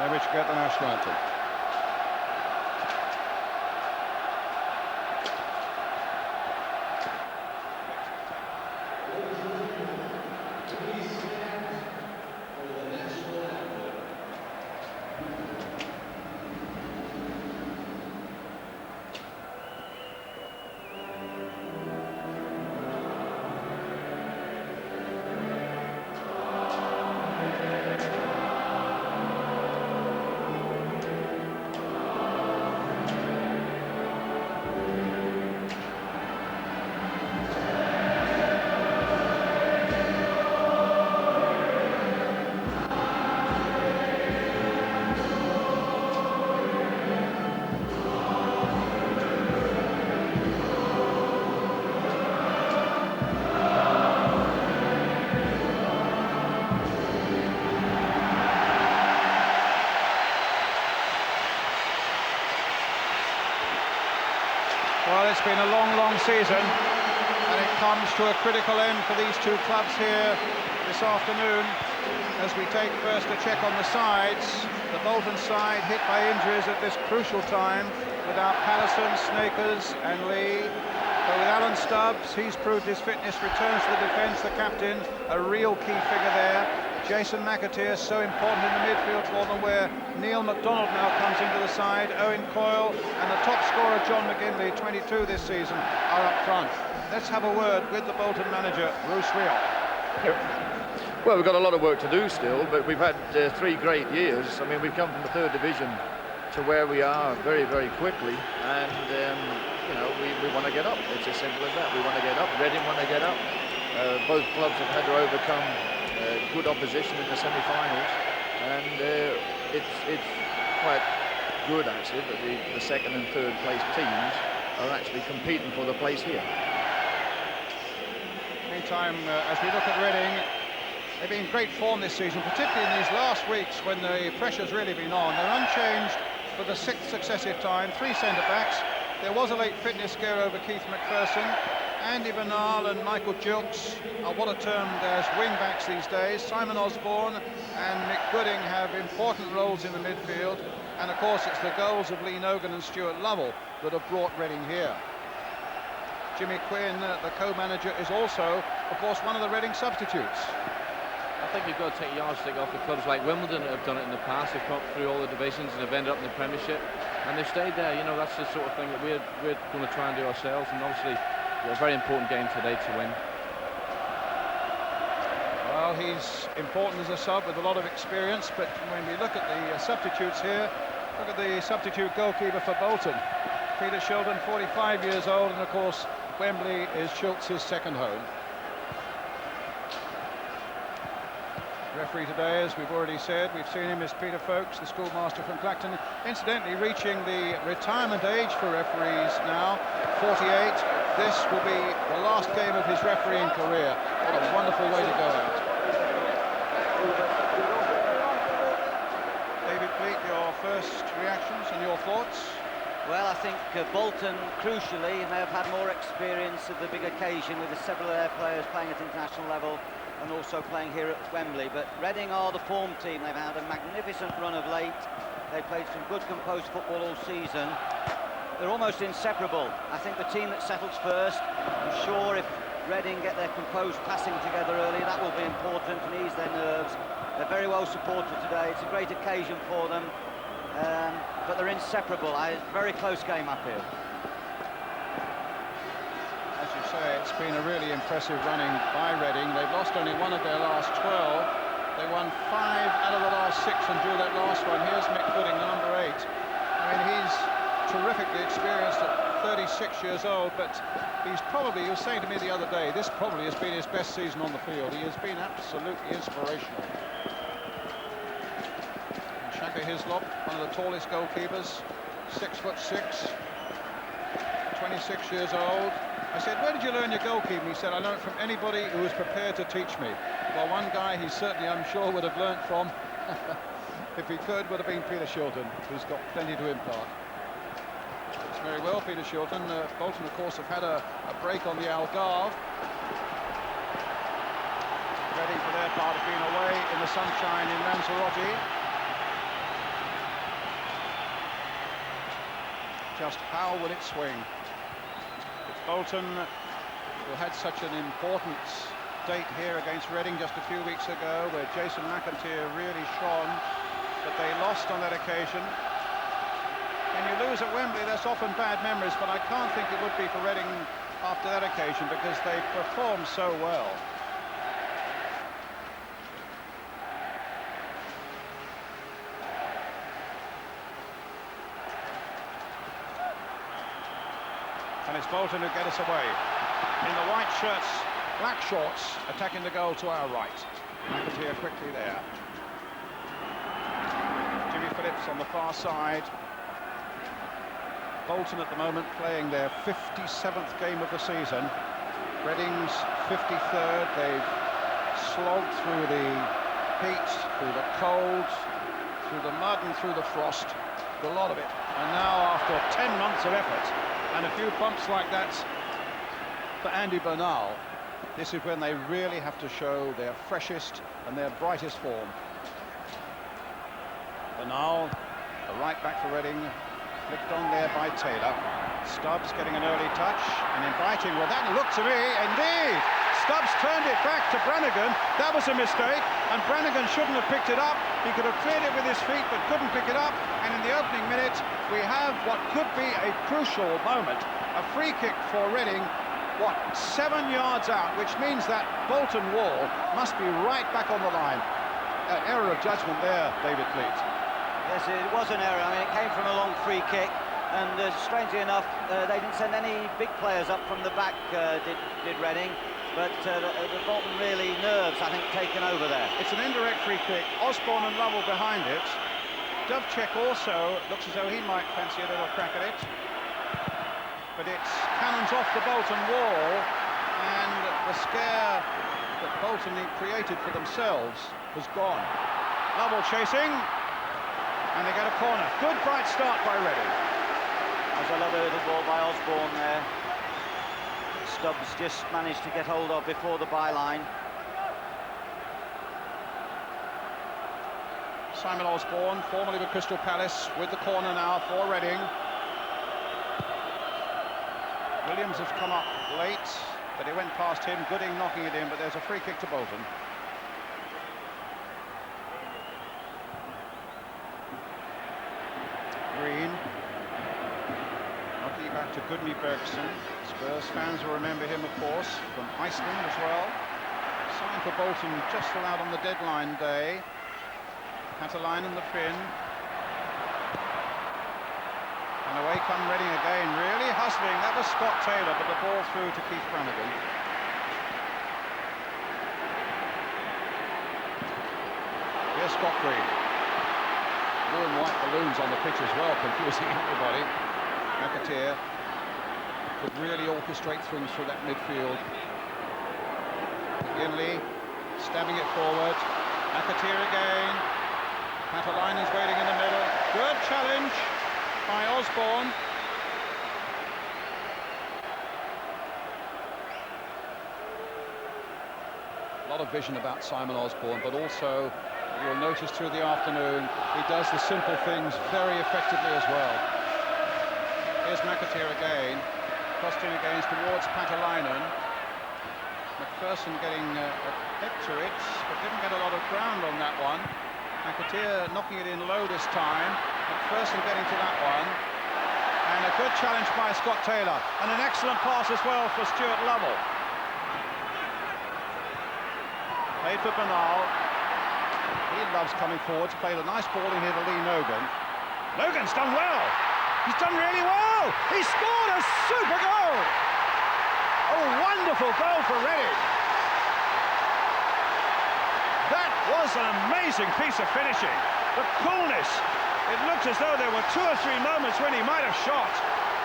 which get the national anthem. Well, it's been a long season, and it comes to a critical end for these two clubs here this afternoon as we take first a check on the sides. The Bolton side hit by injuries at this crucial time without Pallison, Snakers and Lee. But with Alan Stubbs, he's proved his fitness, returns to the defence, the captain, a real key figure there. Jason McAteer, so important in the midfield for them, where Neil MacDonald now comes into the side. Owen Coyle and the top scorer John McGinley, 22 this season, are up front. Let's have a word with the Bolton manager, Bruce Rioch. Well, we've got a lot of work to do still, but we've had 3 great years. I mean, we've come from the 3rd division to where we are very quickly, and you know, we want to get up. It's as simple as that. We want to get up. Reading want to get up. Both clubs have had to overcome good opposition in the semi-finals, and it's quite good actually that the 2nd and 3rd place teams are actually competing for the place here. Meantime, as we look at Reading, they've been in great form this season, particularly in these last weeks when the pressure's really been on. They're unchanged for the 6th successive time, 3 centre-backs. There was a late fitness scare over Keith McPherson. Andy Bernal and Michael Gilks are what are termed as wing-backs these days. Simon Osborne and Mick Gooding have important roles in the midfield. And of course it's the goals of Lee Nogan and Stuart Lovell that have brought Reading here. Jimmy Quinn, the co-manager, is also, of course, one of the Reading substitutes. I think you've got to take a yardstick off the clubs like Wimbledon that have done it in the past. They've come through all the divisions and have ended up in the Premiership, and they've stayed there. You know, that's the sort of thing that we're going to try and do ourselves, and obviously a very important game today to win. Well, he's important as a sub with a lot of experience, but when we look at the substitutes here, look at the substitute goalkeeper for Bolton, Peter Shilton, 45 years old, and of course Wembley is Schultz's second home. Referee today, as we've already said, we've seen him, is Peter Folkes, the schoolmaster from Clacton, incidentally reaching the retirement age for referees now, 48. This will be the last game of his refereeing career. What a wonderful way to go out. David Pleat, your first reactions and your thoughts? Well, I think Bolton, crucially, may have had more experience of the big occasion with several of their players playing at international level and also playing here at Wembley. But Reading are the form team. They've had a magnificent run of late. They've played some good composed football all season. They're almost inseparable. I think the team that settles first, I'm sure if Reading get their composed passing together early, that will be important and ease their nerves. They're very well supported today. It's a great occasion for them, but they're inseparable. Very close game, I feel. As you say, it's been a really impressive running by Reading. They've lost only one of their last 12. They won 5 out of the last 6 and drew that last one. Here's Mick Gooding, the number 8. I mean, he's terrifically experienced at 36 years old, but he's probably, he was saying to me the other day, this probably has been his best season on the field. He has been absolutely inspirational. And Shaka Hislop, one of the tallest goalkeepers, 6'6", 26 years old. I said, where did you learn your goalkeeping? He said, I learned from anybody who was prepared to teach me. Well, one guy he certainly, I'm sure, would have learnt from, if he could, would have been Peter Shilton, who's got plenty to impart. It's very well, Peter Shilton. Bolton, of course, have had a break on the Algarve. Reading, for their part, have been away in the sunshine in Lanzarote. just how will it swing? It's Bolton, who had such an important date here against Reading just a few weeks ago, where Jason McAteer really shone, but they lost on that occasion. When you lose at Wembley, that's often bad memories, but I can't think it would be for Reading after that occasion, because they performed so well. And it's Bolton who get us away. In the white shirts, black shorts, attacking the goal to our right. McAteer quickly there. Jimmy Phillips on the far side. Bolton at the moment playing their 57th game of the season. Reading's 53rd. They've slogged through the heat, through the cold, through the mud and through the frost. A lot of it. And now, after 10 months of effort and a few bumps like that for Andy Bernal, this is when they really have to show their freshest and their brightest form. Bernal, the right back for Reading, flicked on there by Taylor. Stubbs getting an early touch and inviting. Well, that looked to me, indeed. Stubbs turned it back to Brannigan. That was a mistake, and Brannigan shouldn't have picked it up. He could have cleared it with his feet, but couldn't pick it up. And in the opening minute, we have what could be a crucial moment. A free kick for Reading, 7 yards out, which means that Bolton wall must be right back on the line. Error of judgment there, David Fleet. Yes, it was an error. I mean, it came from a long free kick, and strangely enough, they didn't send any big players up from the back, did Reading. But the Bolton really nerves, I think, taken over there. It's an indirect free kick. Osborne and Lovell behind it. Dovcek also looks as though he might fancy a little crack at it. But it's cannons off the Bolton wall, and the scare that Bolton created for themselves has gone. Lovell chasing, and they get a corner. Good bright start by Reading. There's another little ball by Osborne there. Stubbs just managed to get hold of before the byline. Simon Osborne, formerly with Crystal Palace, with the corner now for Reading. Williams has come up late, but he went past him. Gooding knocking it in, but there's a free kick to Bolton. Green. Knocking it back to Gudny Bergson. Spurs fans will remember him, of course, from Iceland as well. Signed for Bolton just allowed on the deadline day. Catalainen the Finn. And away come Reading again, really hustling. That was Scott Taylor, but the ball through to Keith Brannigan. Here's Scott Green. Blue and white balloons on the pitch as well, confusing everybody. McAteer could really orchestrate things through that midfield. McGinley stabbing it forward. McAteer again. Catalainen's waiting in the middle. Good challenge by Osborne. A lot of vision about Simon Osborne, but also you'll notice through the afternoon he does the simple things very effectively as well. Here's McAteer again, crossed in again towards Catalainen. McPherson getting a hit to it, but didn't get a lot of ground on that one. McAteer knocking it in low this time. McPherson getting to that one. And a good challenge by Scott Taylor. And an excellent pass as well for Stuart Lovell. Played for Bernal. He loves coming forward. Played a nice ball in here to Lee Nogan. Nogan's done well. He's done really well. He scored a super goal. A wonderful goal for Reading. That was an amazing piece of finishing. The coolness. It looked as though there were 2 or 3 moments when he might have shot,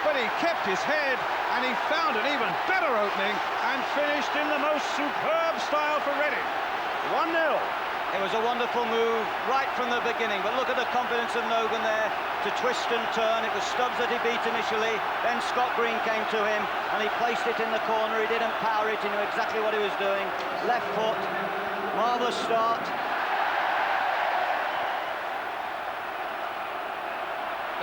but he kept his head and he found an even better opening and finished in the most superb style for Reading. 1-0. It was a wonderful move right from the beginning, but look at the confidence of Nogan there to twist and turn. It was Stubbs that he beat initially, then Scott Green came to him and he placed it in the corner. He didn't power it, he knew exactly what he was doing. Left foot. Marvellous start.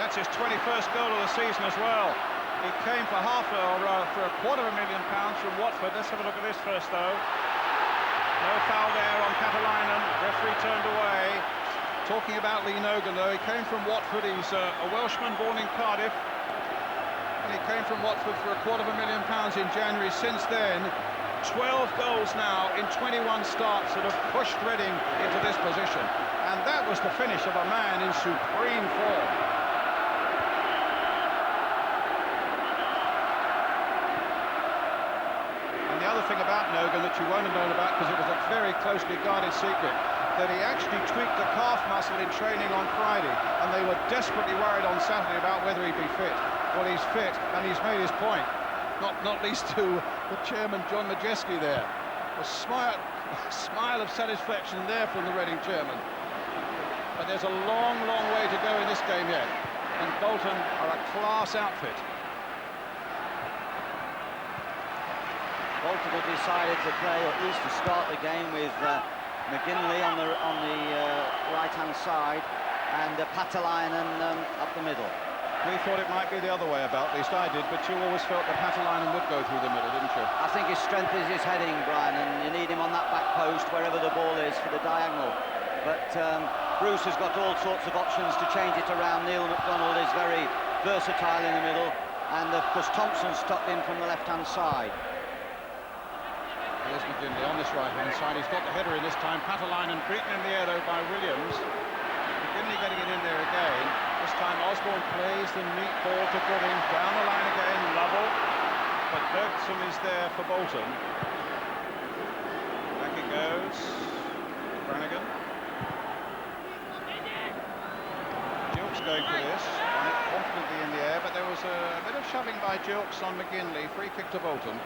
That's his 21st goal of the season as well. He came for for £250,000 from Watford. Let's have a look at this first, though. No foul there on Katalainen. Referee turned away. Talking about Lee Nogan, though, he came from Watford. He's a Welshman born in Cardiff. And he came from Watford for £250,000 in January. Since then, 12 goals now in 21 starts that have pushed Reading into this position. And that was the finish of a man in supreme form. And the other thing about Nogan that you won't have known about, because it was a very closely guarded secret, that he actually tweaked the calf muscle in training on Friday, and they were desperately worried on Saturday about whether he'd be fit. Well, he's fit, and he's made his point. Not least to the chairman, John Majeski, there. A smile of satisfaction there from the Reading chairman. But there's a long, long way to go in this game yet. And Bolton are a class outfit. Bolton have decided to play, or at least to start the game, with McGinley on the right-hand side and Patalainen up the middle. We thought it might be the other way about, at least I did, but you always felt that Patalainen would go through the middle, didn't you? I think his strength is his heading, Brian, and you need him on that back post, wherever the ball is, for the diagonal. But Bruce has got all sorts of options to change it around. Neil McDonald is very versatile in the middle, and of course Thompson's tucked in from the left-hand side. Here's McGinley on this right-hand side. He's got the header in this time. Patalainen beaten in the air, though, by Williams. McGinley getting it in there again. This time Osborne plays the neat ball to Gooding. Down the line again, Lovell. But Bergson is there for Bolton. Back it goes. Brannigan. Gilks going for this. Won it confidently in the air, but there was a bit of shoving by Gilks on McGinley. Free kick to Bolton.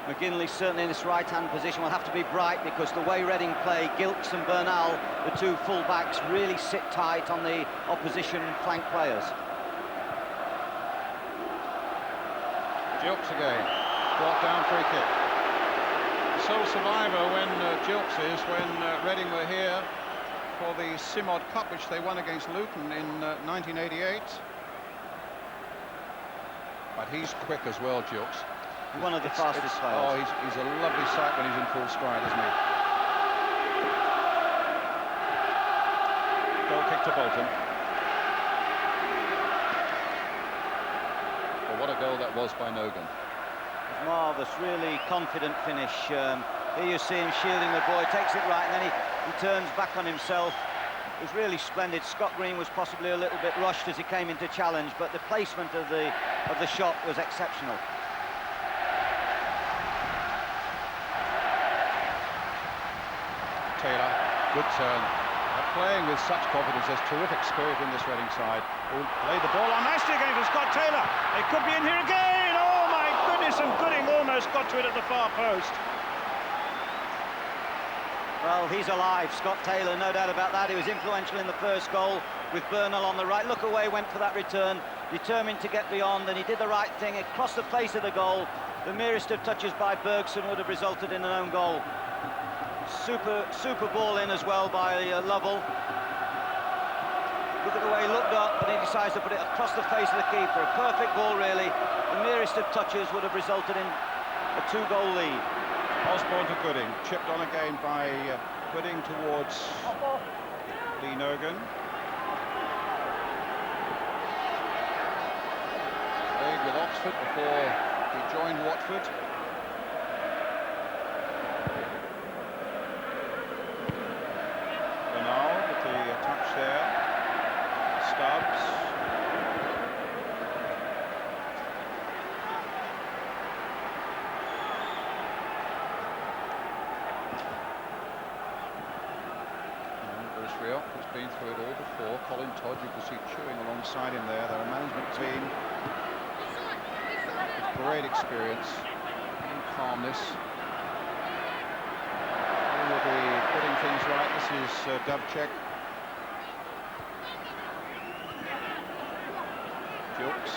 McGinley certainly in this right-hand position will have to be bright, because the way Reading play, Gilks and Bernal, the two full-backs, really sit tight on the opposition flank players. Gilks again, brought down free kick. The sole survivor when Gilks is, when Reading were here for the Simod Cup, which they won against Luton in 1988. But he's quick as well, Gilks. One of the fastest players. Oh, he's a lovely sight when he's in full stride, isn't he? Goal kick to Bolton. Well, what a goal that was by Nogan. Marvellous, really confident finish. Here you see him shielding the boy, takes it right, and then he turns back on himself. It was really splendid. Scott Green was possibly a little bit rushed as he came into challenge, but the placement of the shot was exceptional. Taylor, good turn. They're playing with such confidence. There's terrific spirit in this Reading side. Who played the ball on nicely again to Scott Taylor. It could be in here again. Oh my goodness! And Gooding almost got to it at the far post. Well, he's alive, Scott Taylor, no doubt about that. He was influential in the first goal with Bernal on the right. Look away, went for that return, determined to get beyond, and he did the right thing across the face of the goal. The merest of touches by Bergson would have resulted in an own goal. Super ball in as well by Lovell. Look at the way he looked up, and he decides to put it across the face of the keeper. A perfect ball, really. The merest of touches would have resulted in a 2-goal lead. Osborne to Gooding, chipped on again by Gooding towards Lee Nogan. Played with Oxford before he joined Watford. Bernal with the touch there. Stubbs. Has been through it all before. Colin Todd, you can see chewing alongside him there. They're a management team with great experience and calmness. They will be putting things right. This is Dubček. Gilks.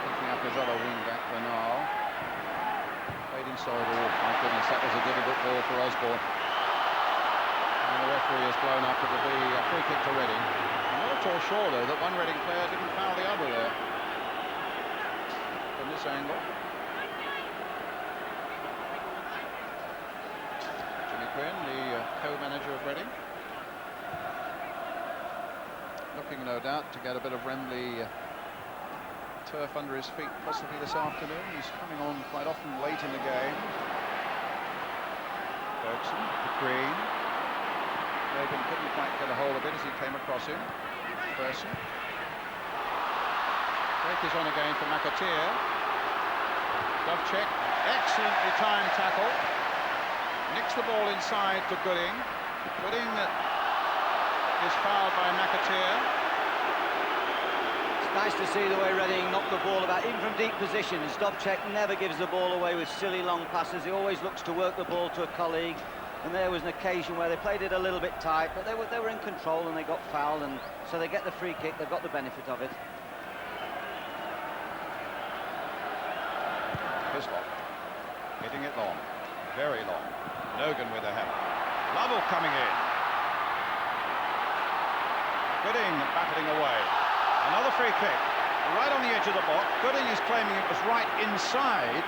Picking up his other wing back, Bernal. Played inside. Oh my goodness, that was a difficult ball for Osborne. And the referee referee has blown up. It'll be a free kick to Reading. I'm not at all sure, though, that one Reading player didn't foul the other there. From this angle. Jimmy Quinn, the co-manager of Reading. Looking, no doubt, to get a bit of Wembley turf under his feet possibly this afternoon. He's coming on quite often late in the game. Bergson, Green. Logan couldn't quite get a hold of it as he came across him. Bergson. Break is on again for McAteer. Dovcek, excellently timed tackle. Nicks the ball inside to Gooding. Gooding is fouled by McAteer. Nice to see the way Reading knocked the ball about, even from deep positions. Dovcek never gives the ball away with silly long passes. He always looks to work the ball to a colleague. And there was an occasion where they played it a little bit tight, but they were in control and they got fouled, and so they get the free kick. They've got the benefit of it. Hislop hitting it long, very long. Nogan with a header. Lovell coming in. Gooding battling away. Another free kick, right on the edge of the box. Gooding is claiming it was right inside,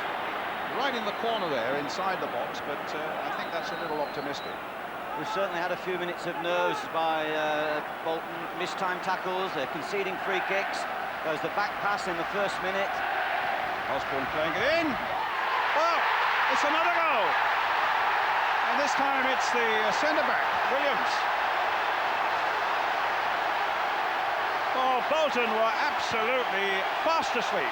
right in the corner there, inside the box, but I think that's a little optimistic. We've certainly had a few minutes of nerves by Bolton. Mistimed tackles, they're conceding free kicks. Goes the back pass in the first minute. Osborne playing it in. Well, it's another goal. And this time it's the centre-back, Williams. Oh, Bolton were absolutely fast asleep.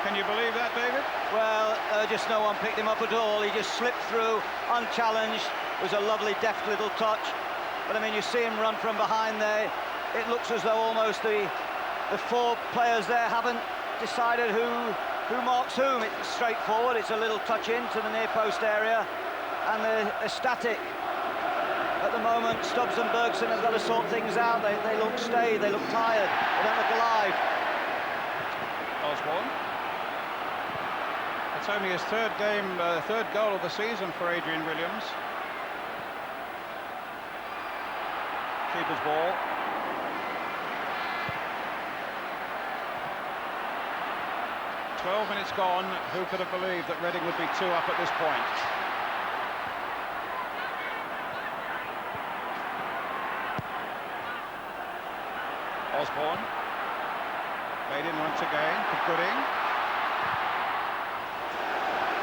Can you believe that, David? Well, just no one picked him up at all. He just slipped through, unchallenged. It was a lovely, deft little touch. But I mean, you see him run from behind there. It looks as though almost the four players there haven't decided who marks whom. It's straightforward. It's a little touch into the near post area, and they're static. At the moment, Stubbs and Bergson have got to sort things out. They look stayed, they look tired, they don't look alive. Osborne. It's only his third goal of the season for Adrian Williams. Keeper's ball. "12 minutes gone. Who could have believed that Reading would be 2 up at this point?" Osborne. Played in once again for Gooding.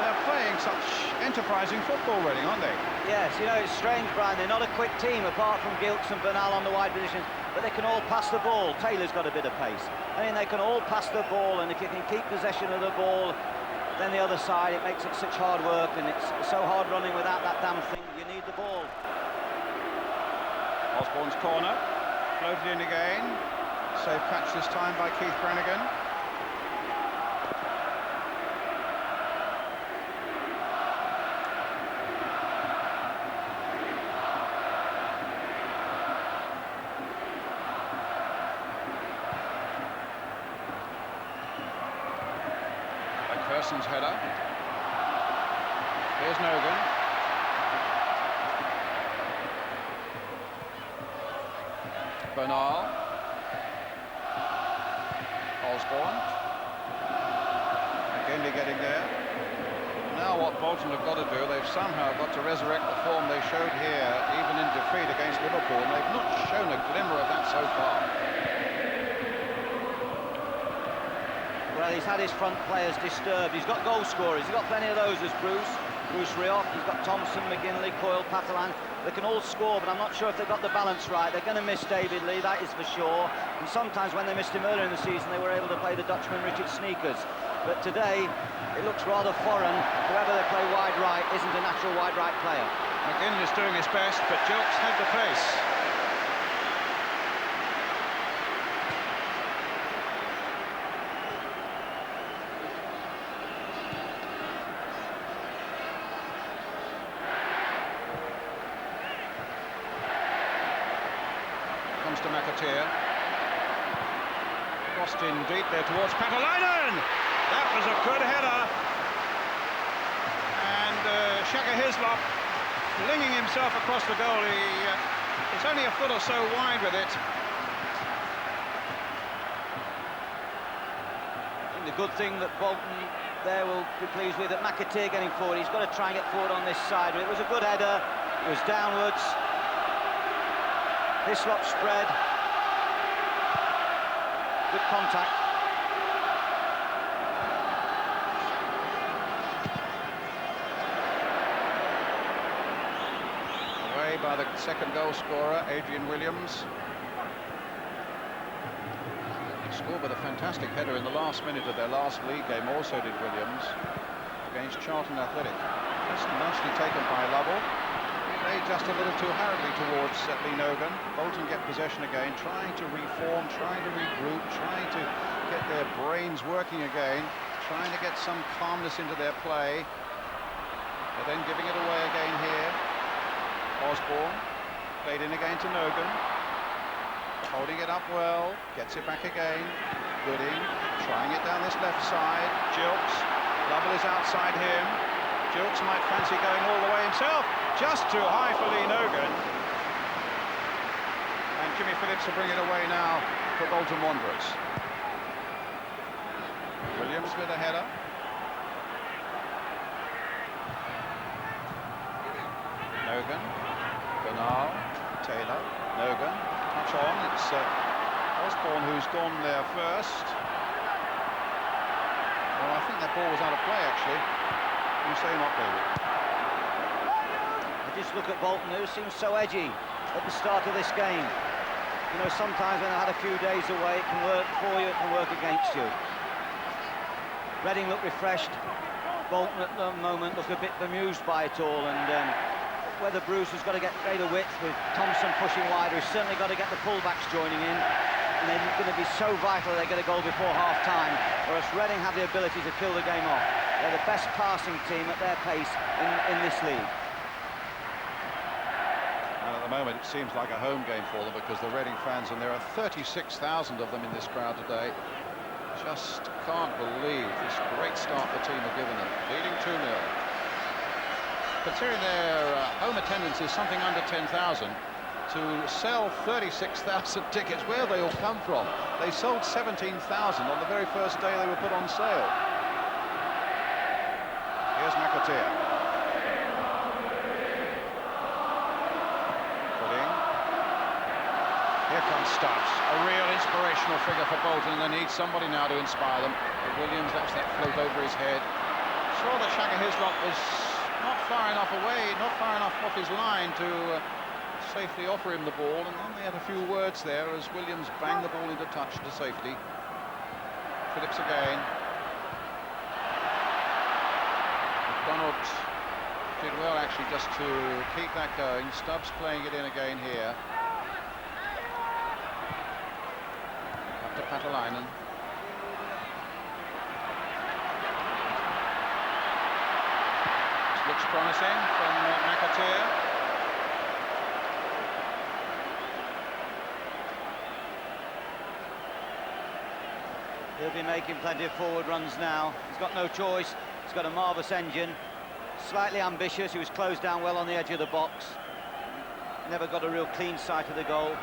They're playing such enterprising football, Reading, aren't they? Yes, you know, it's strange, Brian. They're not a quick team, apart from Gilks and Bernal on the wide positions, but they can all pass the ball. Taylor's got a bit of pace. I mean, they can all pass the ball, and if you can keep possession of the ball, then the other side, it makes it such hard work, and it's so hard running without that damn thing. You need the ball. Osborne's corner. Floated in again. Safe catch this time by Keith Brannigan. McPherson's header. Here's Nogan. Bernal. Osborne. McGinley getting there. Now what Bolton have got to do, they've somehow got to resurrect the form they showed here, even in defeat against Liverpool, and they've not shown a glimmer of that so far. Well, he's had his front players disturbed. He's got goal scorers. He's got plenty of those as Bruce Rioch. He's got Thompson, McGinley, Coyle, Patalan. They can all score, but I'm not sure if they've got the balance right. They're going to miss David Lee, that is for sure. And sometimes when they missed him earlier in the season, they were able to play the Dutchman Richard Sneakers. But today, it looks rather foreign. Whoever they play wide right isn't a natural wide right player. McGinley is doing his best, but Gilks had the pace. To McAteer. Crossed in deep there towards Patalainen. That was a good header. Hislop flinging himself across the goal. It's only a foot or so wide with it. I think the good thing that Bolton there will be pleased with, that McAteer getting forward. He's got to try and get forward on this side. It was a good header. It was downwards. Hislop spread. Good contact. Away by the second goal scorer, Adrian Williams. Scored with a fantastic header in the last minute of their last league game, also did Williams, against Charlton Athletic. That's nicely taken by Lovell. Played just a little too hurriedly towards Lee Nogan. Bolton get possession again, trying to reform, trying to regroup, trying to get their brains working again, trying to get some calmness into their play. But then giving it away again here. Osborne played in again to Nogan. Holding it up well, gets it back again. Gooding trying it down this left side. Gilks, Lovell is outside him. Gilks might fancy going all the way himself. Just too high for Lee Nogan. And Jimmy Phillips will bring it away now for Bolton Wanderers. Williams with a header. Nogan, Bernal, Taylor, Nogan. Touch on, it's Osborne who's gone there first. Well, I think that ball was out of play, actually. You say not, David? I just look at Bolton, who seems so edgy at the start of this game. You know, sometimes when they've had a few days away, it can work for you, it can work against you. Reading look refreshed. Bolton at the moment look a bit bemused by it all, and whether Bruce has got to get greater width with Thompson pushing wider, he's certainly got to get the fullbacks joining in, and they're going to be so vital they get a goal before half-time, or else Reading have the ability to kill the game off. They're the best passing team at their pace in this league. And at the moment it seems like a home game for them, because the Reading fans, and there are 36,000 of them in this crowd today, just can't believe this great start the team have given them, leading 2-0. Considering their home attendance is something under 10,000, to sell 36,000 tickets, where have they all come from? They sold 17,000 on the very first day they were put on sale. Here's McAteer. Pudding. Here comes Stubbs, a real inspirational figure for Bolton. They need somebody now to inspire them. But Williams lets that float over his head. Saw that Shaka Hislop was not far enough away, not far enough off his line to safely offer him the ball, and then they had a few words there as Williams banged the ball into touch to safety. Phillips again. McDonald did well actually just to keep that going. Stubbs playing it in again here. Up to Patalainen. Looks promising from McAteer. He'll be making plenty of forward runs now. He's got no choice. He's got a marvellous engine. Slightly ambitious. He was closed down well on the edge of the box. Never got a real clean sight of the goal.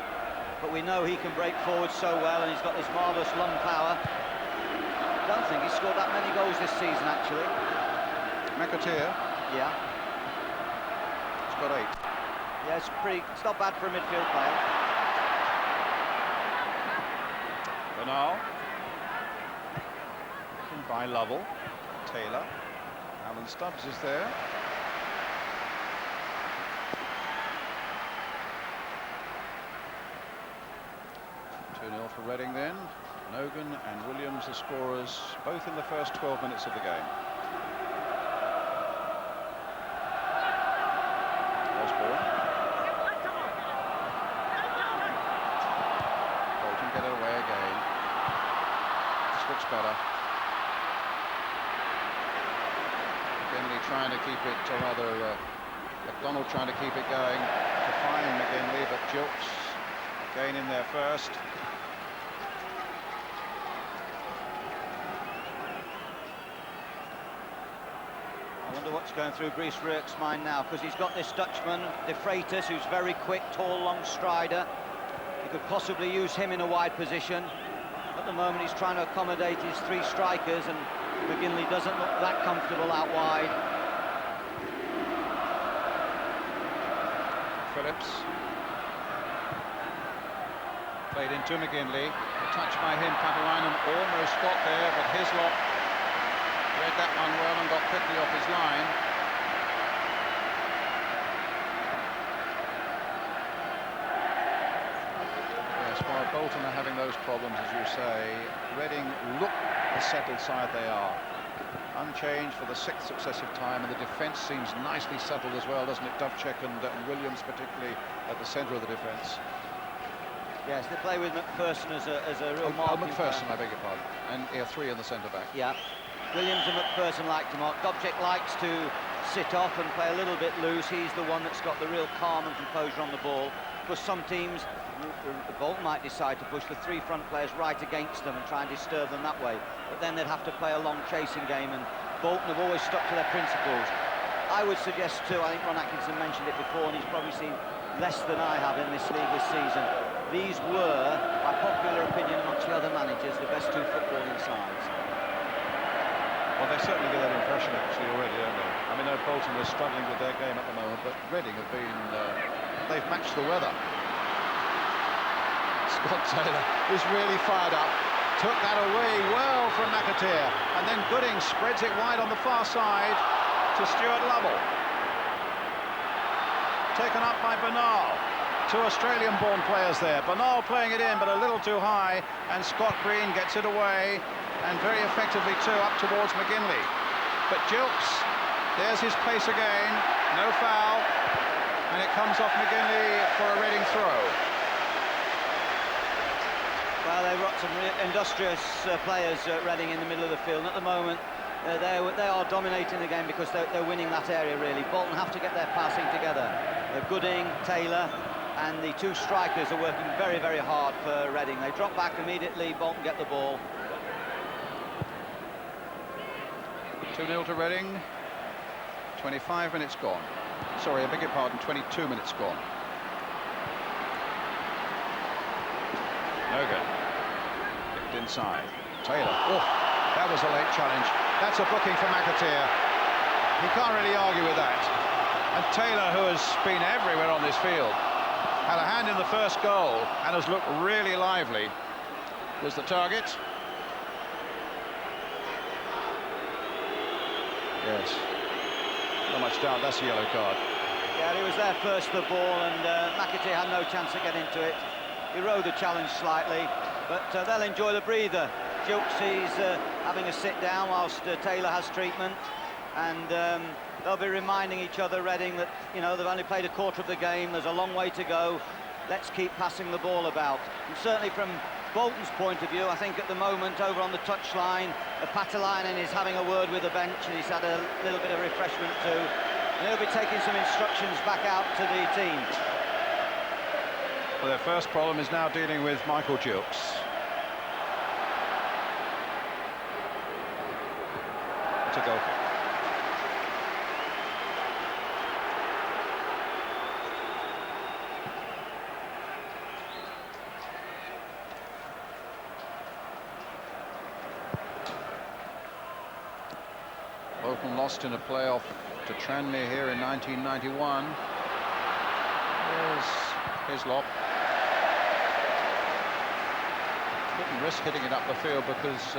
But we know he can break forward so well, and he's got this marvellous lung power. I don't think he's scored that many goals this season, actually. McAteer. Yeah. He's got 8. Yeah, it's not bad for a midfield player. Bernal. By Lovell. Taylor. Alan Stubbs is there. For Reading then. Nogan and Williams the scorers, both in the first 12 minutes of the game. Osborne. Bolton get it away again. This looks better. McGinley trying to keep it, or rather McDonald trying to keep it going to find McGinley, but Gilks again in there first. I wonder what's going through Brice Ruijk's mind now, because he's got this Dutchman, De Freitas, who's very quick, tall, long strider. He could possibly use him in a wide position. At the moment, he's trying to accommodate his three strikers, and McGinley doesn't look that comfortable out wide. Phillips. Played into McGinley. A touch by him. Papalainen almost got there, but Hislop read that one well and got quickly off his line. Yes, while Bolton are having those problems, as you say, Reading look the settled side they are. Unchanged for the 6th successive time, and the defence seems nicely settled as well, doesn't it? Dovcek and Williams particularly at the centre of the defence. Yes, they play with McPherson as a real marking McPherson, player. I beg your pardon, and three in the centre back. Yeah, Williams and McPherson like to mark. Dovcek likes to sit off and play a little bit loose. He's the one that's got the real calm and composure on the ball. Because some teams, Bolton might decide to push the three front players right against them and try and disturb them that way. But then they'd have to play a long chasing game, and Bolton have always stuck to their principles. I would suggest too, I think Ron Atkinson mentioned it before, and he's probably seen less than I have in this league this season. These were, by popular opinion amongst the other managers, the best two footballing sides. Well, they certainly give that impression actually already, don't they? I mean, Bolton are struggling with their game at the moment, but Reading have been, they've matched the weather. Scott Taylor is really fired up. Took that away well from McAteer, and then Gooding spreads it wide on the far side to Stuart Lovell. Taken up by Bernal. Two Australian-born players there. Bernal playing it in, but a little too high, and Scott Green gets it away, and very effectively too, up towards McGinley. But Gilks, there's his pace again, no foul, and it comes off McGinley for a Reading throw. Well, they've got some industrious players Reading in the middle of the field. And at the moment, they are dominating the game because they're winning that area, really. Bolton have to get their passing together. Gooding, Taylor, and the two strikers are working very, very hard for Reading. They drop back immediately, Bolton get the ball. 2-0 to Reading. 25 minutes gone. Sorry, I beg your pardon, 22 minutes gone. No good. Kicked inside. Taylor. Oh, that was a late challenge. That's a booking for McAteer. He can't really argue with that. And Taylor, who has been everywhere on this field, had a hand in the first goal and has looked really lively. Was the target? Yes. Not much doubt, that's a yellow card. Yeah, he was there first the ball, and McAteer had no chance to get into it. He rode the challenge slightly, but they'll enjoy the breather. Gilks is having a sit down whilst Taylor has treatment, and they'll be reminding each other, Reading, that, you know, they've only played a quarter of the game, there's a long way to go, let's keep passing the ball about. And certainly from Bolton's point of view, I think at the moment over on the touchline, Patalainen is having a word with the bench, and he's had a little bit of refreshment too, and he'll be taking some instructions back out to the team. Well, their first problem is now dealing with Michael Gilks. It's a goal kick. Bolton lost in a playoff to Tranmere here in 1991. There's Hislop. Couldn't risk hitting it up the field because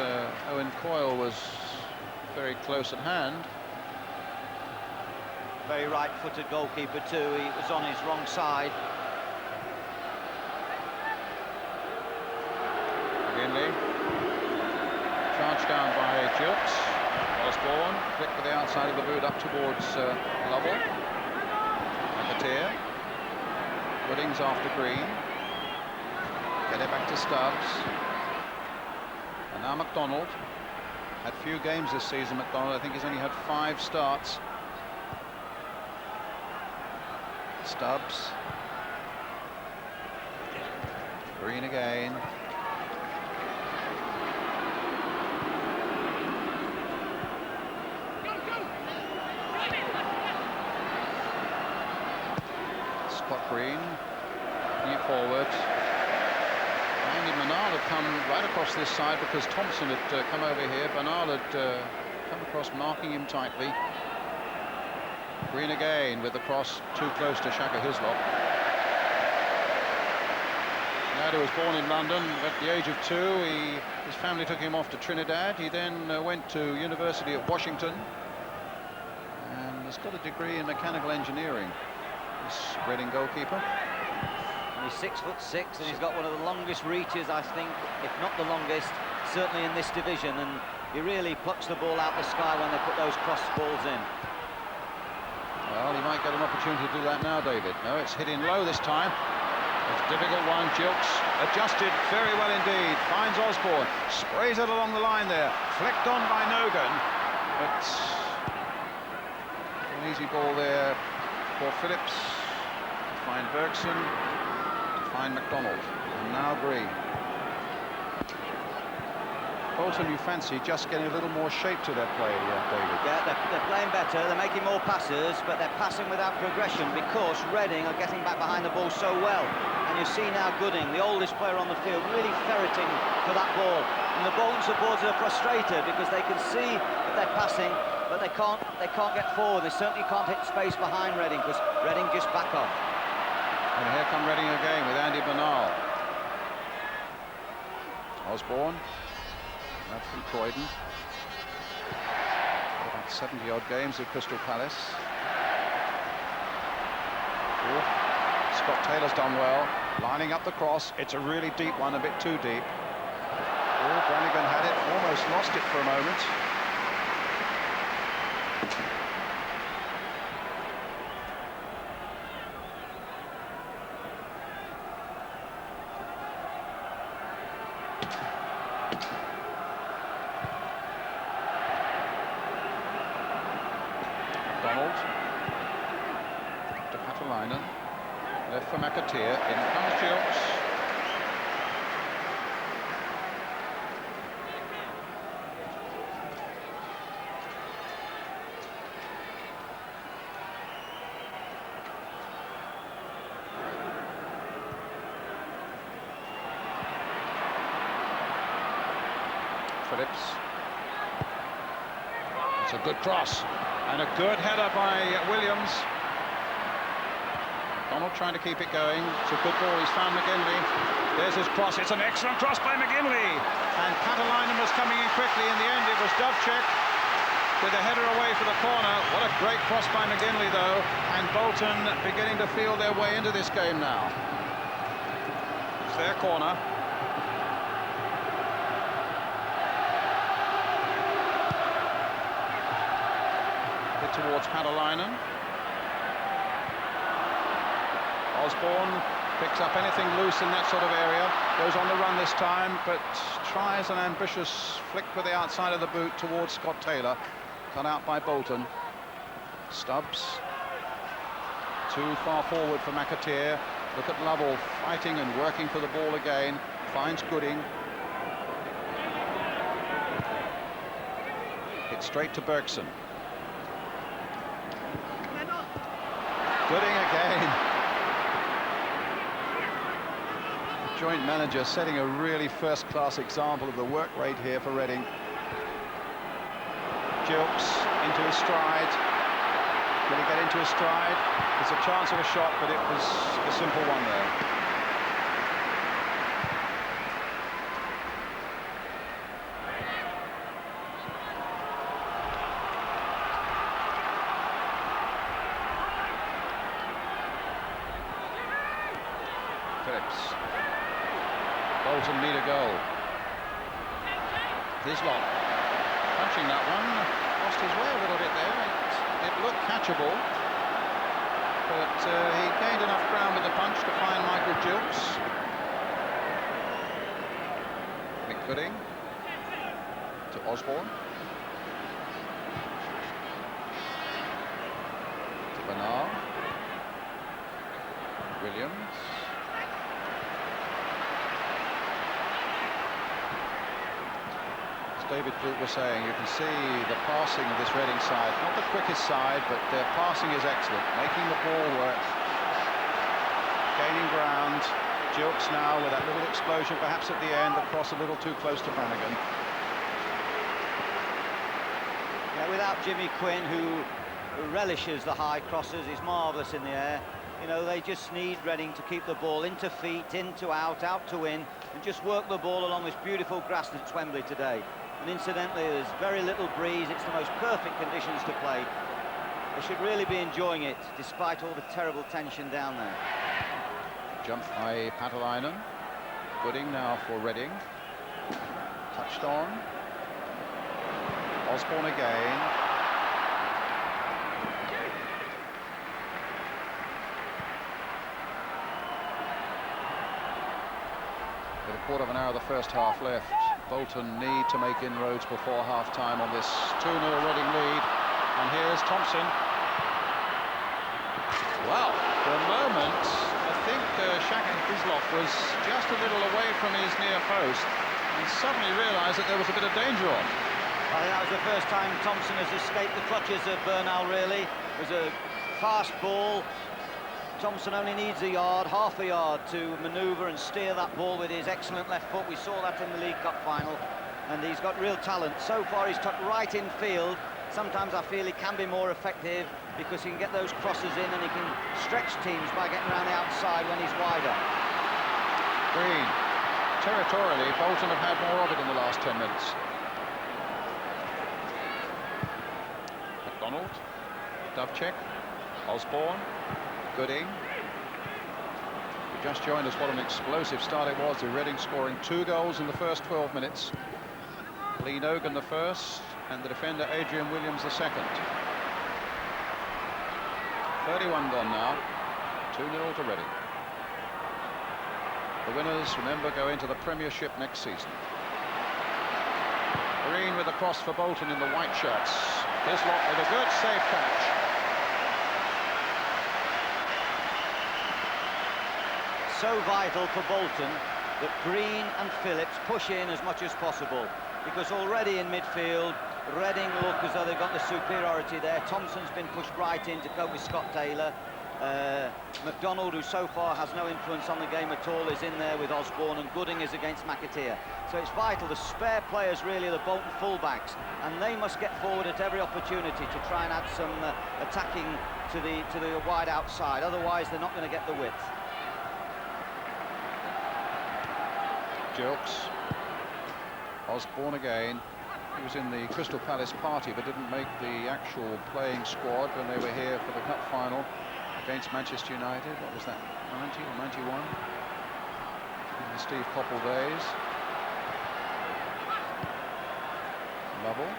Owen Coyle was very close at hand. Very right-footed goalkeeper too, he was on his wrong side. McGinley. Charged down by Gilks. Osborne, flick with the outside of the boot up towards Lovell. McAteer. Gooding's after Green. Get it back to Stubbs. And now McDonald. Had few games this season, McDonald. I think he's only had 5 starts. Stubbs. Green again. screen. New forward. Andy Bernal had come right across this side because Thompson had come over here. Bernal had come across, marking him tightly. Green again with the cross too close to Shaka Hislop. Lad who was born in London at the age of 2. His family took him off to Trinidad. He then went to University of Washington and has got a degree in mechanical engineering. This Reading goalkeeper. And he's 6'6", and he's got one of the longest reaches, I think, if not the longest, certainly in this division. And he really plucks the ball out the sky when they put those cross balls in. Well, he might get an opportunity to do that now, David. No, it's hit in low this time. It's a difficult one. Gilks adjusted very well indeed. Finds Osborne, sprays it along the line there. Flicked on by Nogan. But an easy ball there for Phillips. To find Bergson. To find McDonald. And now Green. Bolton, you fancy just getting a little more shape to their play, David? Yeah, they're playing better, they're making more passes, but they're passing without progression because Reading are getting back behind the ball so well. And you see now Gooding, the oldest player on the field, really ferreting for that ball. And the Bolton supporters are frustrated because they can see that they're passing, but they can't get forward. They certainly can't hit space behind Reading because Reading just back off. And here come Reading again with Andy Bernal. Osborne. That's from Croydon. About 70-odd games at Crystal Palace. Oh, Scott Taylor's done well. Lining up the cross. It's a really deep one, a bit too deep. Oh, Brannigan had it, almost lost it for a moment. Left for McAteer, in comes Gilks. Phillips. It's a good cross and a good header by Williams. Donald trying to keep it going. It's a good ball. He's found McGinley. There's his cross. It's an excellent cross by McGinley. And Patalainen was coming in quickly. In the end, it was Dovcek with the header away for the corner. What a great cross by McGinley, though. And Bolton beginning to feel their way into this game now. It's their corner. Bit towards Patalainen. Osborne picks up anything loose in that sort of area, goes on the run this time, but tries an ambitious flick with the outside of the boot towards Scott Taylor, cut out by Bolton. Stubbs, too far forward for McAteer. Look at Lovell fighting and working for the ball again, finds Gooding. Hit straight to Bergson. Gooding again. Joint manager setting a really first-class example of the work rate here for Reading. Gilks into his stride. Will he get into his stride? There's a chance of a shot, but it was a simple one there. Phillips. Bolton need a goal. Hislop punching that one, lost his way a little bit there. It looked catchable, but he gained enough ground with the punch to find Michael Gilks. Gooding to Osborne. To Bernal. Williams. David was saying, you can see the passing of this Reading side, not the quickest side, but their passing is excellent, making the ball work. gaining ground. Gilks now with that little explosion, perhaps at the end, the cross a little too close to Flanagan. Yeah, without Jimmy Quinn, who relishes the high crosses, is marvellous in the air. You know, they just need Reading to keep the ball into feet, into out to in, and just work the ball along this beautiful grass that's Wembley today. And incidentally, there's very little breeze. It's the most perfect conditions to play. They should really be enjoying it, despite all the terrible tension down there. Jump by Patalainen. Gooding now for Reading. Touched on. Osborne again. With a quarter of an hour of the first half left, Bolton need to make inroads before half-time on this 2-0 Reading lead. And here's Thompson. Well, for a moment, I think Shaka Hislop was just a little away from his near post and suddenly realised that there was a bit of danger on. I think that was the first time Thompson has escaped the clutches of Bernal, really. It was a fast ball. Thompson only needs a yard, half a yard, to manoeuvre and steer that ball with his excellent left foot. We saw that in the League Cup final, and he's got real talent. So far, he's tucked right in field. Sometimes I feel he can be more effective because he can get those crosses in and he can stretch teams by getting around the outside when he's wider. Green. Territorially, Bolton have had more of it in the last 10 minutes. McDonald, Dovcek, Osborne, Gooding. You just joined us, what an explosive start it was, with Reading scoring 2 goals in the first 12 minutes. Lee Nogan the first, and the defender Adrian Williams the second. 31 gone now, 2-0 to Reading. The winners, remember, go into the Premiership next season. Green with a cross for Bolton in the white shirts. Hislop with a good safe catch. So vital for Bolton that Green and Phillips push in as much as possible, because already in midfield, Reading look as though they've got the superiority there. Thompson's been pushed right in to cope with Scott Taylor. McDonald, who so far has no influence on the game at all, is in there with Osborne, and Gooding is against McAteer. So it's vital. The spare players really are the Bolton fullbacks, and they must get forward at every opportunity to try and add some attacking to the wide outside. Otherwise, they're not going to get the width. Gilks. Osborne again. He was in the Crystal Palace party but didn't make the actual playing squad when they were here for the cup final against Manchester United. What was that, 90 or 91? In the Steve Coppell days. Lovell.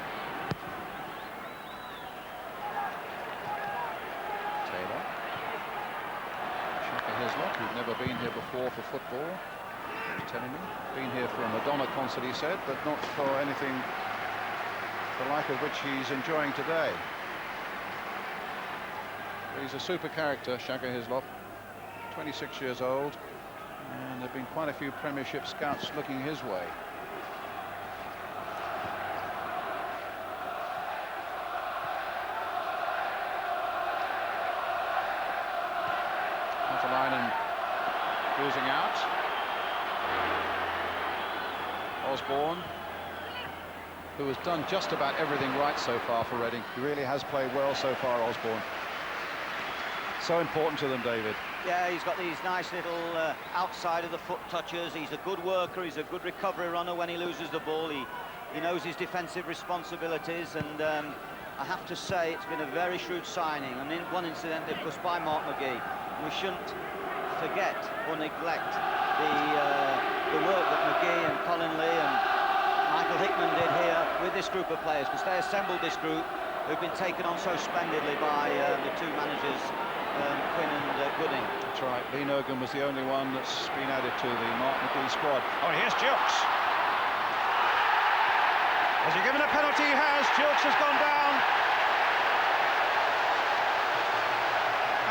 Taylor. Shaka Hislop, who'd never been here before for football. He's telling me. Been here for a Madonna concert, he said, but not for anything the like of which he's enjoying today. He's a super character, Shaka Hislop, 26 years old, and there have been quite a few Premiership scouts looking his way. Patalainen cruising out. Osborne, who has done just about everything right so far for Reading. He really has played well so far, Osborne. So important to them, David. Yeah, he's got these nice little outside of the foot touches. He's a good worker, he's a good recovery runner when he loses the ball. He knows his defensive responsibilities, and I have to say it's been a very shrewd signing. I mean, one incident, of course, by Mark McGee. We shouldn't forget or neglect the work that McGee and Colin Lee and Michael Hickman did here with this group of players, because they assembled this group who've been taken on so splendidly by the two managers, Quinn and Gooding. That's right. Lee Nogan was the only one that's been added to the Mark McGee squad. Oh, here's Gilks. Has he given a penalty? He has. Gilks has gone down.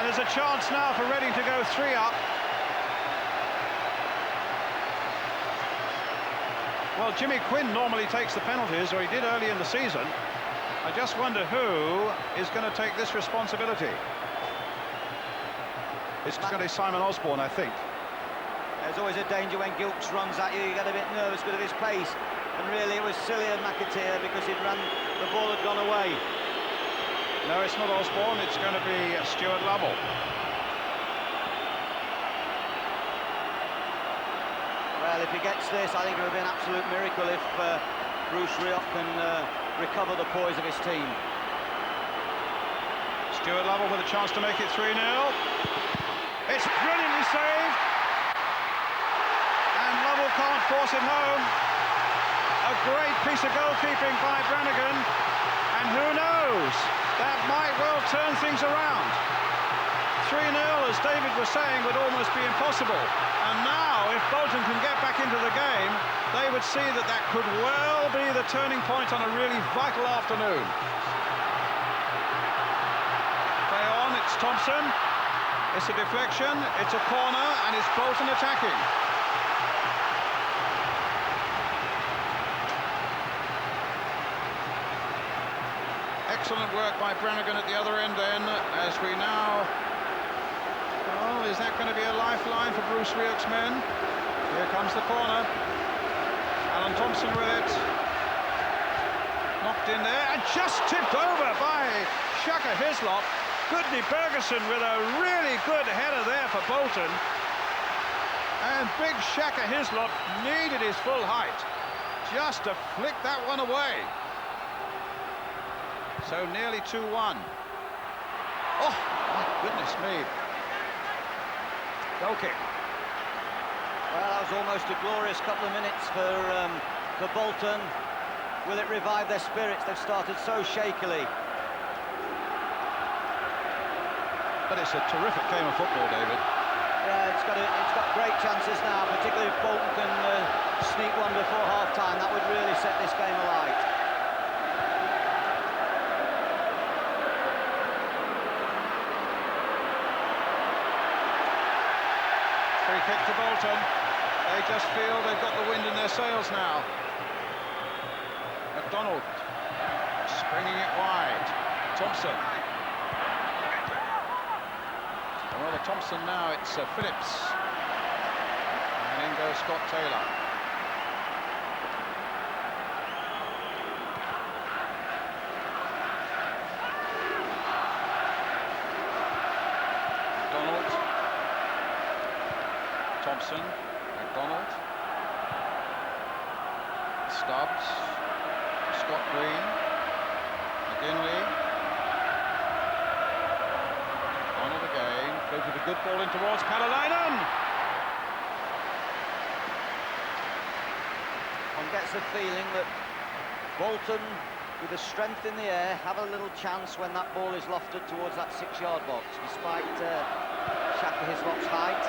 And there's a chance now for Reading to go 3 up. Well, Jimmy Quinn normally takes the penalties, or he did early in the season. I just wonder who is going to take this responsibility. It's going to be Simon Osborne, I think. There's always a danger when Gilks runs at you get a bit nervous because of his pace. And really, it was silly of McAteer because the ball had gone away. No, it's not Osborne, it's going to be Stuart Lovell. Well, if he gets this, I think it would be an absolute miracle if Bruce Rioch can recover the poise of his team. Stuart Lovell with a chance to make it 3-0. It's brilliantly saved. And Lovell can't force it home. A great piece of goalkeeping by Brannigan. And who knows, that might well turn things around. 3-0, as David was saying, would almost be impossible. And now, if Bolton can get back into the game, they would see that that could well be the turning point on a really vital afternoon. Play on, it's Thompson. It's a deflection, it's a corner, and it's Bolton attacking. Excellent work by Brannigan at the other end then, as we now... Well, is that going to be a lifeline for Bruce Rioch's men? Here comes the corner. Alan Thompson with it. Knocked in there and just tipped over by Shaka Hislop. Goodney Bergerson with a really good header there for Bolton. And big Shaka Hislop needed his full height just to flick that one away. So nearly 2-1. Oh, my goodness me. Goal kick. Well, that was almost a glorious couple of minutes for Bolton. Will it revive their spirits? They've started so shakily. But it's a terrific game of football, David. Yeah, it's got great chances now, particularly if Bolton can sneak one before half-time. That would really set this game alight. Free kick to Bolton. They just feel they've got the wind in their sails now. McDonald springing it wide. Thompson. Well, the Thompson now, it's Phillips. And in goes Scott Taylor. McDonald. Thompson. McDonald. Stubbs. Scott Green. McGinley. Donald again. Floated a good ball in towards Palalainen. One gets the feeling that Bolton, with the strength in the air, have a little chance when that ball is lofted towards that 6-yard box, despite Shaka Hislop's height.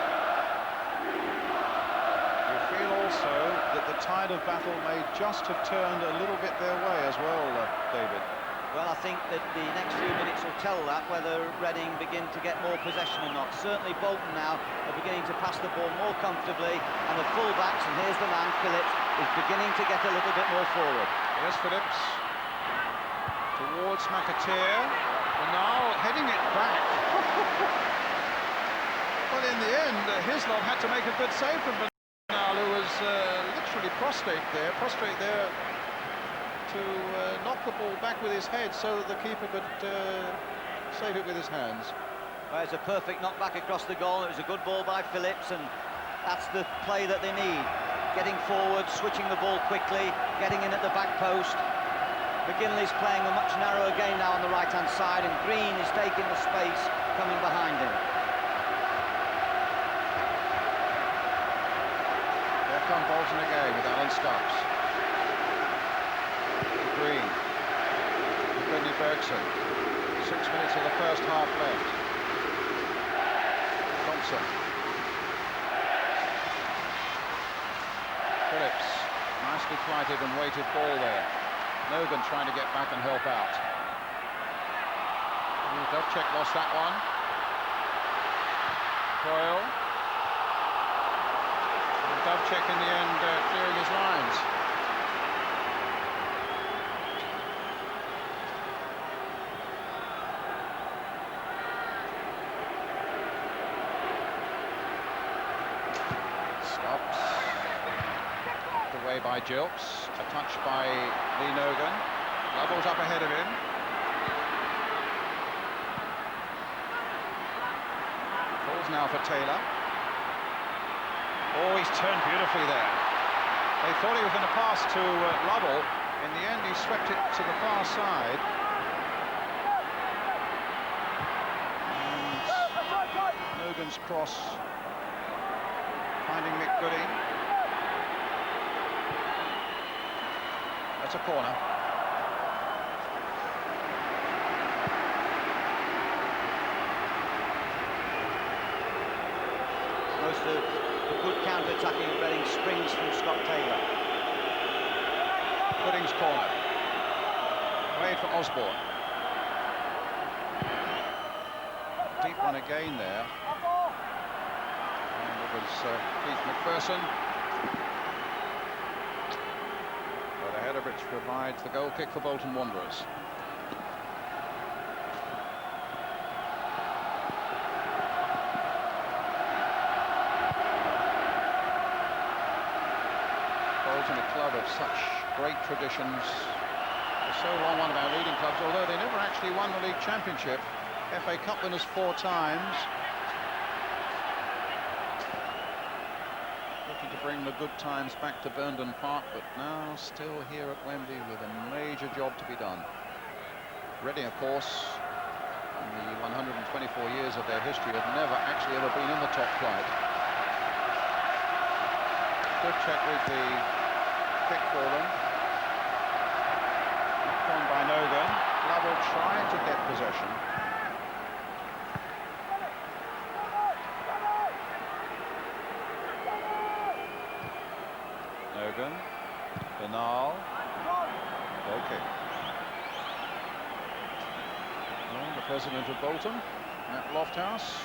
You feel also that the tide of battle may just have turned a little bit their way as well, David. Well, I think that the next few minutes will tell that, whether Reading begin to get more possession or not. Certainly Bolton now are beginning to pass the ball more comfortably, and the full-backs, and here's the man, Phillips, is beginning to get a little bit more forward. Here's Phillips towards McAteer, and now heading it back. Well, in the end, Hislop had to make a good save from Bernal, who was literally prostrate there to knock the ball back with his head so that the keeper could save it with his hands. Well, it's a perfect knock back across the goal. It was a good ball by Phillips, and that's the play that they need. Getting forward, switching the ball quickly, getting in at the back post. McGinley's playing a much narrower game now on the right-hand side, and Green is taking the space coming behind him. There come Bolton again with Alan Stubbs. Green. Goodney Bergson. 6 minutes of the first half left. Thompson. Phillips. Nicely flighted and weighted ball there. Nogan trying to get back and help out. Dovcek lost that one. Coyle. And Dovcek in the end clearing his lines. away by Gilks. A touch by Lee Nogan. Lovell's up ahead of him. Falls now for Taylor. Oh, he's turned beautifully there. They thought he was going to pass to Lovell. In the end, he swept it to the far side. And Nogan's cross finding Mick Gooding. That's a corner. Most of the good counter-attacking at Reading springs from Scott Taylor. Gooding's corner. Played for Osborne. Deep one again there. And it was Keith McPherson. But ahead of which provides the goal kick for Bolton Wanderers. Bolton, a club of such great traditions, for so long one of our leading clubs, although they never actually won the league championship. FA Cup winners 4 times. Looking to bring the good times back to Burnden Park, but now still here at Wembley with a major job to be done. Reading, of course, in the 124 years of their history, have never actually ever been in the top flight. Good check with the kick for them. Knocked on by Nogan. Lovell trying to get possession. Nogan. Bernal. Goal kick. Well, the president of Bolton, Matt Lofthouse.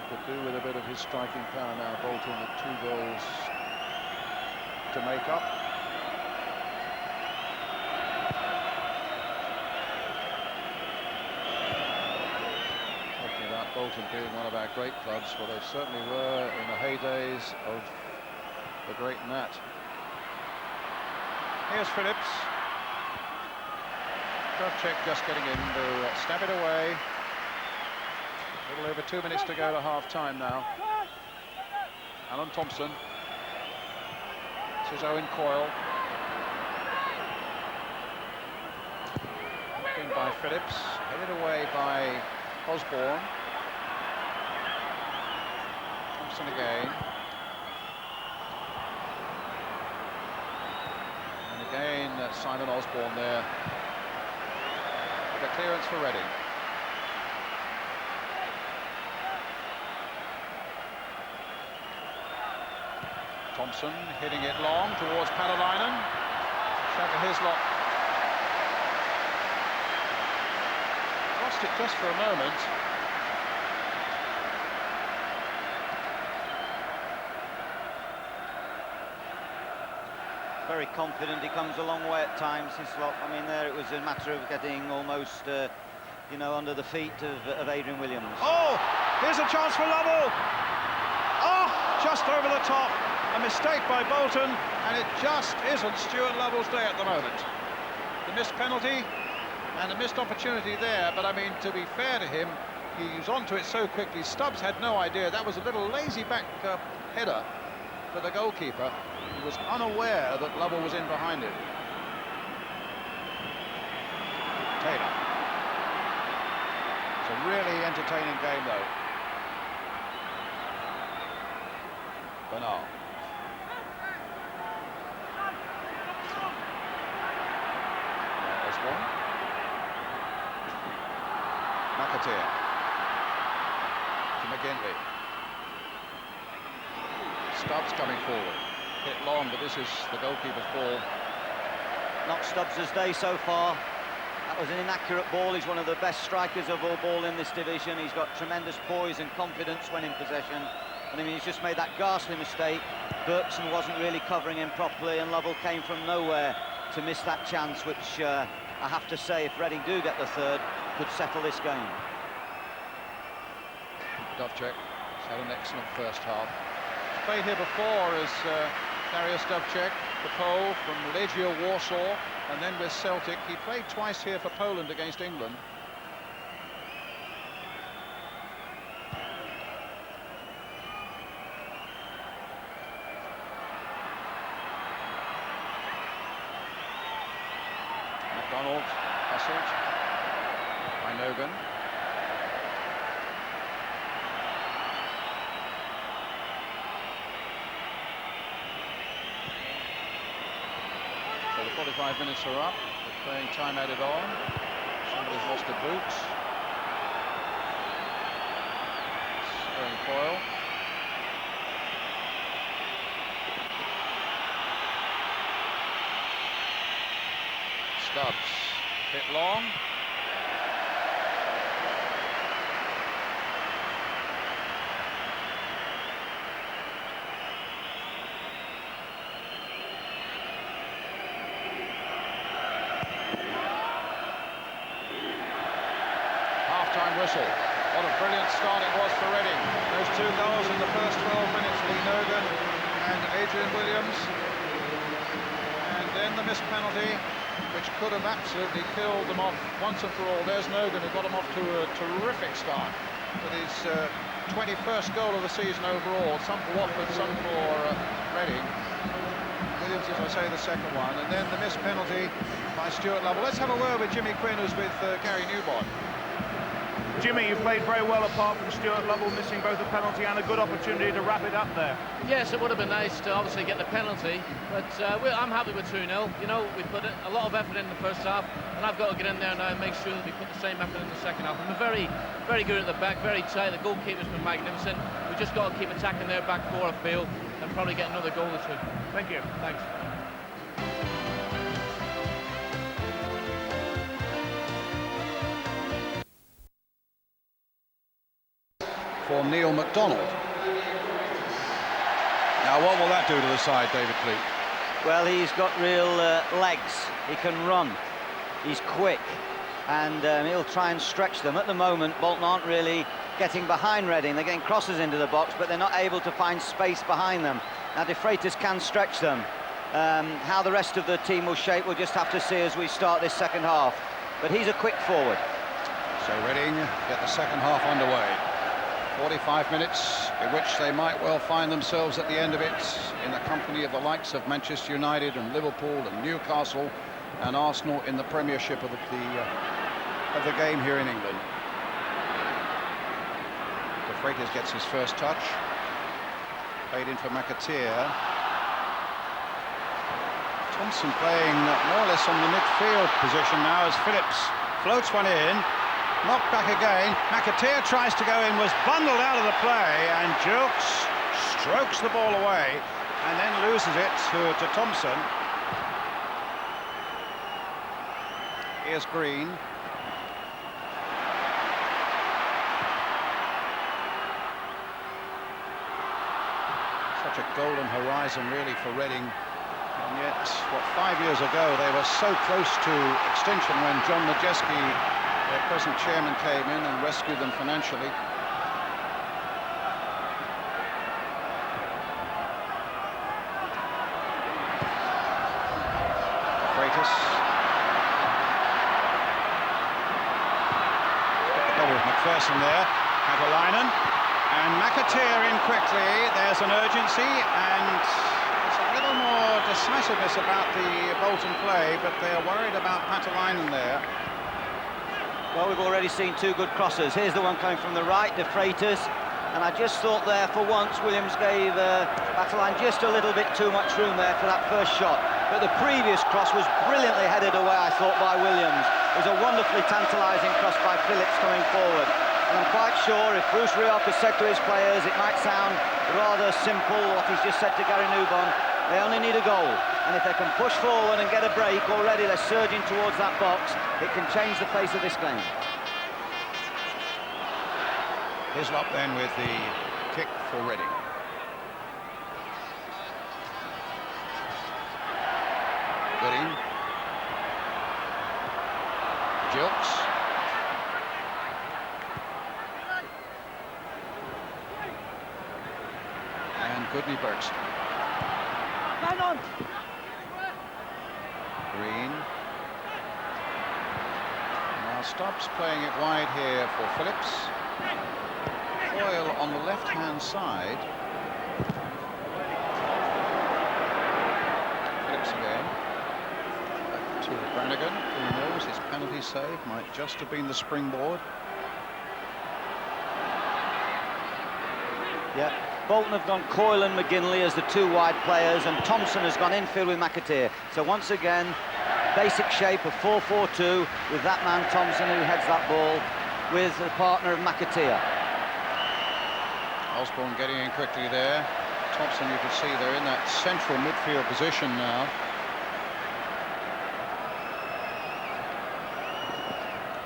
Could do with a bit of his striking power now. Bolton with 2 goals to make up. Talking about Bolton being one of our great clubs, well, they certainly were in the heydays of the great Nat. Here's Phillips. Dovcek just getting in to stab it away. A little over 2 minutes to go to half-time now. Alan Thompson. This is Owen Coyle. In by Phillips. Headed away by Osborne. Thompson again. And again, Simon Osborne there. With a clearance for Reading. Thompson hitting it long towards Palalainen. Shaka Hislop lost it just for a moment. Very confident, he comes a long way at times, Hislop. I mean, there it was a matter of getting almost, you know, under the feet of Adrian Williams. Oh, here's a chance for Lovell. Oh, just over the top. A mistake by Bolton, and it just isn't Stuart Lovell's day at the moment. The missed penalty and a missed opportunity there, but I mean, to be fair to him, he was onto it so quickly. Stubbs had no idea. That was a little lazy back header for the goalkeeper. He was unaware that Lovell was in behind him. Taylor. It's a really entertaining game, though. Bernal. McAteer to McGinley. Stubbs coming forward. Hit long, but this is the goalkeeper's ball. Not Stubbs' day so far. That was an inaccurate ball. He's one of the best strikers of all ball in this division. He's got tremendous poise and confidence when in possession. And I mean, he's just made that ghastly mistake. Bergson wasn't really covering him properly, and Lovell came from nowhere to miss that chance, which I have to say, if Reading do get the third, could settle this game. Dovcek has had an excellent first half. Played here before as Darius Dubček, the Pole from Legia Warsaw, and then with Celtic. He played twice here for Poland against England. McDonald hustled by Nogan. So the 45 minutes are up, with playing time added on. Somebody's lost a boot. Sterling Coyle. Stubbs, bit long. Half-time whistle. What a brilliant start it was for Reading. Those 2 goals in the first 12 minutes, Lee Nogan and Adrian Williams. And then the missed penalty, which could have absolutely killed them off once and for all. There's Nogan, who got him off to a terrific start with his 21st goal of the season overall. Some for Watford, some for Reading. Williams, as I say, the second one. And then the missed penalty by Stuart Lovell. Let's have a word with Jimmy Quinn, who's with Gary Newbon. Jimmy, you played very well apart from Stuart Lovell missing both a penalty and a good opportunity to wrap it up there. Yes, it would have been nice to obviously get the penalty, but I'm happy with 2-0. You know, we put a lot of effort in the first half, and I've got to get in there now and make sure that we put the same effort in the second half. We're very, very good at the back, very tight. The goalkeeper's been magnificent. We just got to keep attacking their back four, I feel, and probably get another goal or two. Thank you. Thanks. For Neil MacDonald. Now, what will that do to the side, David Cleek? Well, he's got real legs. He can run. He's quick, and he'll try and stretch them. At the moment, Bolton aren't really getting behind Reading. They're getting crosses into the box, but they're not able to find space behind them. Now, De Freitas can stretch them. How the rest of the team will shape, we'll just have to see as we start this second half. But he's a quick forward. So Reading get the second half underway. 45 minutes in which they might well find themselves at the end of it in the company of the likes of Manchester United and Liverpool and Newcastle and Arsenal in the Premiership of the game here in England. De Freitas gets his first touch. Played in for McAteer. Thompson playing more or less on the midfield position now as Phillips floats one in. Knocked back again. McAteer tries to go in, was bundled out of the play, and Jukes strokes the ball away and then loses it to Thompson. Here's Green. Such a golden horizon really for Reading. And yet, 5 years ago, they were so close to extinction when John Majeski, their present chairman, came in and rescued them financially. Freitas. Double with McPherson there. Havalainen. And McAteer in quickly. There's an urgency, and there's a little more decisiveness about the Bolton play, but they're worried about Havalainen there. Well, we've already seen 2 good crosses. Here's the one coming from the right, De Freitas. And I just thought there, for once, Williams gave Havalainen just a little bit too much room there for that first shot. But the previous cross was brilliantly headed away, I thought, by Williams. It was a wonderfully tantalising cross by Phillips coming forward. And I'm quite sure if Bruce Rioch has said to his players, it might sound rather simple what he's just said to Gary Newbon, they only need a goal. And if they can push forward and get a break, already they're surging towards that box, it can change the face of this game. Hislop then with the kick for Reading. Gooding. Jilks. And Goodney Bergson. Green. Now Stubbs playing it wide here for Phillips. Coyle on the left-hand side. Phillips again. Back to Brannigan. Who knows, his penalty save might just have been the springboard. Yeah, Bolton have gone Coyle and McGinley as the two wide players, and Thompson has gone infield with McAteer. So once again, basic shape of 4-4-2 with that man Thompson who heads that ball with the partner of McAteer. Osborne getting in quickly there. Thompson, you can see they're in that central midfield position now.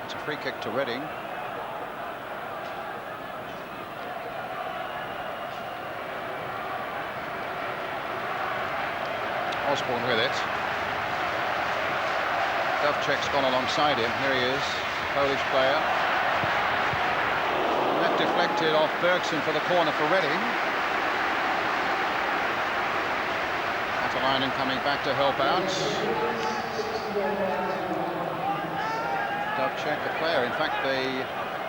It's a free kick to Reading. Osborne with it. Dovcek's gone alongside him. Here he is, Polish player. And that deflected off Bergson for the corner for Reading. Atalainen coming back to help out. Dovcek, the player. In fact, they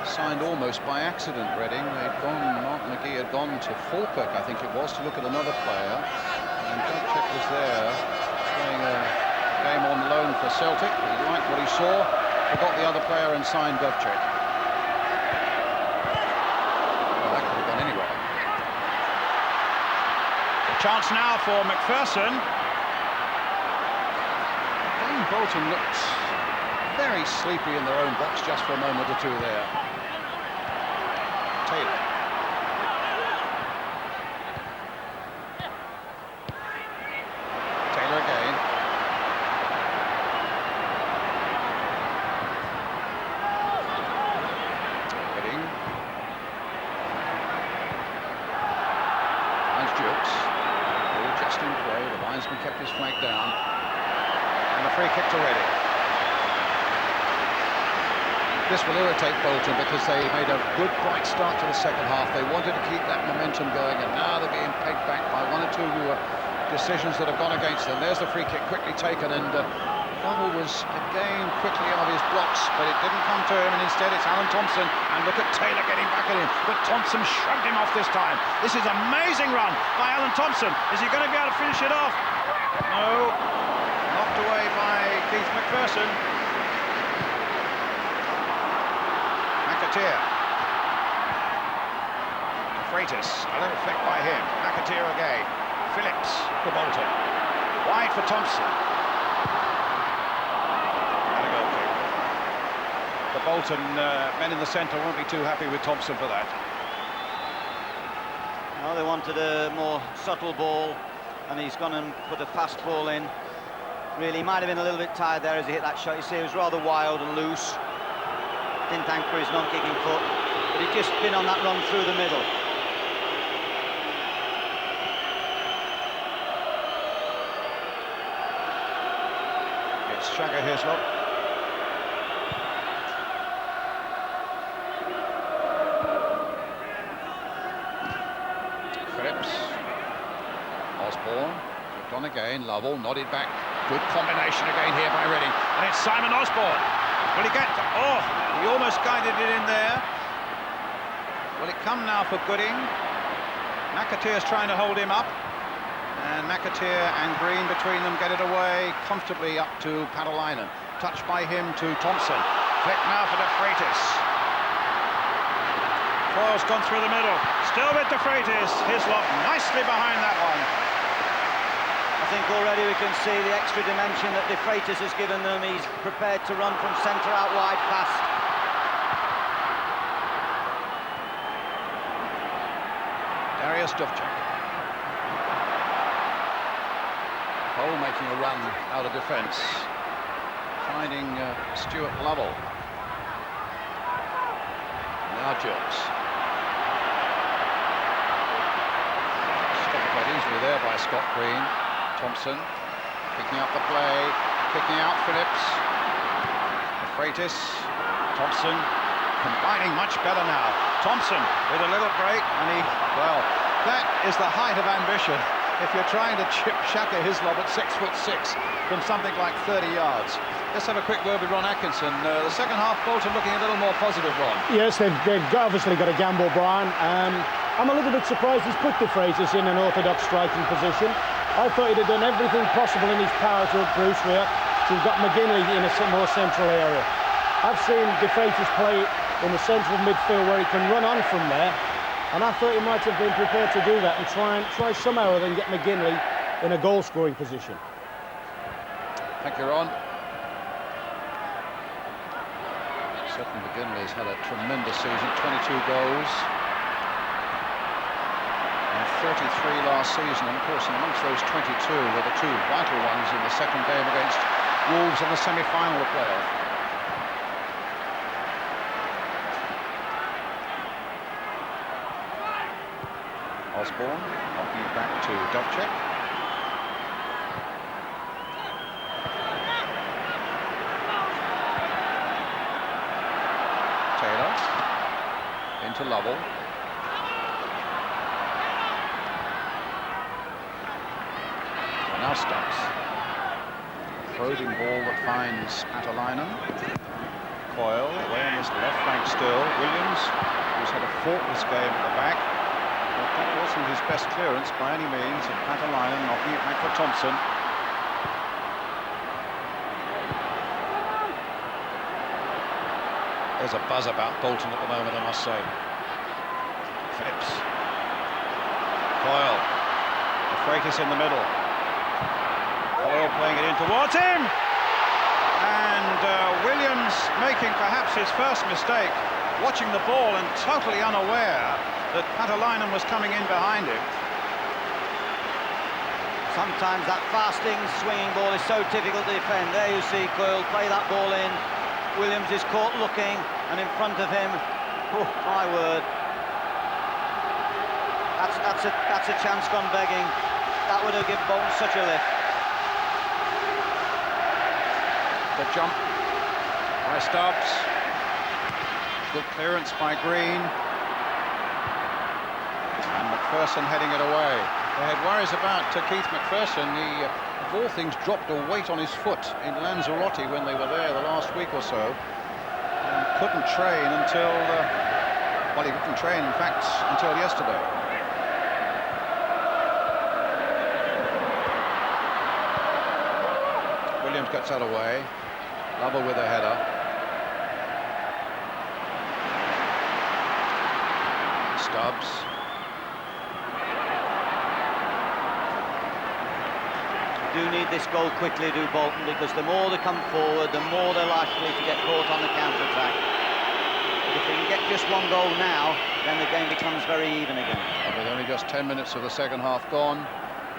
signed almost by accident, Reading. They'd gone, Mark McGee had gone to Falkirk, I think it was, to look at another player. And Dovcek was there, playing a game on loan for Celtic. He liked what he saw, forgot the other player and signed Dovcek. Well, that could have gone anywhere. A chance now for McPherson. Again, Bolton looked very sleepy in their own box just for a moment or two there. Taylor. Again. Heading. Nice jukes. All just in play. The linesman kept his flag down. And a free kick to Reading. This will irritate Bolton because they made a good, bright start to the second half. They wanted to keep that momentum going, and now they're being pegged back by one or two decisions that have gone against them. There's the free kick quickly taken, and Neville was again quickly out of his blocks, but it didn't come to him, and instead it's Alan Thompson. And look at Taylor getting back at him, but Thompson shrugged him off this time. This is an amazing run by Alan Thompson. Is he going to be able to finish it off? No. Knocked away by Keith McPherson. McAteer. Freitas, a little flick by him. McAteer again. Phillips for Bolton. Wide for Thompson. And a goal kick. The Bolton men in the centre won't be too happy with Thompson for that. Well, they wanted a more subtle ball, and he's gone and put a fast ball in. Really, he might have been a little bit tired there as he hit that shot. You see, it was rather wild and loose. Didn't thank for his non-kicking foot, but he'd just been on that run through the middle. Shagger Hislop. Phillips. Osborne. Flipped on again. Lovell nodded back. Good combination again here by Reading. And it's Simon Osborne. Will he get... Oh, He almost guided it in there. Will it come now for Gooding? McAteer's trying to hold him up. And McAteer and Green between them get it away comfortably up to Atalainen. Touched by him to Thompson. Flick now for De Freitas. Coyle's gone through the middle. Still with De Freitas. Hislop nicely behind that one. I think already we can see the extra dimension that De Freitas has given them. He's prepared to run from centre out wide fast. Darius Dovcek. Cole making a run out of defence, finding Stuart Lovell. Now Jones. Stopped quite easily there by Scott Green. Thompson picking up the play, picking out Phillips. Freitas, Thompson combining much better now. Thompson with a little break, and well, that is the height of ambition. if you're trying to chip Shaka Hislop at 6'6" from something like 30 yards. Let's have a quick word with Ron Atkinson. The second half, Bolton looking a little more positive, Ron. Yes, they've obviously got a gamble, Brian. I'm a little bit surprised he's put De Freitas in an orthodox striking position. I thought he'd have done everything possible in his power to up Bruce Rhea. So he's got McGinley in a more central area. I've seen De Freitas play in the central midfield where he can run on from there, and I thought he might have been prepared to do that and try somehow or then get McGinley in a goal-scoring position. Thank you, Ron. Certainly McGinley has had a tremendous season, 22 goals. And 33 last season, and of course amongst those 22 were the two vital ones in the second game against Wolves in the semi-final of playoff. Osborne knocking it back to Dovcek. Taylor into Lovell. And now Stubbs. Floating ball that finds Patalainen. Coyle away on his left flank still. Williams, who's had a faultless game at the back. But that wasn't his best clearance by any means, and Patalainen knocking it back for Thompson. There's a buzz about Bolton at the moment, I must say. Phillips. Coyle. De Freitas in the middle. Coyle playing it in towards him. And Williams making perhaps his first mistake, watching the ball and totally unaware that Patalainen was coming in behind him. Sometimes that fasting, swinging ball is so difficult to defend. There you see Coyle play that ball in. Williams is caught looking, and in front of him, oh my word, that's a chance gone begging. That would have given Bolton such a lift. The jump by Stubbs. Good clearance by Green. And McPherson heading it away. They had worries about Keith McPherson. He, of all things, dropped a weight on his foot in Lanzarote when they were there the last week or so. And couldn't train until, well, he couldn't train, in fact, until yesterday. Williams gets that away. Lovell with a header. Stubbs. Do need this goal quickly, do Bolton, because the more they come forward, the more they're likely to get caught on the counter-attack. But if they can get just one goal now, then the game becomes very even again. And with only just 10 minutes of the second half gone,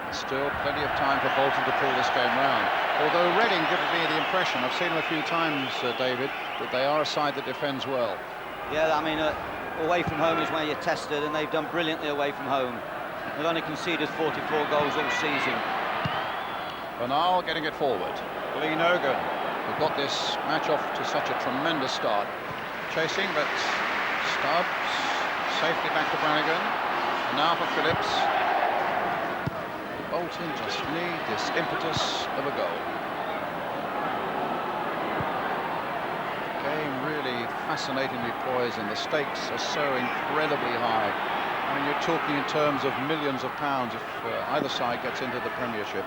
still plenty of time for Bolton to pull this game round. Although Reading give me the impression, I've seen them a few times, David, that they are a side that defends well. Yeah, I mean, away from home is where you're tested, and they've done brilliantly away from home. They've only conceded 44 goals all season. Bernal getting it forward. Lee Nogan, who got this match off to such a tremendous start. Chasing, but Stubbs, safely back to Brannigan. And now for Phillips. Bolton just need this impetus of a goal. Game really fascinatingly poised, and the stakes are so incredibly high. I mean, you're talking in terms of millions of pounds if either side gets into the Premiership.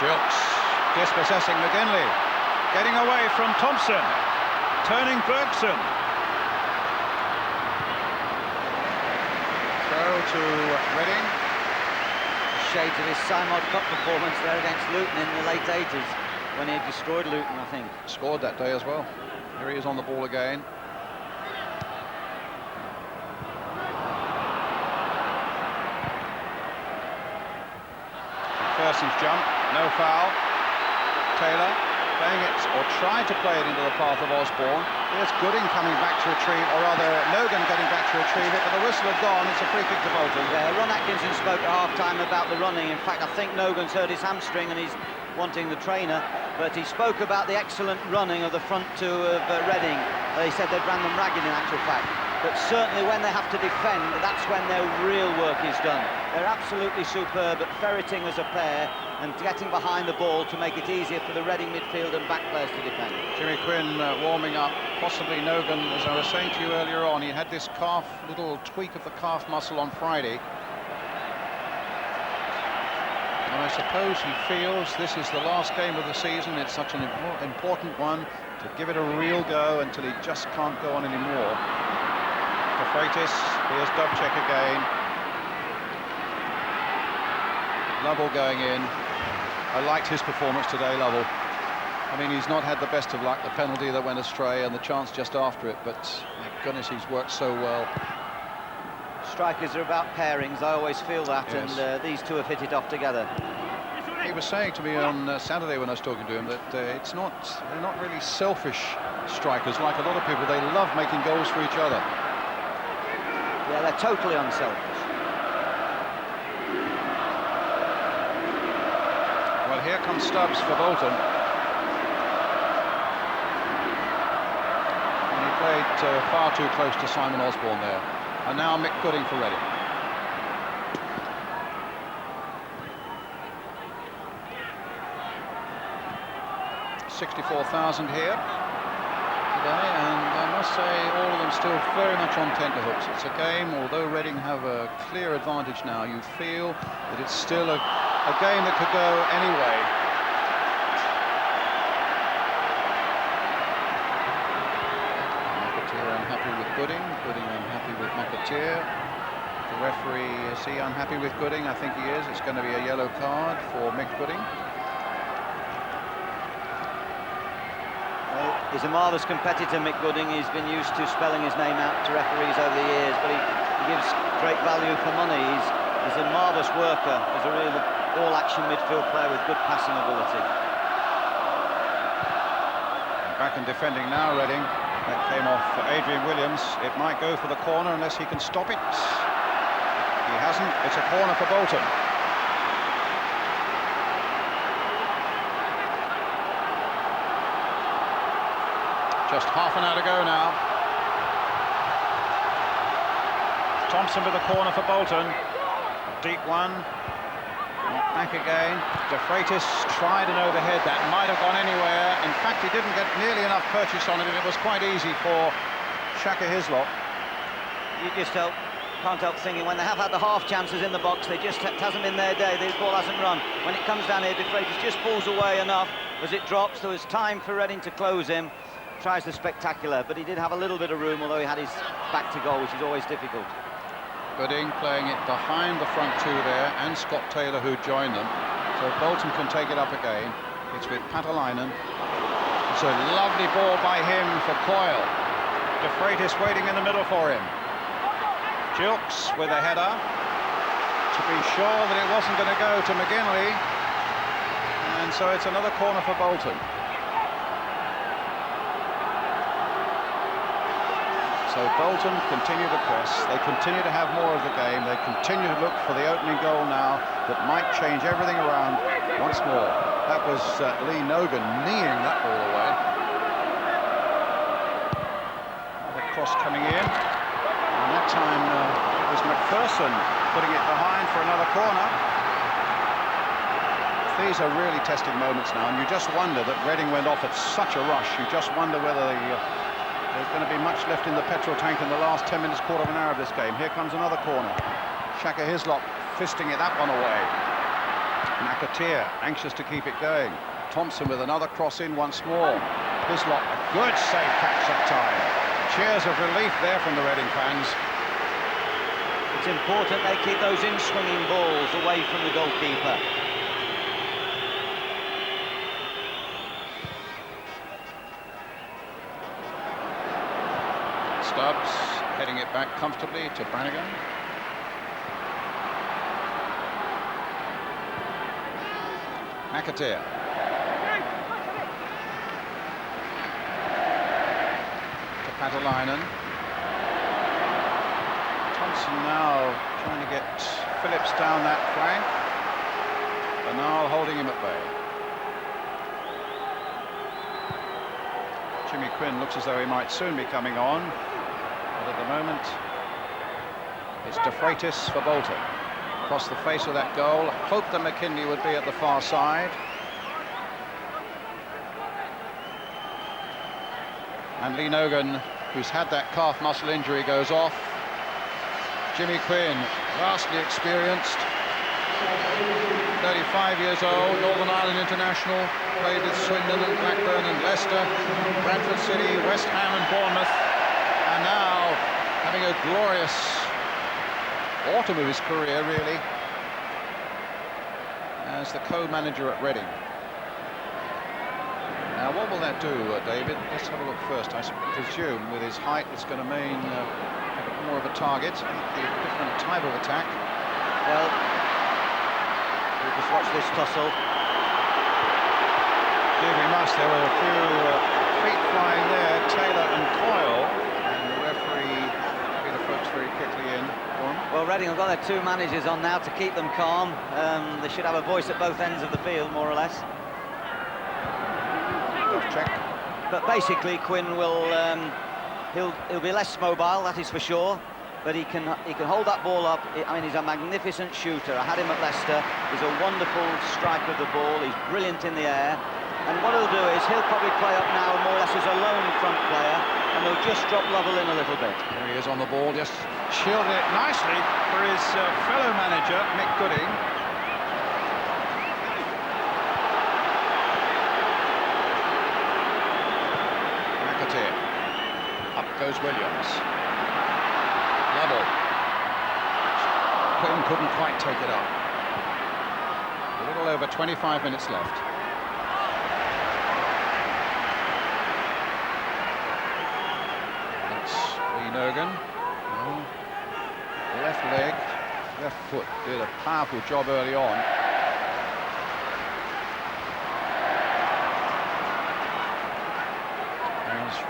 Gilks dispossessing McGinley, getting away from Thompson, turning Bergson. Throw to Reading. Shades of his Simon Cup performance there against Luton in the late 80s, when he destroyed Luton, I think. Scored that day as well. Here he is on the ball again. Person's jump, no foul. Taylor playing it, or tried to play it into the path of Osborne. Here's Gooding coming back to retrieve, or rather Nogan getting back to retrieve it, but the whistle had gone. It's a free kick to Bolton. Yeah, Ron Atkinson spoke at half-time about the running. In fact, I think Nogan's hurt his hamstring and he's wanting the trainer, but he spoke about the excellent running of the front two of Reading. He said they'd ran them ragged in actual fact. but certainly when they have to defend, that's when their real work is done. They're absolutely superb at ferreting as a pair and getting behind the ball to make it easier for the Reading midfield and back players to defend. Jimmy Quinn warming up, possibly Nogan, as I was saying to you earlier on, he had this little tweak of the calf muscle on Friday. And I suppose he feels this is the last game of the season. It's such an important one to give it a real go until he just can't go on anymore. De Freitas, here's Dubček again. Lovell going in. I liked his performance today, Lovell. I mean, he's not had the best of luck, the penalty that went astray and the chance just after it, but my goodness, he's worked so well. Strikers are about pairings, I always feel that, yes. And these two have hit it off together. He was saying to me on Saturday when I was talking to him that they're not really selfish strikers like a lot of people. They love making goals for each other. Yeah, they're totally unselfish. Well, here comes Stubbs for Bolton. And he played far too close to Simon Osborne there. And now Mick Gooding for Reading. $64,000 here today, and I must say all of them still very much on tenterhooks. It's a game, although Reading have a clear advantage now, you feel that it's still a game that could go anyway. McAteer unhappy with Gooding, Gooding unhappy with McAteer. The referee, is he unhappy with Gooding? I think he is. It's going to be a yellow card for Mick Gooding. He's a marvellous competitor, Mick Gooding. He's been used to spelling his name out to referees over the years, but he gives great value for money. He's a marvellous worker. He's a real all-action midfield player with good passing ability. Back and defending now, Reading. That came off for Adrian Williams. It might go for the corner unless he can stop it. He hasn't. It's a corner for Bolton. Just half an hour to go now. Thompson with a corner for Bolton. Deep one. Back again. De Freitas tried an overhead that might have gone anywhere. In fact, he didn't get nearly enough purchase on it, and it was quite easy for Shaka Hislop. You just can't help thinking when they have had the half chances in the box, it hasn't been their day. The ball hasn't run. When it comes down here, De Freitas just pulls away enough. As it drops, there was time for Reading to close him. Tries the spectacular, but he did have a little bit of room, although he had his back to goal, which is always difficult. Gooding playing it behind the front two there, and Scott Taylor, who joined them. So Bolton can take it up again. It's with Patalainen. It's a lovely ball by him for Coyle. De Freitas waiting in the middle for him. Gilks with a header to be sure that it wasn't going to go to McGinley. And so it's another corner for Bolton. So Bolton continue to press, they continue to have more of the game, they continue to look for the opening goal now that might change everything around once more. That was Lee Nogan kneeing that ball away. Another cross coming in, and that time it was McPherson putting it behind for another corner. These are really testing moments now, and you just wonder that Reading went off at such a rush. You just wonder whether there's going to be much left in the petrol tank in the last 10 minutes, quarter of an hour of this game. Here comes another corner. Shaka Hislop fisting it that one away. McAteer anxious to keep it going. Thompson with another cross in once more. Hislop, a good save catch that time. Cheers of relief there from the Reading fans. It's important they keep those in-swinging balls away from the goalkeeper. Stubbs heading it back comfortably to Brannigan. McAteer. To Patalainen. Thompson now trying to get Phillips down that flank. Bernal holding him at bay. Jimmy Quinn looks as though he might soon be coming on. But at the moment, it's De Freitas for Bolton. Across the face of that goal. Hoped that McKinley would be at the far side. And Lee Nogan, who's had that calf muscle injury, goes off. Jimmy Quinn, vastly experienced. 35 years old, Northern Ireland international, played with Swindon and Blackburn and Leicester, Bradford City, West Ham and Bournemouth, and now having a glorious autumn of his career, really, as the co-manager at Reading. Now, what will that do, David? Let's have a look first. I presume with his height, it's going to mean more of a target, a different type of attack. Well, we'll just watch this tussle. Indeed we must. There were a few feet flying there, Taylor and Coyle, and the referee brought the folks very quickly in. Go on. Well, Reading have got their two managers on now to keep them calm. They should have a voice at both ends of the field, more or less. Check. But basically, Quinn will he'll be less mobile, that is for sure. But he can hold that ball up. I mean, he's a magnificent shooter. I had him at Leicester. He's a wonderful striker of the ball. He's brilliant in the air. And what he'll do is he'll probably play up now more or less as a lone front player, and they'll just drop Lovell in a little bit. There he is on the ball, just shielded it nicely for his fellow manager, Mick Gooding. Up goes Williams. Neville. Quinn couldn't quite take it up. A little over 25 minutes left. That's Lee Nogan. Oh. Left leg, left foot. Did a powerful job early on.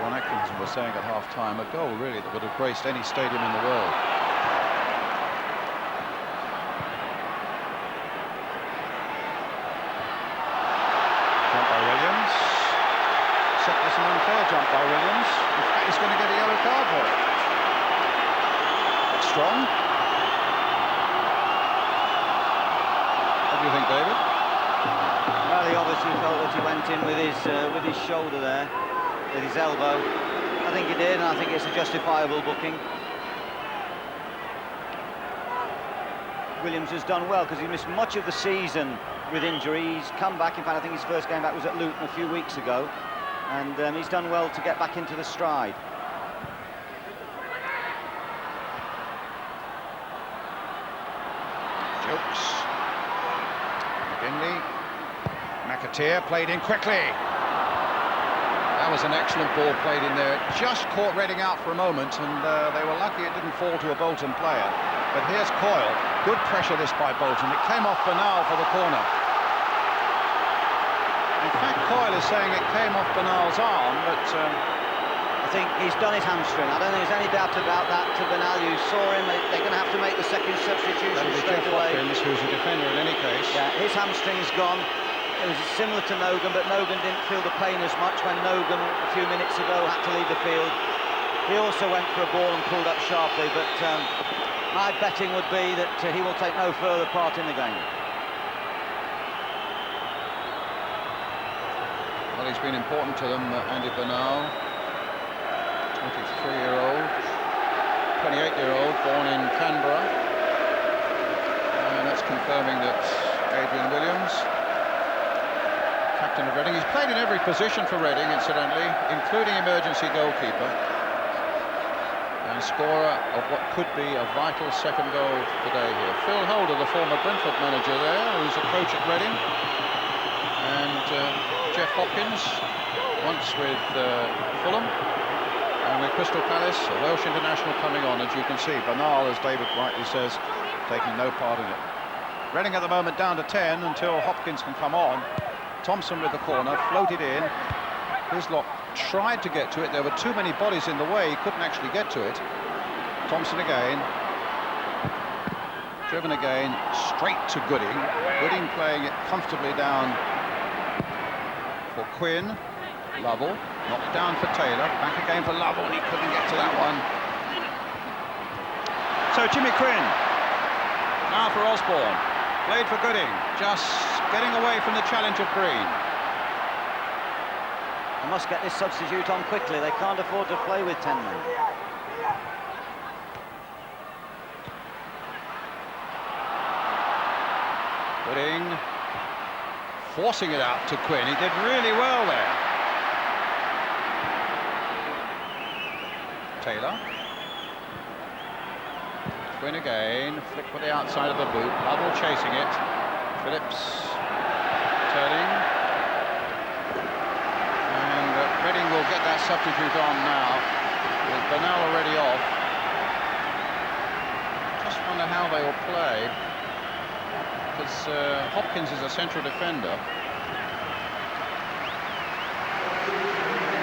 Ron Atkinson was saying at half-time, a goal really that would have graced any stadium in the world. Jump by Williams. Except there's an unfair jump by Williams. In fact, he's going to get a yellow card for it. Strong. What do you think, David? Well, he obviously felt that he went in with his shoulder there. With his elbow. I think he did, and I think it's a justifiable booking. Williams has done well because he missed much of the season with injury. He's come back. In fact, I think his first game back was at Luton a few weeks ago, and he's done well to get back into the stride. Jokes. McGinley. McAteer played in quickly. That was an excellent ball played in there. It just caught Reading out for a moment, and they were lucky it didn't fall to a Bolton player. But here's Coyle. Good pressure this by Bolton. It came off Bernal for the corner. In fact, Coyle is saying it came off Bernal's arm, but I think he's done his hamstring. I don't think there's any doubt about that. To Bernal, you saw him. They're going to have to make the second substitution straight away. Hopkins, who's a defender in any case. Yeah, his hamstring's gone. It was similar to Nogan, but Nogan didn't feel the pain as much when Nogan, a few minutes ago, had to leave the field. He also went for a ball and pulled up sharply, but my betting would be that he will take no further part in the game. Well, he's been important to them, Andy Bernal. 23-year-old, 28-year-old, born in Canberra. And that's confirming that Adrian Williams, captain of Reading. He's played in every position for Reading, incidentally, including emergency goalkeeper. And scorer of what could be a vital second goal today here. Phil Holder, the former Brentford manager there, who's a coach at Reading. And Jeff Hopkins, once with Fulham. And with Crystal Palace, a Welsh international coming on, as you can see. Bernal, as David rightly says, taking no part in it. Reading at the moment down to 10 until Hopkins can come on. Thompson with the corner, floated in. Hislop tried to get to it. There were too many bodies in the way. He couldn't actually get to it. Thompson again. Driven again, straight to Gooding. Gooding playing it comfortably down for Quinn. Lovell, knocked down for Taylor. Back again for Lovell, and he couldn't get to that one. So Jimmy Quinn. Now for Osborne. Played for Gooding. Just getting away from the challenge of Green. They must get this substitute on quickly. They can't afford to play with 10 men. Gooding forcing it out to Quinn. He did really well there. Taylor. Quinn again, flick with the outside of the boot. Lovell chasing it. Phillips turning. And Reading will get that substitute on now, with Bernal already off. Just wonder how they will play, because Hopkins is a central defender.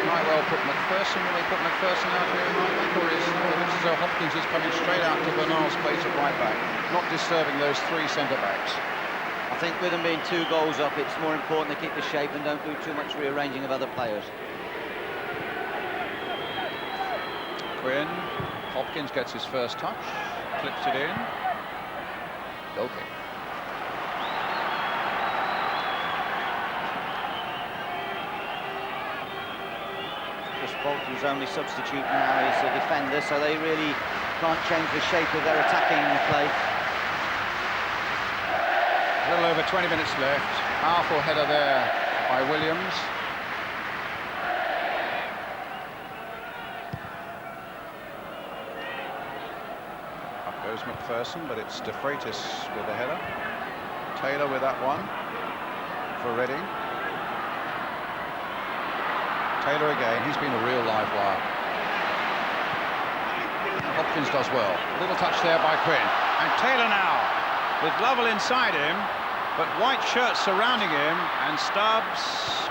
Might well put McPherson. Will they put McPherson out here? Might they? Or is it looks as though Hopkins is coming straight out to Bernal's place at right back, not disturbing those three centre backs. I think with them being 2 goals up, it's more important to keep the shape and don't do too much rearranging of other players. Quinn, Hopkins gets his first touch, clips it in. Goal kick. Bolton's only substitute now is a defender, so they really can't change the shape of their attacking play. A little over 20 minutes left. Powerful header there by Williams. Up goes McPherson, but it's De Freitas with the header. Taylor with that one for Reading. Taylor again, he's been a real live wire. Hopkins does well. A little touch there by Quinn. And Taylor now, with Lovell inside him, but white shirts surrounding him, and Stubbs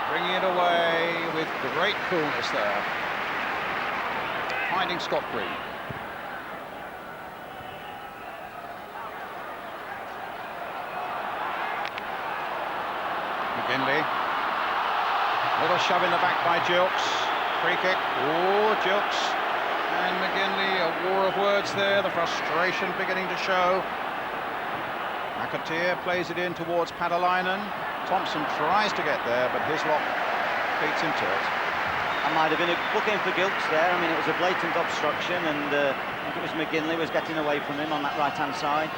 bringing it away with great coolness there. Finding Scott Green. McGinley. Little shove in the back by Gilks. Free kick. Oh, Gilks and McGinley. A war of words there. The frustration beginning to show. McAteer plays it in towards Padalainen. Thompson tries to get there, but his lock beats him to it. That might have been a booking for Gilks there. I mean, it was a blatant obstruction, and I think it was McGinley was getting away from him on that right-hand side.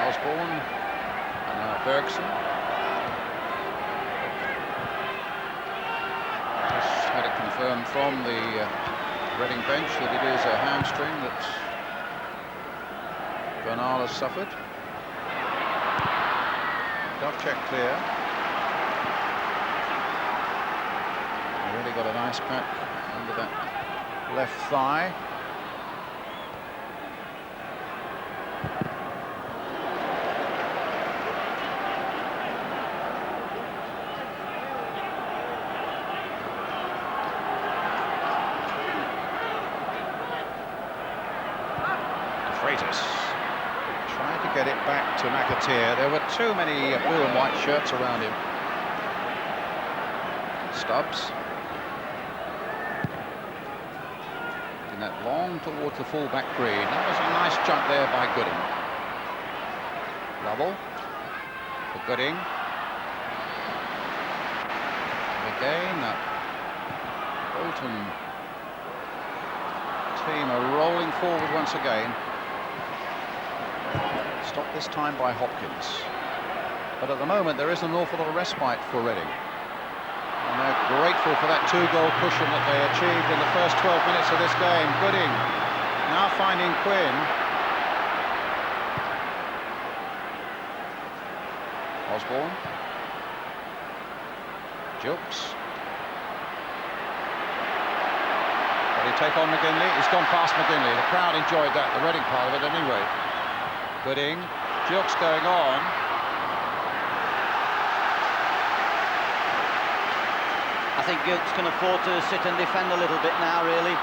Osborne and now Bergson. Just had it confirmed from the Reading bench that it is a hamstring that Bernal has suffered. Dovcek clear. Really got a nice pack under that left thigh. Freitas tried to get it back to McAteer. There were too many blue and white shirts around him. Stubbs. In that long towards the full-back Green. That was a nice jump there by Gooding. Lovell for Gooding. And again, that Bolton team are rolling forward once again. Stopped this time by Hopkins. But at the moment there isn't an awful lot of respite for Reading. And they're grateful for that 2-goal cushion that they achieved in the first 12 minutes of this game. Gooding now finding Quinn. Osborne. Gilks. Will he take on McGinley? He's gone past McGinley. The crowd enjoyed that, the Reading part of it anyway. Gooding. Gilks going on. I think Gilks can afford to sit and defend a little bit now, really.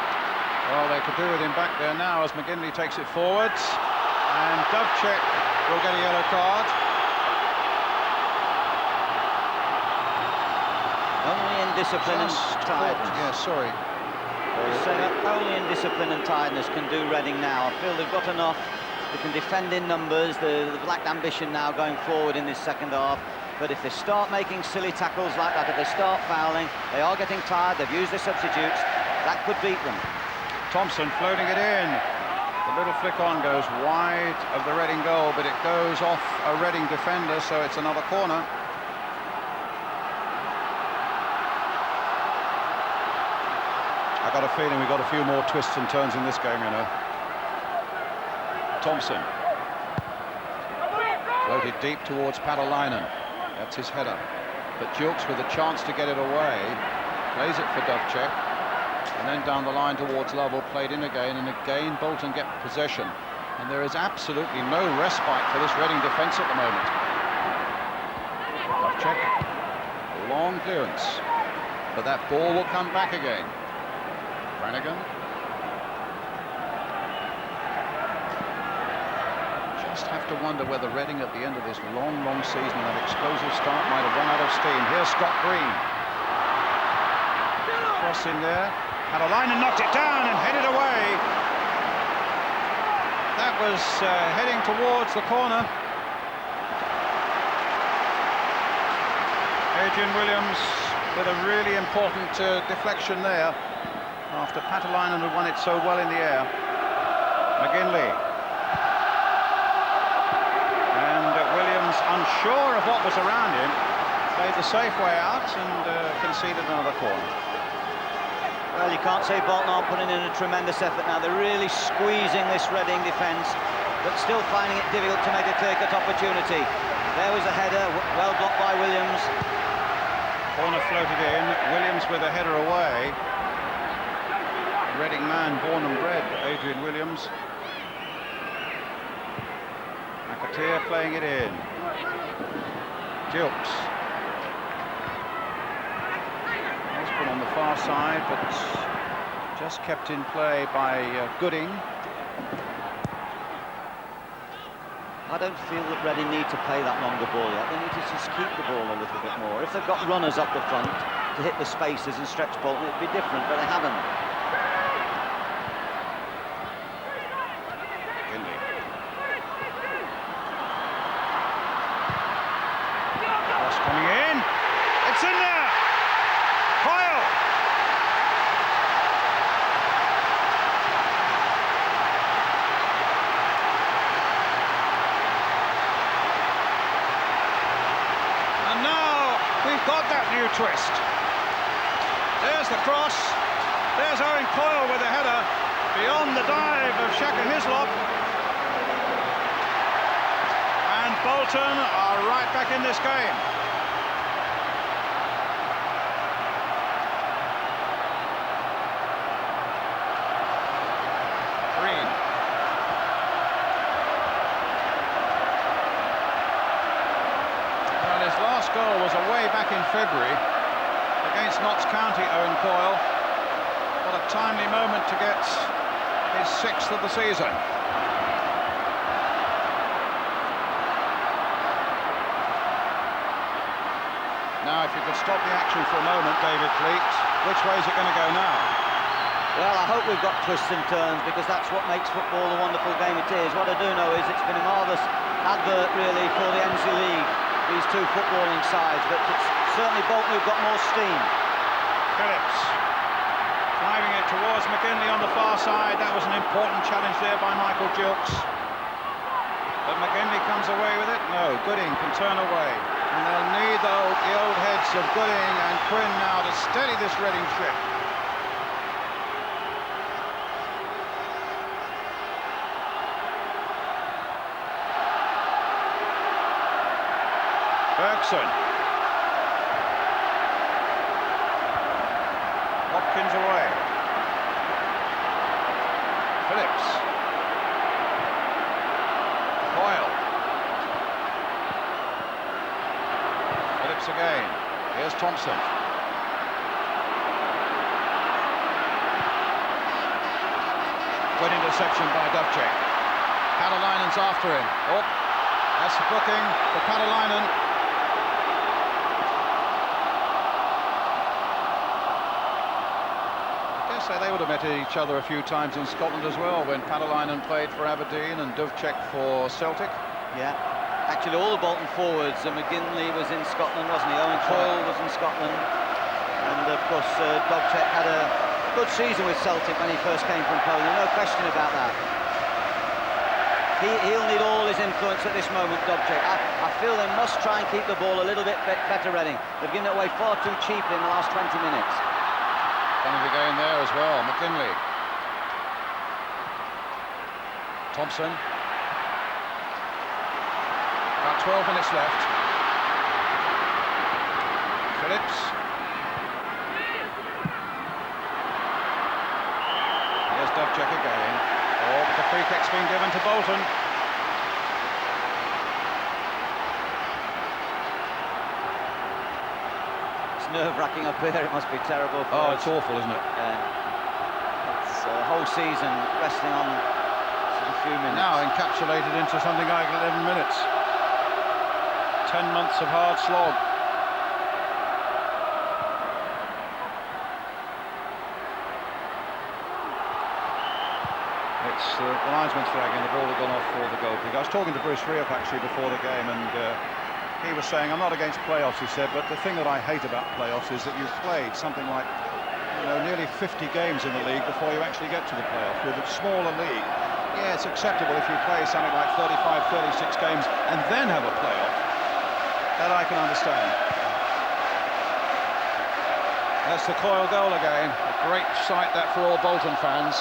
Well, they could do with him back there now as McGinley takes it forwards. And Dovcek will get a yellow card. Only in discipline and tiredness. Yeah, sorry. Only in discipline and tiredness can do Reading now. I feel they've got enough. They can defend in numbers. They've lacked ambition now going forward in this second half. But if they start making silly tackles like that, if they start fouling, they are getting tired. They've used their substitutes. That could beat them. Thompson floating it in. The little flick on goes wide of the Reading goal, but it goes off a Reading defender, so it's another corner. I got a feeling we've got a few more twists and turns in this game, you know. Thompson. Floated deep towards Patalainen. That's his header. But Jukes with a chance to get it away. Plays it for Dovcek. And then down the line towards Lovell, played in again, and again Bolton get possession. And there is absolutely no respite for this Reading defence at the moment. Dovcek. Long clearance. But that ball will come back again. Brannigan. Just have to wonder whether Reading at the end of this long season, that explosive start, might have run out of steam. Here's Scott Green. Cross in there. Patalainen knocked it down and headed away. That was heading towards the corner. Adrian Williams with a really important deflection there, after Patalainen had won it so well in the air. McGinley. And Williams, unsure of what was around him, played the safe way out and conceded another corner. Well, you can't say Bolton aren't putting in a tremendous effort now. They're really squeezing this Reading defence, but still finding it difficult to make a clear-cut opportunity. There was a header, well blocked by Williams. Corner floated in, Williams with a header away. Reading man, born and bred, Adrian Williams. McAteer playing it in. Jukes. He's put on the far side, but just kept in play by Gooding. I don't feel that Reading need to play that longer ball yet. They need to just keep the ball a little bit more. If they've got runners up the front to hit the spaces and stretch Bolton, it'd be different, but they haven't. Coming in, it's in there. Coyle. And now we've got that new twist. There's the cross. There's Owen Coyle with a header beyond the dive of Shaka Hislop. And Bolton are right back in this game. Goal was away back in February against Notts County, Owen Coyle. What a timely moment to get his 6th of the season. Now, if you could stop the action for a moment, David Fleet, which way is it going to go now? Well, I hope we've got twists and turns, because that's what makes football the wonderful game it is. What I do know is it's been a marvellous advert, really, for the NZ League, these two footballing sides, but it's certainly Bolton who've got more steam. Phillips driving it towards McGinley on the far side. That was an important challenge there by Michael Jukes. But McGinley comes away with it. No, Gooding can turn away. And they'll need the old heads of Gooding and Quinn now to steady this Reading ship. Bergson. Watkins away. Phillips. Coyle. Phillips again. Here's Thompson. Good interception by Dovcek. Patalainen's after him. Oh, that's the booking for Patalainen. say they would have met each other a few times in Scotland as well, when Paddleinen played for Aberdeen and Dovcek for Celtic. Yeah, actually all the Bolton forwards, McGinley was in Scotland, wasn't he? Owen Coyle was in Scotland, and of course Dovcek had a good season with Celtic when he first came from Poland, no question about that. He'll need all his influence at this moment, Dovcek. I feel they must try and keep the ball a little bit better, Reading. They've given it away far too cheaply in the last 20 minutes. Penalty game there as well, McGinley. Thompson. About 12 minutes left. Phillips. Here's Dovcek again. Oh, but the free kick's been given to Bolton. It's nerve-wracking up here, it must be terrible for us. It's awful, isn't it? It's a whole season resting on a few minutes. Now encapsulated into something like 11 minutes. 10 months of hard slog. It's the linesman's flag and the ball had gone off for the goal kick. I was talking to Bruce Rioch actually before the game, and he was saying, I'm not against playoffs, he said, but the thing that I hate about playoffs is that you've played something like, nearly 50 games in the league before you actually get to the playoff. With a smaller league, yeah, it's acceptable if you play something like 35, 36 games and then have a playoff. That I can understand. That's the Coyle goal again. A great sight that for all Bolton fans.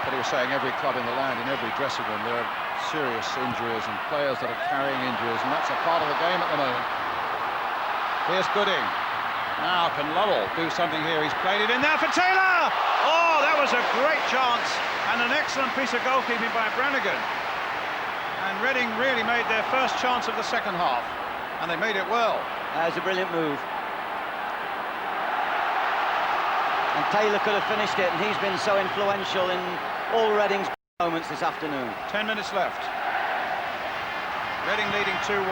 But he was saying every club in the land, in every dressing room, there are serious injuries and players that are carrying injuries, and that's a part of the game at the moment. Here's Gooding. Now can Lovell do something here? He's played it in there for Taylor! Oh, that was a great chance and an excellent piece of goalkeeping by Brannigan. And Reading really made their first chance of the second half, and they made it well. That was a brilliant move. And Taylor could have finished it, and he's been so influential in all Reading's moments this afternoon. 10 minutes left. Reading leading 2-1.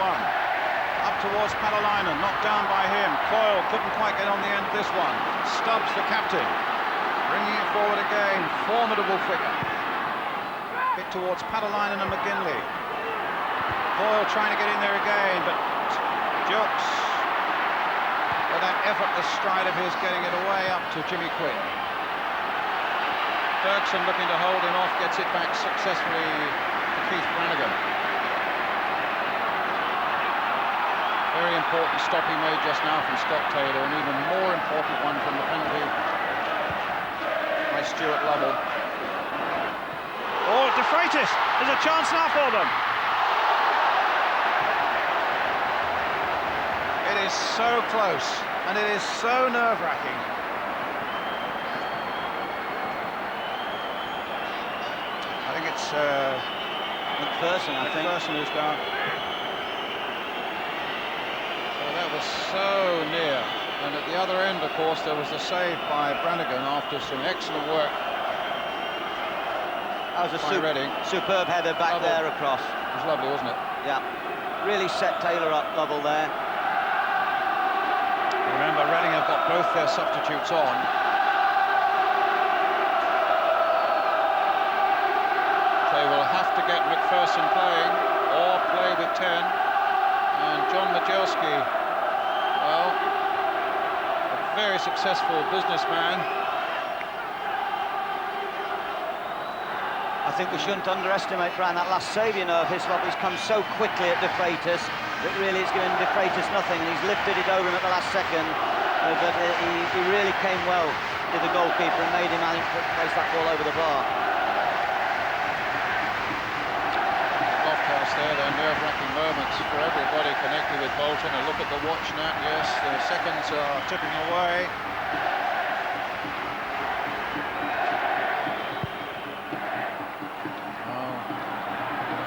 Up towards Paddleinen, knocked down by him. Coyle couldn't quite get on the end of this one. Stubbs, the captain, bringing it forward again. Formidable figure. Hit towards Paddleinen and McGinley. Coyle trying to get in there again, but Jukes, with that effortless stride of his, getting it away up to Jimmy Quinn. Bergson looking to hold him off, gets it back successfully to Keith Brannigan. Very important stop he made just now from Scott Taylor, and even more important one from the penalty by Stuart Lovell. Oh, De Freitas, there's a chance now for them. It is so close, and it is so nerve-wracking. I think it's McPherson who's down. So that was so near. And at the other end, of course, there was the save by Brannigan after some excellent work. That was a superb header back there across. It was lovely, wasn't it? Yeah, really set Taylor up, Lovell there. Remember, Reading have got both their substitutes on. They will have to get McPherson playing, or play with 10. And John Majelski, well, a very successful businessman. I think we shouldn't underestimate, Brian, that last save, of his. He's come so quickly at De Freitas that really it's given De Freitas nothing, and he's lifted it over him at the last second. But he really came well to the goalkeeper and made him place that ball over the bar. Loftus there, they're nerve-wracking moments for everybody connected with Bolton. A look at the watch now, yes, the seconds are tipping away.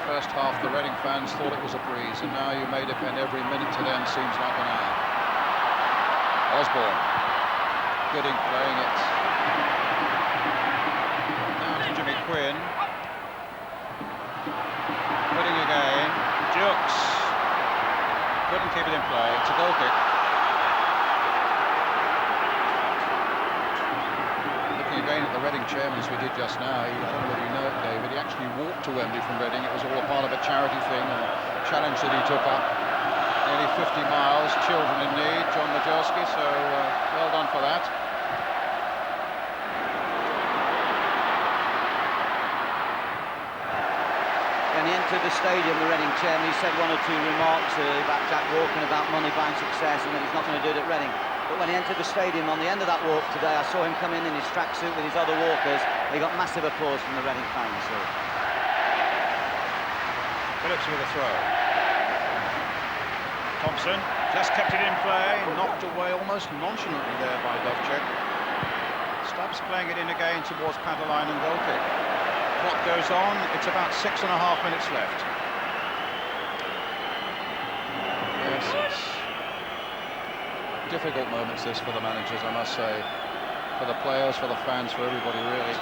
First half, the Reading fans thought it was a breeze, and now you may defend every minute to them seems like an hour. Osborne, Gooding playing it. Now to Jimmy Quinn. Gooding again. Jukes couldn't keep it in play. It's a goal kick. Looking again at the Reading chairman, as we did just now, I don't know whether you know it, David, he actually walked to Wembley from Reading. It was all a part of a charity thing, a challenge that he took up. Nearly 50 miles, children in need, John Majerski, so well done for that. When he entered the stadium, the Reading chairman, he said one or two remarks about Jack walking about money buying success and that he's not going to do it at Reading. But when he entered the stadium on the end of that walk today, I saw him come in his tracksuit with his other walkers. He got massive applause from the Reading fans. So. Phillips with a throw. Thompson just kept it in play, knocked away almost nonchalantly there by Dovcek. Stubbs playing it in again towards Pataline and goal kick. Clock goes on, it's about 6.5 minutes left. Yes, it's difficult moments this for the managers, I must say. For the players, for the fans, for everybody really.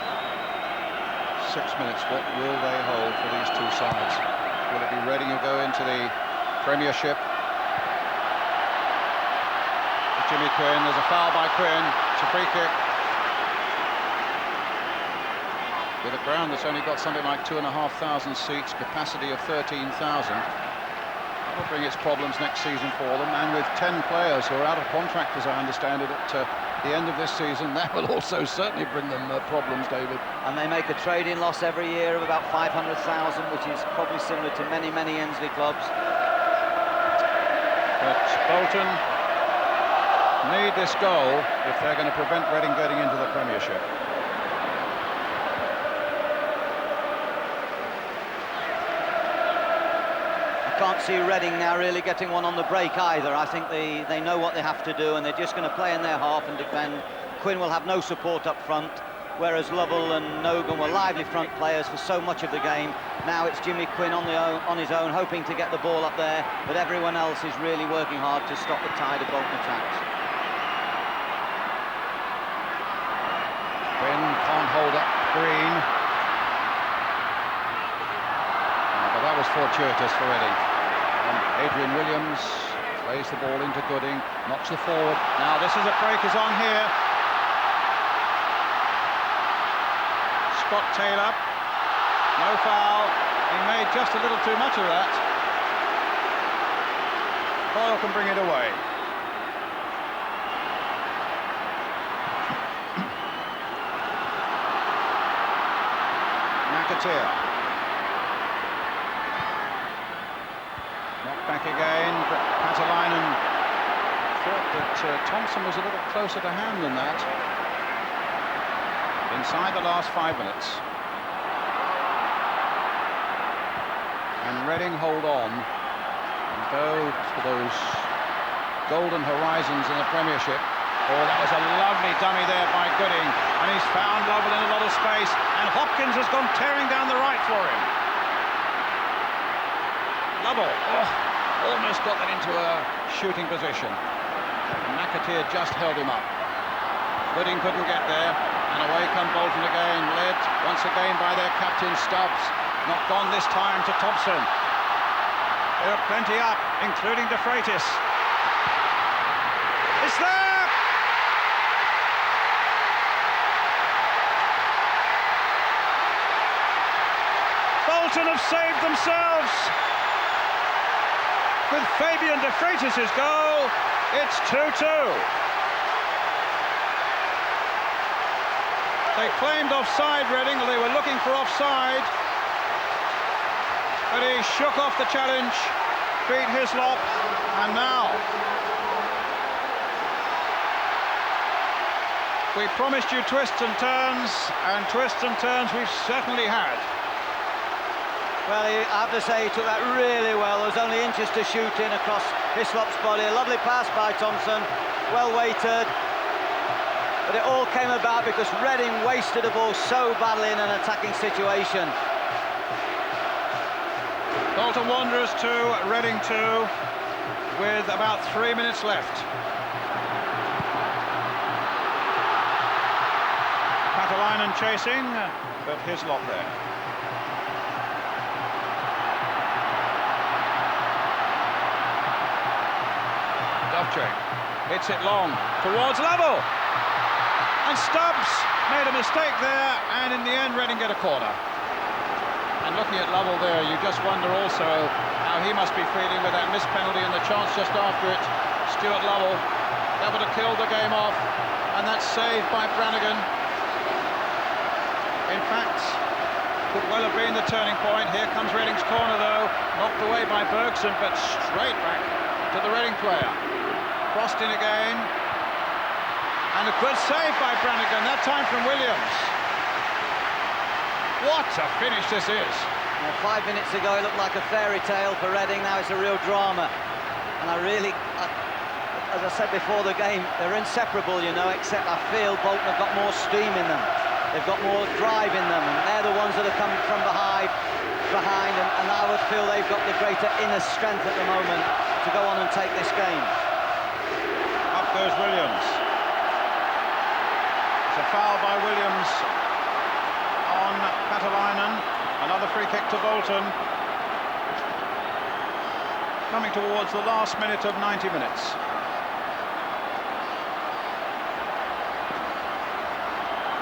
6 minutes, what will they hold for these two sides? Will it be Reading who go into the Premiership? Jimmy Quinn, there's a foul by Quinn, it's a free kick. With a ground that's only got something like 2,500 seats, capacity of 13,000. That will bring its problems next season for them, and with 10 players who are out of contract, as I understand it, at the end of this season, that will also certainly bring them problems, David. And they make a trading loss every year of about 500,000, which is probably similar to many, many Ensley clubs. But Bolton need this goal if they're going to prevent Reading getting into the Premiership. I can't see Reading now really getting one on the break either. I think they know what they have to do and they're just going to play in their half and defend. Quinn will have no support up front, whereas Lovell and Nogan were lively front players for so much of the game. Now it's Jimmy Quinn on his own, hoping to get the ball up there, but everyone else is really working hard to stop the tide of Bolton attacks. Quinn can't hold up Green. But that was fortuitous for Reading. And Adrian Williams plays the ball into Gooding, knocks the forward. Now this is a break is on here. Scott Taylor, no foul. He made just a little too much of that. Boyle can bring it away. McAteer. Knocked back again, but Patalainen thought that Thompson was a little closer to hand than that. Inside the last 5 minutes. And Reading hold on and go for those golden horizons in the Premiership. Oh, that was a lovely dummy there by Gooding, and he's found Lovell in a lot of space, and Hopkins has gone tearing down the right for him. Lovell, almost got that into a shooting position. And McAteer just held him up. Gooding couldn't get there, and away come Bolton again, led once again by their captain Stubbs. Not gone this time to Thompson. There are plenty up, including De Freitas. It's there! Bolton have saved themselves. With Fabian De Freitas' goal, it's 2-2. They claimed offside, Reading, or they were looking for offside. But he shook off the challenge, beat Hislop, and now we promised you twists and turns we've certainly had. Well, I have to say he took that really well. There was only inches to shoot in across Hislop's body. A lovely pass by Thompson, well weighted. But it all came about because Reading wasted the ball so badly in an attacking situation. Bolton Wanderers 2, Reading 2, with about 3 minutes left. Patalainen chasing, but Hislop there. check. Hits it long towards Lovell. And Stubbs made a mistake there, and in the end Reading get a corner. And looking at Lovell there, you just wonder also how he must be feeling with that missed penalty and the chance just after it. Stuart Lovell, that would have killed the game off, and that's saved by Brannigan. In fact, could well have been the turning point. Here comes Reading's corner though, knocked away by Bergson, but straight back to the Reading player. Crossed in again, and a good save by Brannigan, that time from Williams. What a finish this is. Well, 5 minutes ago it looked like a fairy tale for Reading, now it's a real drama. And as I said before the game, they're inseparable, you know, except I feel Bolton have got more steam in them. They've got more drive in them, and they're the ones that are coming from behind, and I would feel they've got the greater inner strength at the moment to go on and take this game. Up goes Williams. It's a foul by Williams on Patalainen. Another free kick to Bolton. Coming towards the last minute of 90 minutes.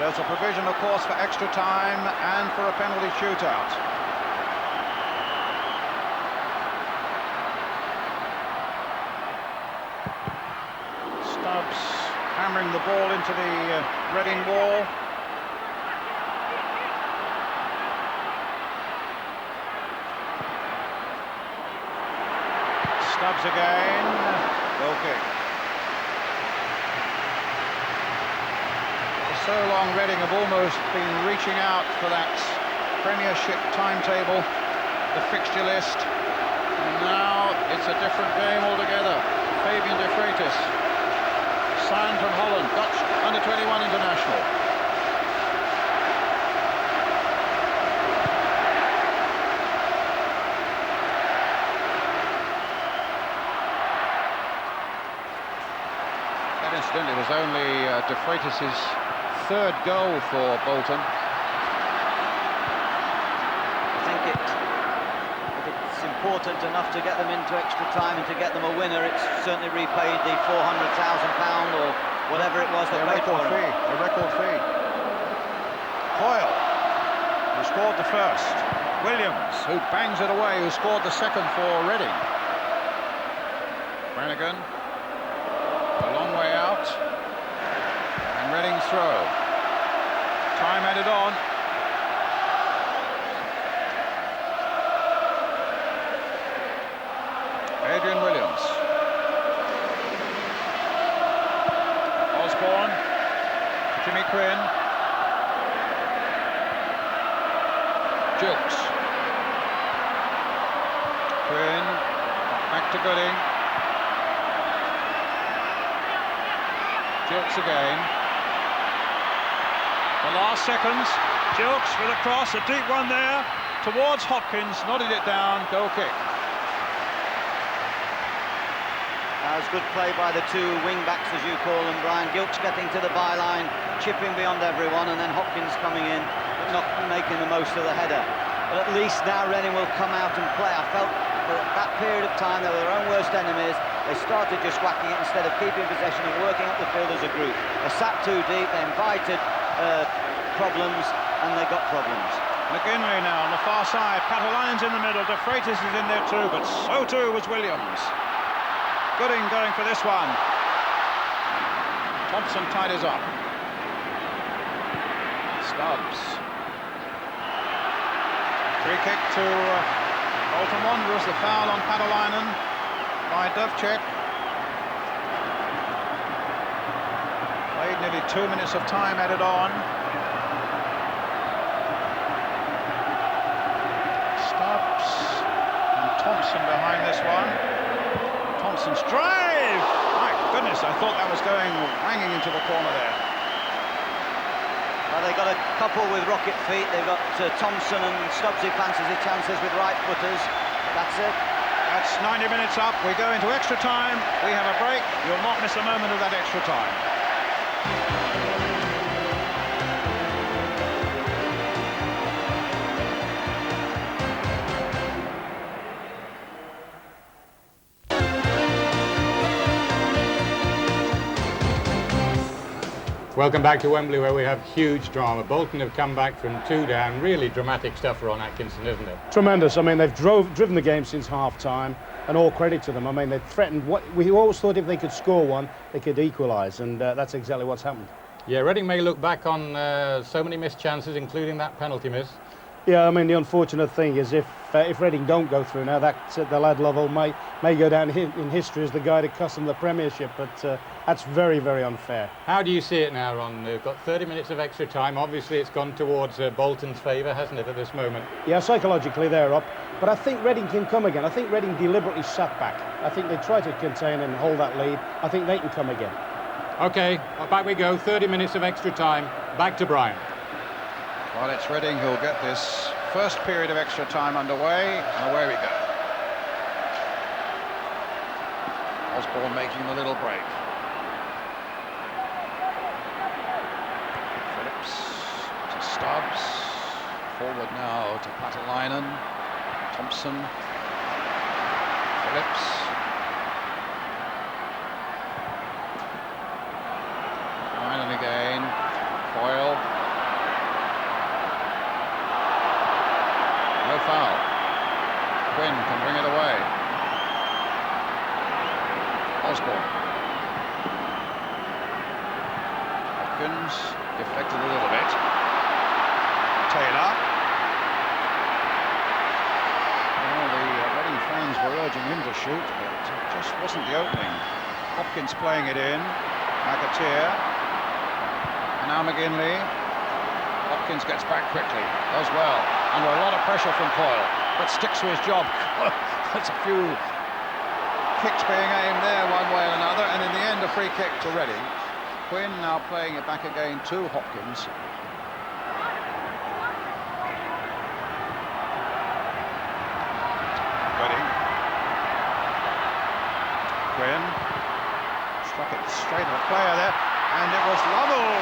There's a provision, of course, for extra time and for a penalty shootout. Stubbs hammering the ball into the Reading wall. Stubbs again. Goal kick. For so long, Reading have almost been reaching out for that Premiership timetable, the fixture list. And now it's a different game altogether. Fabian de Freitas, signed from Holland, Dutch under-21 international. That incidentally was only de Freitas' third goal for Bolton. I think if it's important enough to get them into extra time and to get them a winner, it's certainly repaid the £400,000 or whatever it was they paid for him. A record fee. Hoyle, who scored the first. Williams, who bangs it away, who scored the second for Reading. Brannigan, a long way out. And Reading's throw. Time added on. Adrian Williams. Osborne. Jimmy Quinn. Jukes. Quinn. Back to Gooding. Jukes again. The last seconds. Jukes with a cross, a deep one there towards Hopkins, nodded it down, goal kick. That was good play by the two wing-backs, as you call them, Brian. Gilks getting to the byline, chipping beyond everyone, and then Hopkins coming in, but not making the most of the header. But at least now Reading will come out and play. I felt that at that period of time they were their own worst enemies. They started just whacking it instead of keeping possession and working up the field as a group. They sat too deep, they invited problems, and they got problems. McGinley now on the far side, Patalainen's in the middle, de Freitas is in there too, but so too was Williams. Gooding going for this one. Thompson tidies up. Stubbs. Free kick to Bolton Wanderers, the foul on Patalainen by Dovcek. Played nearly 2 minutes of time added on. Stubbs and Thompson behind this one. Thompson's drive! My goodness, I thought that was going wanging into the corner there. Well, they've got a couple with rocket feet. They've got Thompson and Stubbs who fancies his chances with right footers. That's it. That's 90 minutes up. We go into extra time. We have a break. You'll not miss a moment of that extra time. Welcome back to Wembley, where we have huge drama. Bolton have come back from 2 down. Really dramatic stuff for Ron Atkinson, isn't it? Tremendous. I mean, they've driven the game since half-time, and all credit to them. I mean, they've threatened. We always thought if they could score one, they could equalise, and that's exactly what's happened. Yeah, Reading may look back on so many missed chances, including that penalty miss. Yeah, I mean, the unfortunate thing is if Reading don't go through now, the lad Lovell may go down in history as the guy that cost them the Premiership, but that's very, very unfair. How do you see it now, Ron? They've got 30 minutes of extra time. Obviously, it's gone towards Bolton's favour, hasn't it, at this moment? Yeah, psychologically they're up, but I think Reading can come again. I think Reading deliberately sat back. I think they try to contain and hold that lead. I think they can come again. OK, back we go. 30 minutes of extra time. Back to Brian. Well, it's Reading who'll get this first period of extra time underway, and away we go. Osborne making the little break. Phillips to Stubbs. Forward now to Patalainen. Thompson. Phillips. Patalainen again. Coyle. No foul. Quinn can bring it away. Osborne. Hopkins deflected a little bit. Taylor. Well, the Reading fans were urging him to shoot, but it just wasn't the opening. Hopkins playing it in. McAteer. And now McGinley. Hopkins gets back quickly. Does well. Under a lot of pressure from Coyle, but sticks to his job. That's a few kicks being aimed there one way or another, and in the end a free kick to Reading. Quinn now playing it back again to Hopkins. Reading. Quinn struck it straight at the player there, and it was Lovell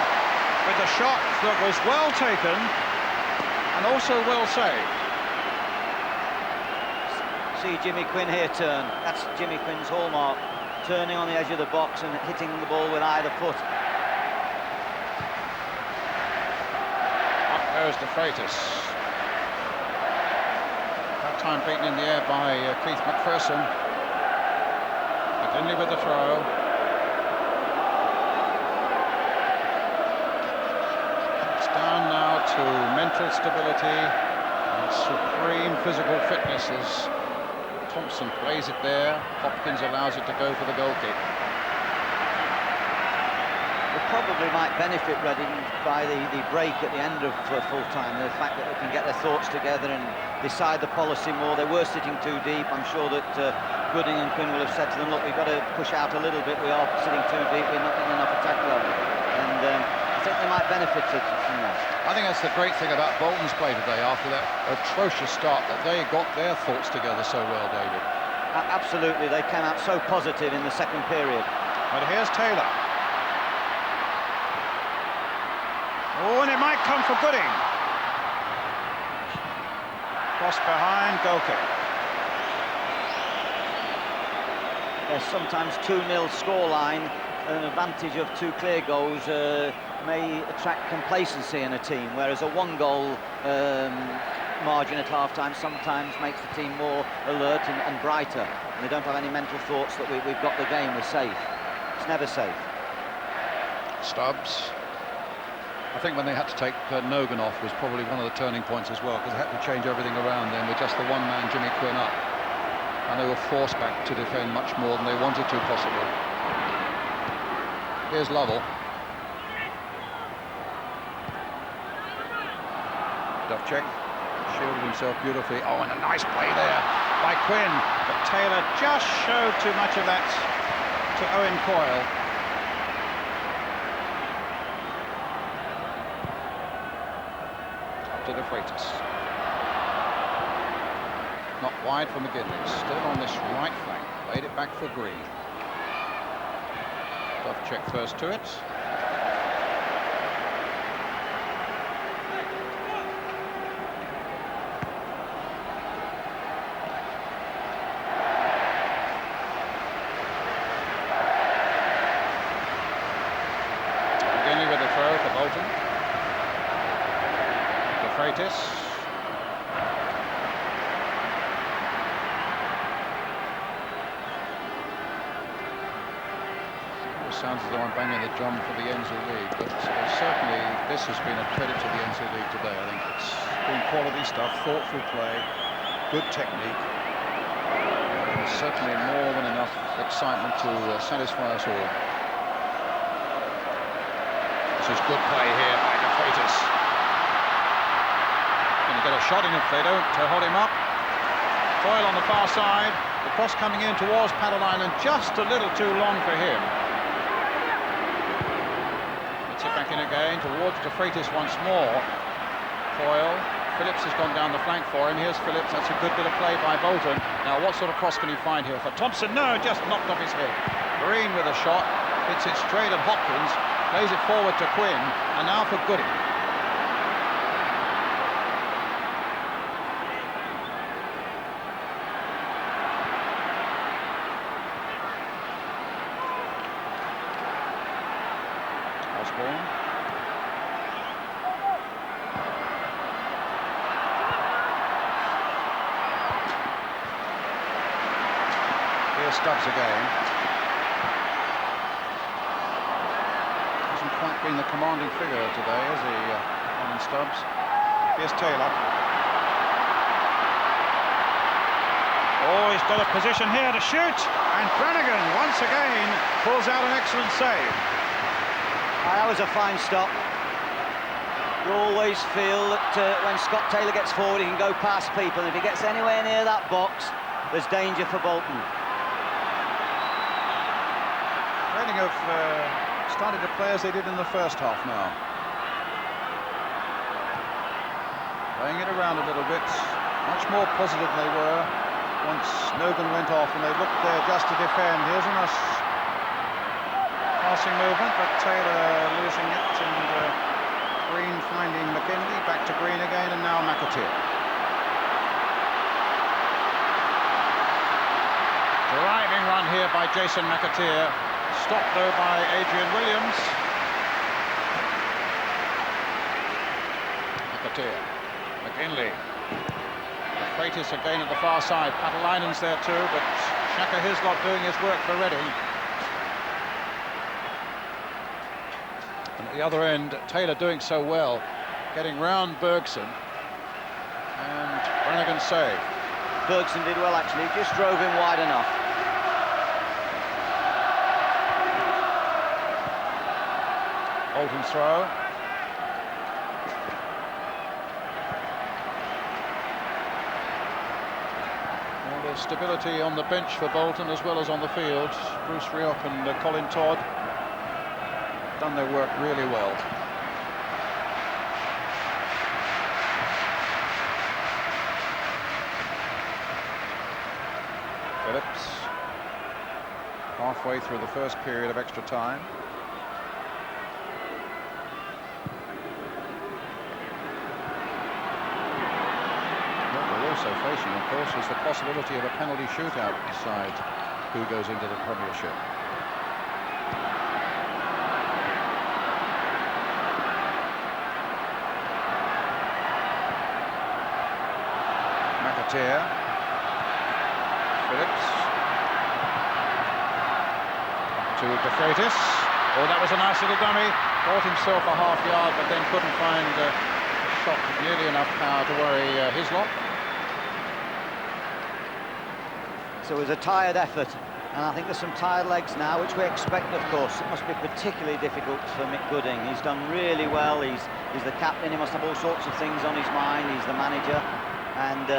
with a shot that was well taken. And also well saved. See Jimmy Quinn here turn. That's Jimmy Quinn's hallmark. Turning on the edge of the box and hitting the ball with either foot. Up goes De Freitas. That time beaten in the air by Keith McPherson. McGinley with the throw. Down now to mental stability and supreme physical fitness as Thompson plays it there. Hopkins allows it to go for the goal kick. It probably might benefit Reading by the break at the end of full time, the fact that they can get their thoughts together and decide the policy more. They were sitting too deep. I'm sure that Gooding and Quinn will have said to them, look, we've got to push out a little bit. We are sitting too deep. We're not getting enough attack level. And I think they might benefit from that. I think that's the great thing about Bolton's play today after that atrocious start, that they got their thoughts together so well, David. Absolutely, they came out so positive in the second period. But here's Taylor. Oh, and it might come for Gooding. Cross behind, goal kick. There's sometimes 2-0 scoreline. An advantage of 2 clear goals may attract complacency in a team, whereas a 1-goal margin at half-time sometimes makes the team more alert and brighter. And they don't have any mental thoughts that we've got the game, we're safe. It's never safe. Stubbs. I think when they had to take Nogan off was probably one of the turning points as well, because they had to change everything around then with just the one man, Jimmy Quinn, up. And they were forced back to defend much more than they wanted to, possibly. Here's Lovell. Dovcek shielded himself beautifully. Oh, and a nice play there by Quinn. But Taylor just showed too much of that to Owen Coyle. Up to De Freitas. Not wide for McGinley. Still on this right flank. Laid it back for Green. Dovcek first to it. McGinley with the Freitas. It sounds as though I'm banging the drum for the NZ League, but certainly this has been a credit to the NZ League today. I think it's been quality stuff, thoughtful play, good technique, and certainly more than enough excitement to satisfy us all. This is good play here by the Freitas. Going to get a shot in if they don't hold him up. Foyle on the far side. The cross coming in towards Padalainen, just a little too long for him. Gets it back in again towards De Freitas once more. Foyle. Phillips has gone down the flank for him. Here's Phillips. That's a good bit of play by Bolton. Now, what sort of cross can he find here for Thompson? No, just knocked off his head. Green with a shot. Hits it straight at Hopkins. Plays it forward to Quinn. And now for Gooding. Osborne. Here's Stubbs again. Hasn't quite been the commanding figure today, has he, Alan Stubbs? Here's Taylor. Oh, he's got a position here to shoot, and Flanagan once again pulls out an excellent save. That was a fine stop. You always feel that when Scott Taylor gets forward, he can go past people. If he gets anywhere near that box, there's danger for Bolton. Reading have started to play as they did in the first half now. Playing it around a little bit, much more positive they were once Nogan went off, and they looked there just to defend. Here's a nice passing movement, but Taylor losing it, and Green finding McKinley, back to Green again, and now McAteer. Driving run here by Jason McAteer, stopped though by Adrian Williams. McAteer, McKinley. Freitas again at the far side. Padalainen's there too, but Shaka Hislop doing his work for Reading. And at the other end, Taylor doing so well, getting round Bergson, and Brannigan save. Bergson did well actually, just drove him wide enough. Bolton throw. Well, there's stability on the bench for Bolton as well as on the field. Bruce Rioch and Colin Todd done their work really well. Phillips, halfway through the first period of extra time. What we're also facing, of course, is the possibility of a penalty shootout to decide who goes into the Premiership. McAteer. Phillips to De Freitas. Oh, that was a nice little dummy. Bought himself a half yard, but then couldn't find a shot with nearly enough power to worry Hislop. So it was a tired effort, and I think there's some tired legs now, which we expect, of course. It must be particularly difficult for Mick Gooding. He's done really well. He's the captain. He must have all sorts of things on his mind. He's the manager, and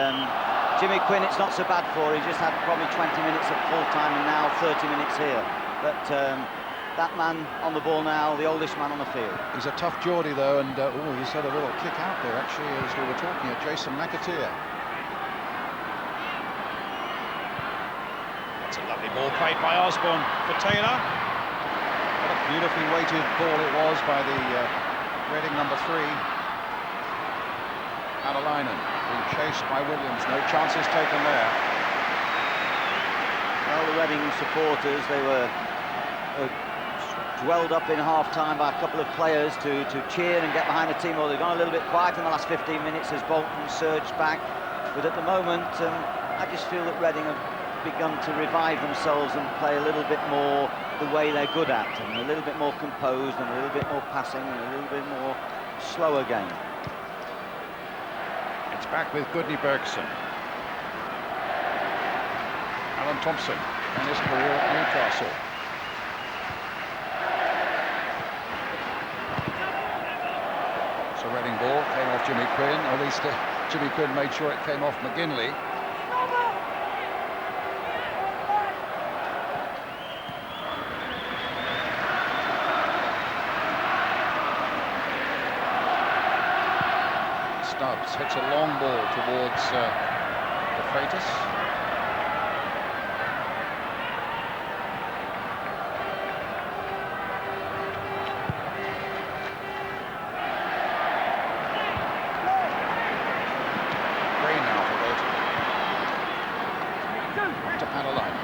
Jimmy Quinn, it's not so bad for. He's just had probably 20 minutes of full time and now 30 minutes here. But that man on the ball now, the oldest man on the field. He's a tough Geordie though, and he's had a little kick out there actually as we were talking at Jason McAteer. That's a lovely ball played by Osborne for Taylor. What a beautifully weighted ball it was by the Reading number 3. Padalainen being chased by Williams, no chances taken there. Well, the Reading supporters, they were dwelled up in half-time by a couple of players to cheer and get behind the team, or they've gone a little bit quiet in the last 15 minutes as Bolton surged back. But at the moment, I just feel that Reading have begun to revive themselves and play a little bit more the way they're good at, and a little bit more composed and a little bit more passing and a little bit more slower game. It's back with Goodney Bergson. Alan Thompson and his career at Newcastle. So Reading ball came off Jimmy Quinn, or at least Jimmy Quinn made sure it came off McGinley. Stubbs hits a long ball towards De Freitas. Green now for Bolton. Up to Panaline.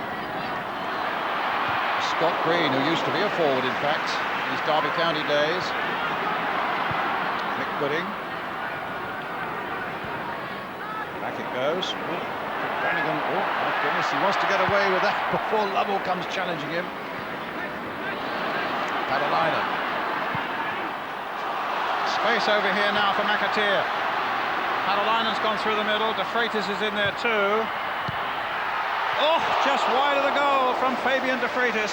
Scott Green, who used to be a forward, in fact, in his Derby County days. Mick Gooding. Back it goes. Brannigan, oh my goodness, he wants to get away with that before Lovell comes challenging him. Panaline. Space over here now for McAteer. Panalinen's gone through the middle. De Freitas is in there too. Oh, just wide of the goal from Fabian De Freitas.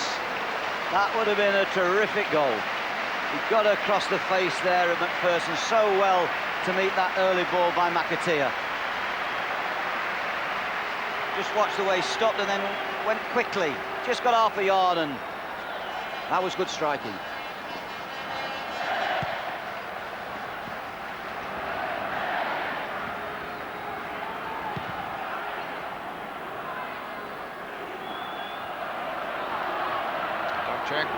That would have been a terrific goal. He got across the face there of McPherson so well to meet that early ball by McAteer. Just watch the way he stopped and then went quickly. Just got half a yard, and that was good striking. Check.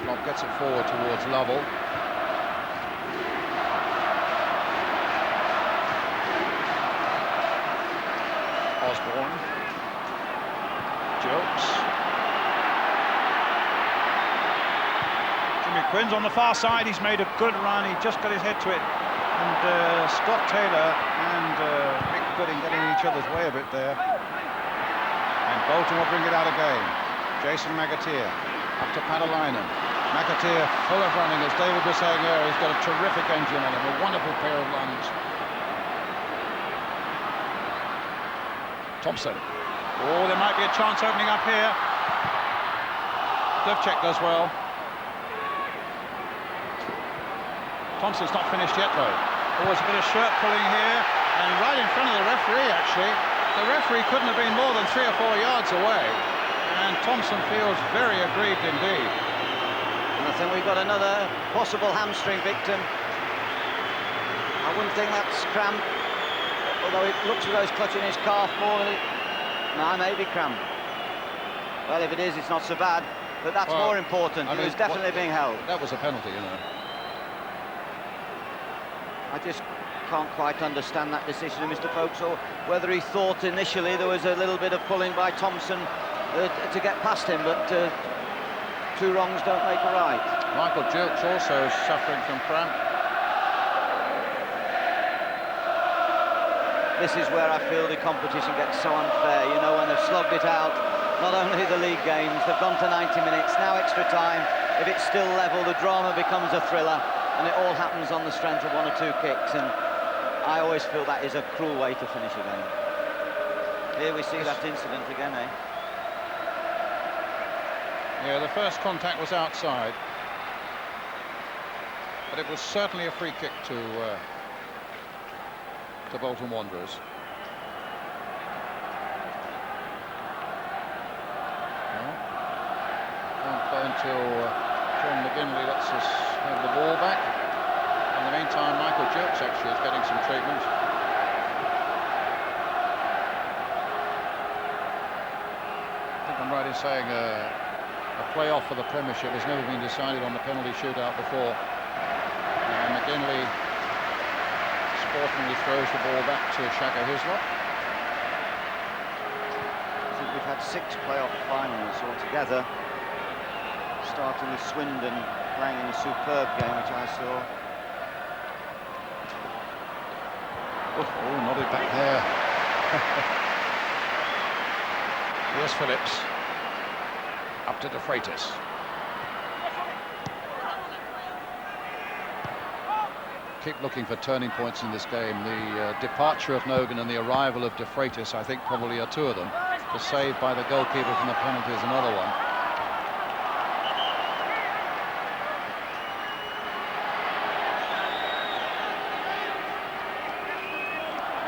Slot gets it forward towards Lovell. Osborne. Jokes. Jimmy Quinn's on the far side. He's made a good run. He just got his head to it. And Scott Taylor and Mick Gooding getting in each other's way a bit there. And Bolton will bring it out again. Jason McAteer up to Panaline. McAteer full of running, as David was saying earlier. He's got a terrific engine on him, a wonderful pair of lungs. Thompson. Oh, there might be a chance opening up here. Dovcek does well. Thompson's not finished yet though. Oh, there's a bit of shirt pulling here, And right in front of the referee actually. The referee couldn't have been more than 3 or 4 yards away. And Thompson feels very aggrieved indeed. And I think we've got another possible hamstring victim. I wouldn't think that's cramp, although it looks as though he's clutching his calf more than it... No, maybe cramp. Well, if it is, it's not so bad, but that's more important. He was definitely being held. That was a penalty, you know. I just can't quite understand that decision of Mr. Folkes, or whether he thought initially there was a little bit of pulling by Thompson to get past him, but 2 wrongs don't make a right. Michael Jilks also suffering from cramp. This is where I feel the competition gets so unfair, you know, when they've slogged it out, not only the league games, they've gone to 90 minutes, now extra time. If it's still level, the drama becomes a thriller, and it all happens on the strength of 1 or 2 kicks, and I always feel that is a cruel way to finish a game. Here we see that incident again, eh? Yeah, the first contact was outside, but it was certainly a free kick to Bolton Wanderers. Well, can't play until John McGinley lets us have the ball back. In the meantime, Michael Jilks actually is getting some treatment. I think I'm right in saying a play-off for the Premiership has never been decided on the penalty shootout before. McGinley sportingly throws the ball back to Shaka Hislop. I think we They've had 6 playoff finals altogether, starting with Swindon playing in a superb game, which I saw. Oh, nodded back there. Here's Phillips. Up to De Freitas. Keep looking for turning points in this game. The departure of Nogan and the arrival of De Freitas, I think, probably are 2 of them. The save by the goalkeeper from the penalty is another one.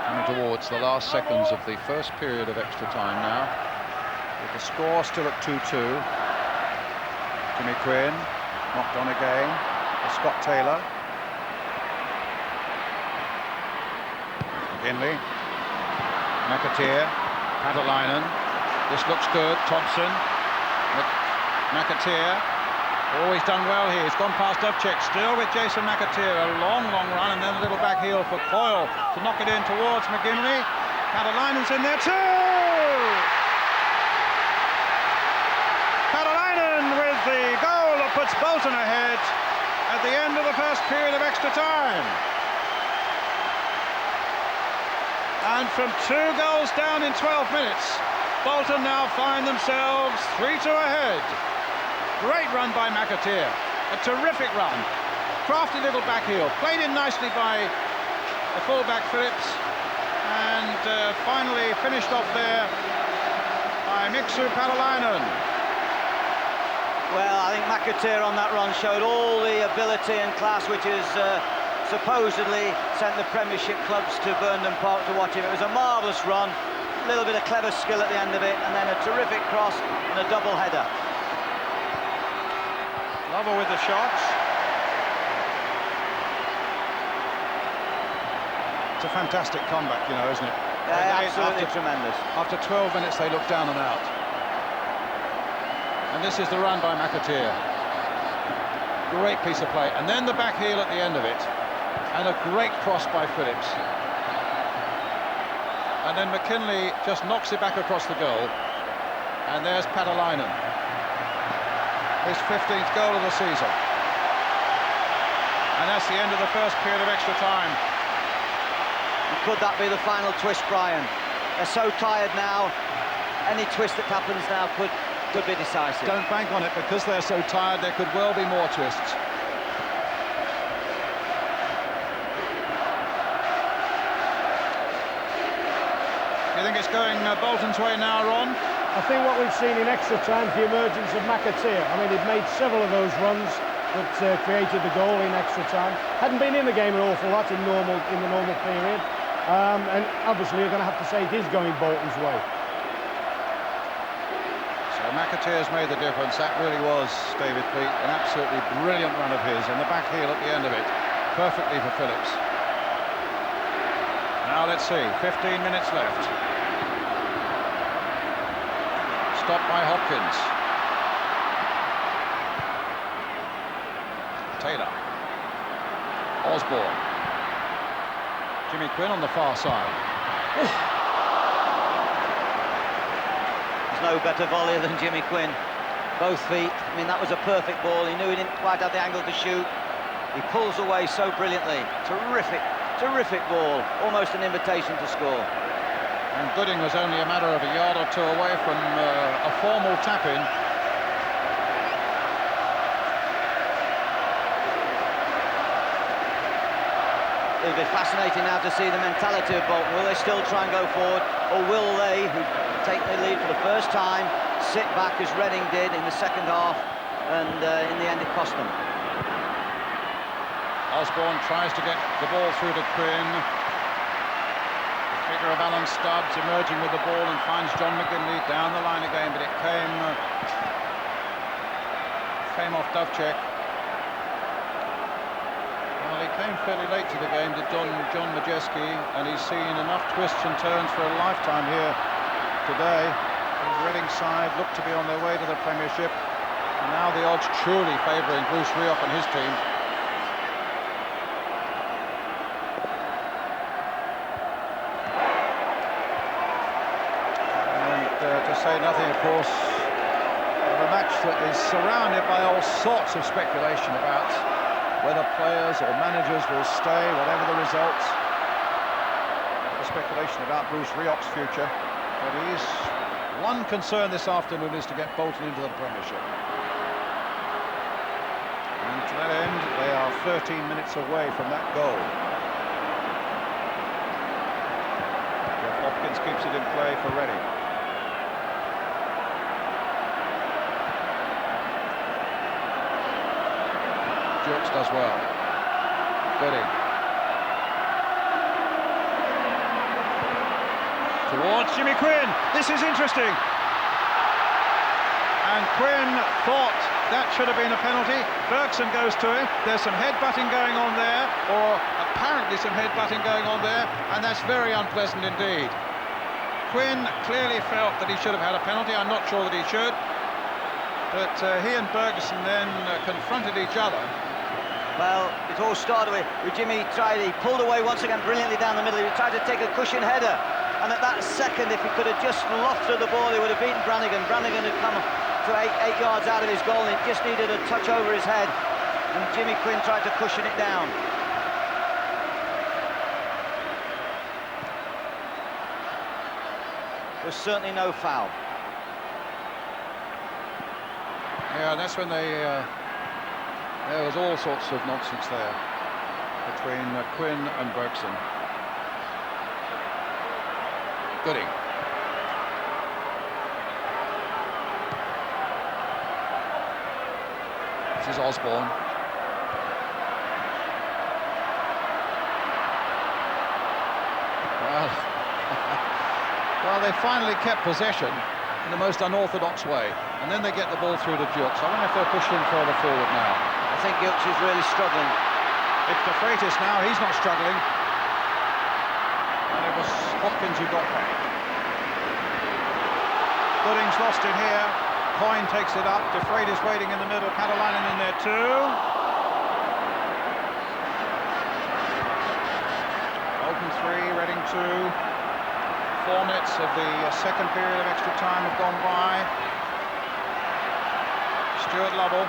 Coming towards the last seconds of the first period of extra time now, with the score still at 2-2. Jimmy Quinn knocked on again for Scott Taylor. McGinley, McAteer, Patalainen. This looks good. Thompson, McAteer. Oh, he's done well here. He's gone past Dovcek, still with Jason McAteer. A long run, and then a little back heel for Coyle to knock it in towards McGinley. Patalainen's in there too. With the goal that puts Bolton ahead at the end of the first period of extra time. And from 2 goals down in 12 minutes, Bolton now find themselves 3-2 ahead. Great run by McAteer, a terrific run. Crafty little back heel, played in nicely by the fullback Phillips, and finally finished off there by Miksu Patalainen. Well, I think McAteer on that run showed all the ability and class which has supposedly sent the Premiership clubs to Burnham Park to watch him. It was a marvellous run, a little bit of clever skill at the end of it, and then a terrific cross and a double header. Lover with the shots. It's a fantastic comeback, you know, isn't it? Yeah, absolutely tremendous. After 12 minutes, they look down and out. And this is the run by McAteer. Great piece of play. And then the back heel at the end of it. And a great cross by Phillips. And then McKinley just knocks it back across the goal. And there's Patalainen. His 15th goal of the season. And that's the end of the first period of extra time. And could that be the final twist, Brian? They're so tired now. Any twist that happens now could be decisive. Don't bank on it, because they're so tired. There could well be more twists. You think it's going Bolton's way now, Ron? I think what we've seen in extra time is the emergence of McAteer. I mean, he'd made several of those runs that created the goal in extra time. Hadn't been in the game an awful lot in the normal period. And obviously you're going to have to say it is going Bolton's way. So McAteer's made the difference. That really was, David Pleat, an absolutely brilliant run of his, and the back heel at the end of it, perfectly for Phillips. Now let's see, 15 minutes left. Stopped by Hopkins. Taylor. Osborne. Jimmy Quinn on the far side. There's no better volleyer than Jimmy Quinn. Both feet. I mean, that was a perfect ball. He knew he didn't quite have the angle to shoot. He pulls away so brilliantly. Terrific ball. Almost an invitation to score. And Gooding was only a matter of a yard or 2 away from a formal tap-in. It'll be fascinating now to see the mentality of Bolton. Will they still try and go forward, or will they, who take the lead for the first time, sit back as Reading did in the second half, and in the end it cost them? Osborne tries to get the ball through to Quinn. The figure of Alan Stubbs emerging with the ball and finds John McGinley down the line again, but it came off Dovcek. Well, he came fairly late to the game, did John Majeski, and he's seen enough twists and turns for a lifetime here today. The Reading side look to be on their way to the Premiership, and now the odds truly favouring Bruce Rioch and his team. To say say nothing, of course, of a match that is surrounded by all sorts of speculation about whether players or managers will stay, whatever the results. The speculation about Bruce Rioch's future, but his one concern this afternoon is to get Bolton into the Premiership. And to that end, they are 13 minutes away from that goal. Jeff Hopkins keeps it in play for Reading. Jukes does well. Gooding. Towards Jimmy Quinn. This is interesting. And Quinn thought that should have been a penalty. Bergson goes to it. There's some headbutting going on there, or apparently some headbutting going on there, and that's very unpleasant indeed. Quinn clearly felt that he should have had a penalty. I'm not sure that he should. But he and Bergson then confronted each other. Well, it all started with Jimmy he pulled away once again brilliantly down the middle. He tried to take a cushion header, and at that second, if he could have just lofted the ball, he would have beaten Brannigan. Brannigan had come to eight yards out of his goal, and he just needed a touch over his head, and Jimmy Quinn tried to cushion it down. There's certainly no foul. Yeah, that's when there was all sorts of nonsense there between Quinn and Bergson. Gooding. This is Osborne. Well, they finally kept possession in the most unorthodox way, and then they get the ball through to Jukes. I wonder if they'll push him further forward now. I think Jukes is really struggling. It's De Freitas now, he's not struggling. And it was Hopkins who got back. Gooding's lost it here. Coyne takes it up. De Freitas waiting in the middle. Padalainen in there too. Bolton 3, Reading 2. 4 minutes of the second period of extra time have gone by. Stuart Lovell.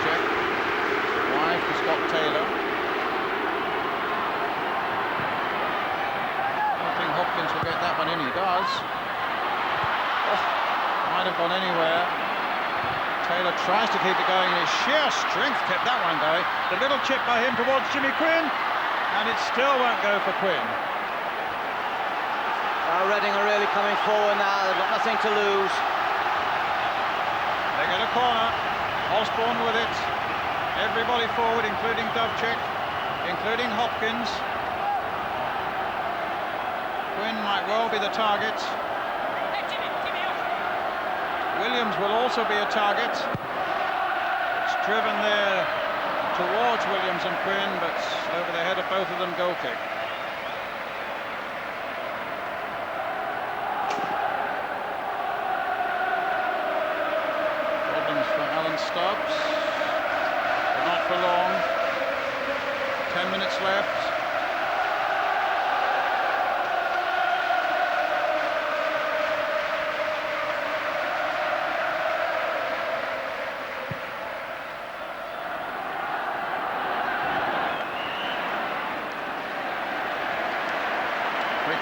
Check. Wide for Scott Taylor. I don't think Hopkins will get that one in. He does. Might have gone anywhere. Taylor tries to keep it going. His sheer strength kept that one going. The little chip by him towards Jimmy Quinn, and it still won't go for Quinn. Reading are really coming forward now. They've got nothing to lose. They get a corner. Osborne with it. Everybody forward, including Dovchek, including Hopkins. Quinn might well be the target. Williams will also be a target. It's driven there towards Williams and Quinn, but over the head of both of them, goal kick. Problems for Alan Stubbs, but not for long. 10 minutes left.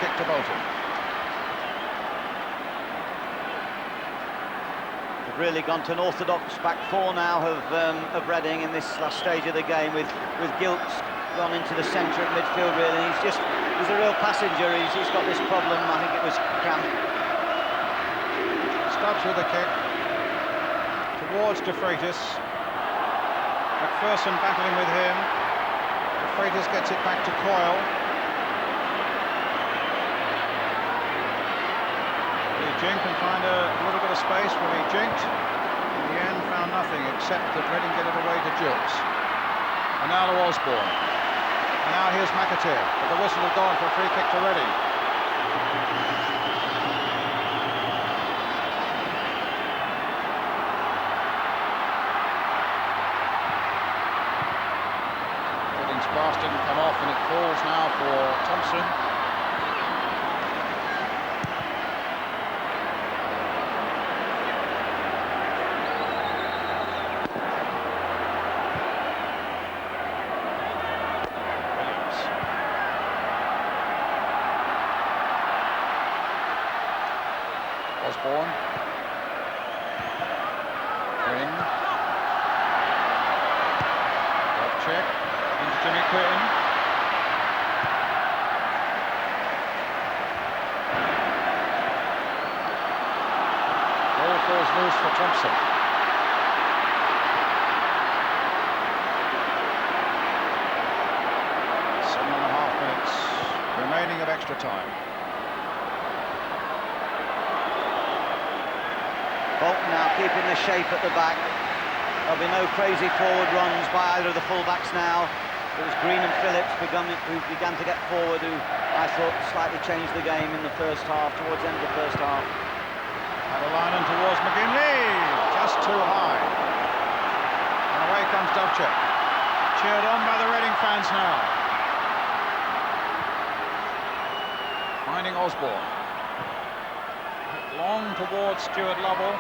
Kick to Bolton. They've really gone to an orthodox back four now of Reading in this last stage of the game, with Gilks gone into the centre of midfield really. He's a real passenger. He's got this problem. I think it was cramp. Stubbs with a kick towards De Freitas. McPherson battling with him. De Freitas gets it back to Coyle. Jink can find a little bit of space for Lee Jinked. In the end, found nothing except that Reading get it away to Jukes. And now to Osborne. And now here's McAteer. But the whistle has gone for a free kick to Reading. Gibson. Williams. Osborne. Ring. Check into Jimmy Quinn. Ball falls loose for Thompson. Seven and a half minutes remaining of extra time. Bolton now keeping the shape at the back. There'll be no crazy forward runs by either of the fullbacks now. It was Green and Phillips who began to get forward, who I thought slightly changed the game in the first half, towards the end of the first half. Adelainen towards McGinley, just too high. And away comes Dovcek. Cheered on by the Reading fans now. Finding Osborne. Long towards Stuart Lovell.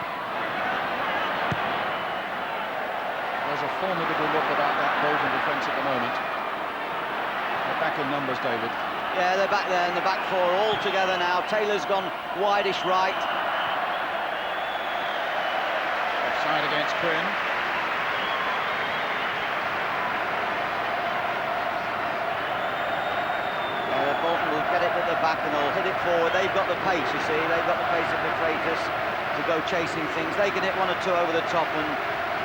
There's a formidable look about that Bolton defence at the moment. They're back in numbers, David. Yeah, they're back there in the back four all together now. Taylor's gone wideish right. Offside against Quinn. Bolton will get it at the back and they'll hit it forward. They've got the pace, you see. They've got the pace of the Freitas to go chasing things. They can hit one or two over the top and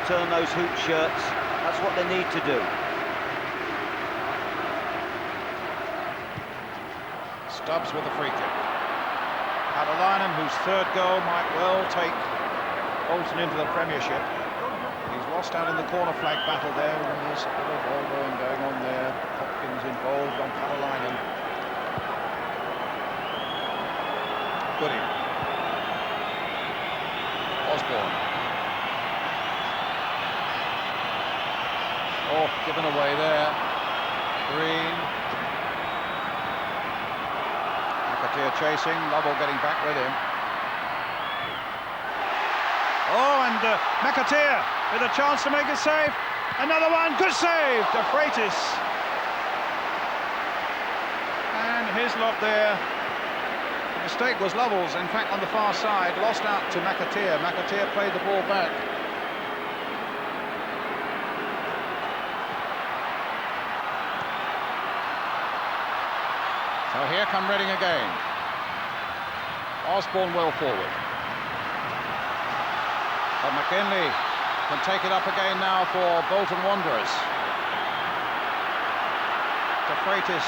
turn those hoop shirts. That's what they need to do. Stubbs with the free kick. Adelainen, whose third goal might well take Bolton into the Premiership. He's lost out in the corner flag battle there, and there's a bit of ball going on there. Hopkins involved on Adelainen. Gooding. Osborne. Oh, given away there. Green. McAteer chasing, Lovell getting back with him. Oh, and McAteer with a chance to make it save. Another one, good save to Freitas. And his lob there. The mistake was Lovell's, in fact, on the far side, lost out to McAteer. McAteer played the ball back. So here come Reading again. Osborne well forward. But McGinley can take it up again now for Bolton Wanderers. De Freitas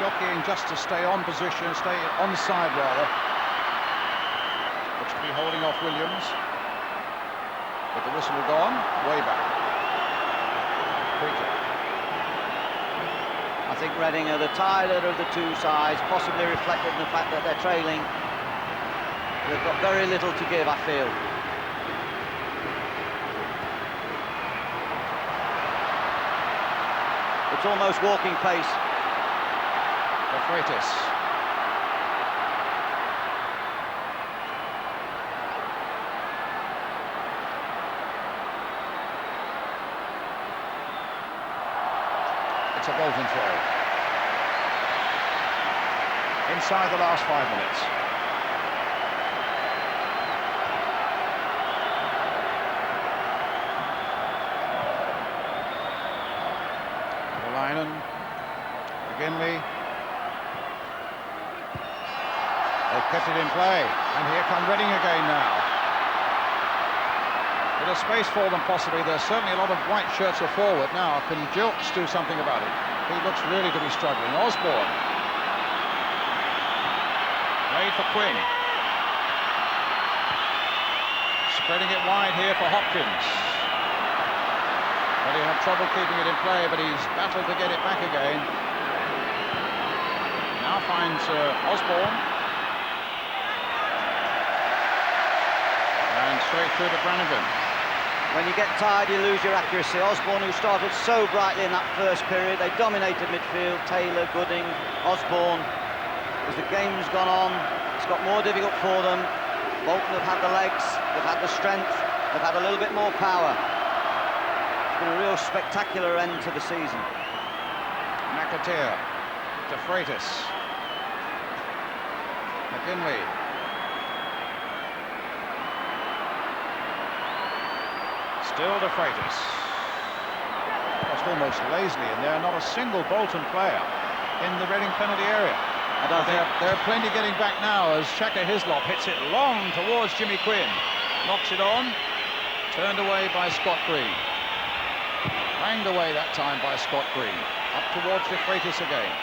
jockeying just to stay on position, stay on side rather. Looks to be holding off Williams. With the whistle gone, way back. Free kick. I think Reading are the tighter of the two sides, possibly reflected in the fact that they're trailing. They've got very little to give, I feel. It's almost walking pace. De Freitas. It's a Bolton throw. Inside the last 5 minutes. Adelainen. McGinley. They've kept it in play, and here come Reading again now. Bit of space for them possibly. There's certainly a lot of white shirts are forward now. Can Gilks do something about it? He looks really to be struggling. Osborne. Played for Quinn. Spreading it wide here for Hopkins. Well, he had trouble keeping it in play, but he's battled to get it back again. Now finds Osborne. And straight through to Brannigan. When you get tired, you lose your accuracy. Osborne, who started so brightly in that first period, they dominated midfield. Taylor, Gooding, Osborne. As the game's gone on, it's got more difficult for them. Bolton have had the legs, they've had the strength, they've had a little bit more power. It's been a real spectacular end to the season. McAteer to Freitas. McGinley. Still to Freitas. Just almost lazily in there, not a single Bolton player in the Reading penalty area. They're plenty getting back now as Shaka Hislop hits it long towards Jimmy Quinn. Knocks it on, turned away by Scott Green. Banged away that time by Scott Green. Up towards De Freitas again.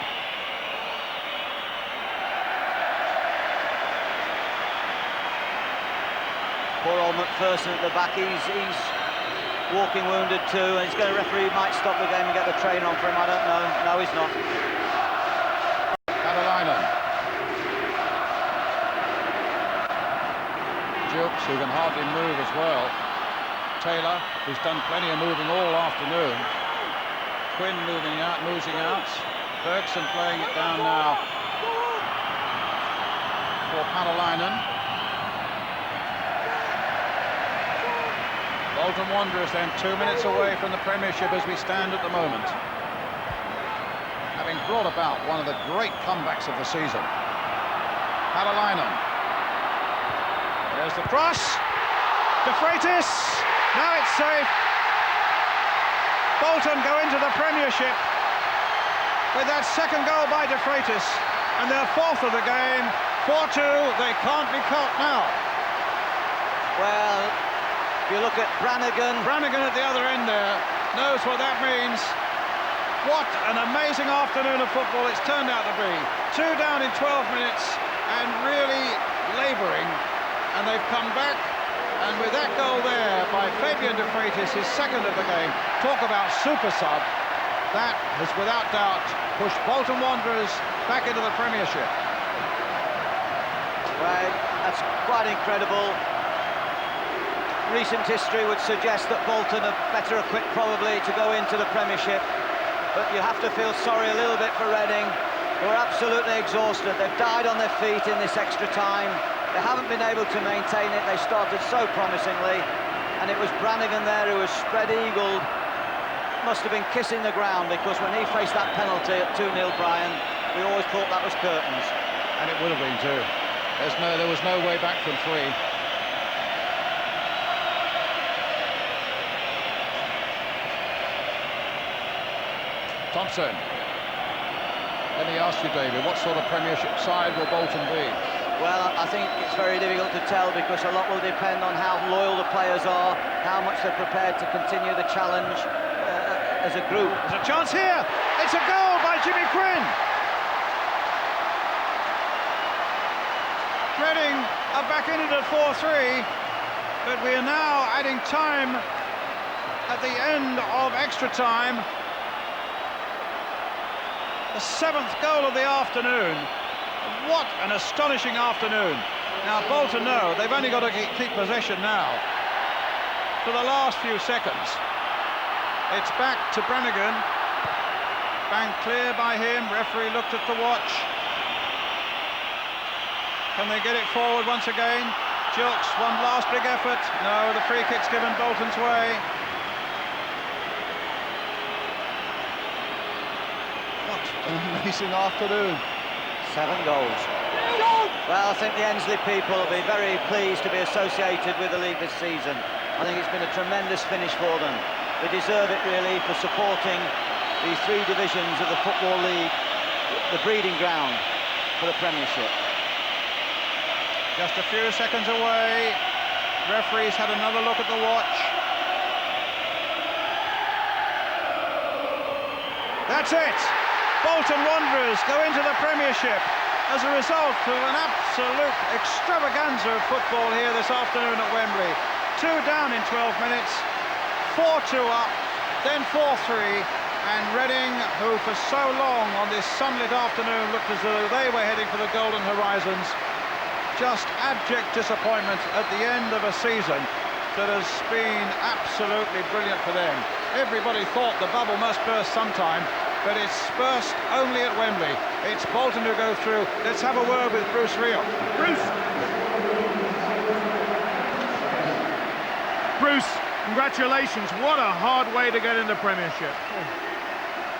Poor old McPherson at the back, he's walking wounded too, and he's going to referee might stop the game and get the trainer on for him, I don't know. No, he's not. Padalainen. Jukes, who can hardly move as well. Taylor, who's done plenty of moving all afternoon. Quinn moving out, losing out. Bergson playing it down now for Padalainen. Bolton Wanderers then 2 minutes away from the Premiership as we stand at the moment, having brought about one of the great comebacks of the season. Padalainen. There's the cross. De Freitas. Now it's safe. Bolton go into the Premiership with that second goal by De Freitas, and their fourth of the game. 4-2. They can't be caught now. Well, if you look at Brannigan Brannigan at the other end there knows what that means. What an amazing afternoon of football it's turned out to be. 2 down in 12 minutes and really labouring, and they've come back, and with that goal there by Fabian De Freitas, his second of the game, talk about super sub, that has without doubt pushed Bolton Wanderers back into the Premiership. Well, that's quite incredible. Recent history would suggest that Bolton are better equipped probably to go into the Premiership, but you have to feel sorry a little bit for Reading, who are absolutely exhausted. They've died on their feet in this extra time. They haven't been able to maintain it. They started so promisingly, and it was Brannigan there who was spread-eagled. Must have been kissing the ground, because when he faced that penalty at 2-0, Brian, we always thought that was curtains. And it would have been too. There was no way back from 3. Thompson. Let me ask you, David, what sort of Premiership side will Bolton be? Well, I think it's very difficult to tell, because a lot will depend on how loyal the players are, how much they're prepared to continue the challenge as a group. There's a chance here. It's a goal by Jimmy Quinn. Reading are back into the 4-3, but we are now adding time at the end of extra time. The 7th goal of the afternoon. What an astonishing afternoon. Now Bolton know they've only got to keep possession now for the last few seconds. It's back to Brannigan. Bang clear by him. Referee looked at the watch. Can they get it forward once again? Jilks, one last big effort. No, the free kick's given Bolton's way. What an amazing afternoon. 7 goals. Well, I think the Ensley people will be very pleased to be associated with the league this season. I think it's been a tremendous finish for them. They deserve it really for supporting these 3 divisions of the Football League, the breeding ground for the Premiership. Just a few seconds away. Referees had another look at the watch. That's it. Bolton Wanderers go into the Premiership as a result of an absolute extravaganza of football here this afternoon at Wembley. 2 down in 12 minutes, 4-2 up, then 4-3, and Reading, who for so long on this sunlit afternoon looked as though they were heading for the golden horizons, just abject disappointment at the end of a season that has been absolutely brilliant for them. Everybody thought the bubble must burst sometime, but it's burst only at Wembley. It's Bolton who go through. Let's have a word with Bruce Rioch. Bruce, congratulations. What a hard way to get in the Premiership.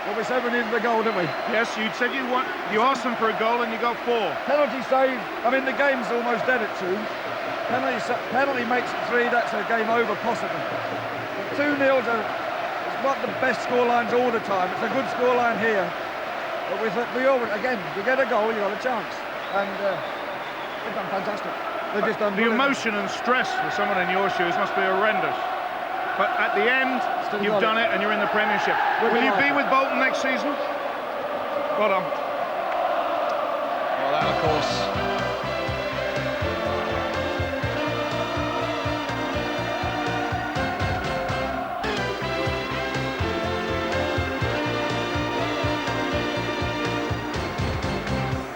Well, we said we needed a goal, didn't we? Yes, you said you asked them for a goal and you got 4. Penalty save. I mean, the game's almost dead at 2. Penalty makes it 3. That's a game over, possibly. 2-0 is not the best scorelines all the time. It's a good scoreline here. But we always, again, you get a goal, you got a chance. And they've done fantastic. They've just done the brilliant. emotion and stress for someone in your shoes must be horrendous. But at the end, you've done it and you're in the Premiership. Will you be with Bolton next season? Well done. Well, that, of course,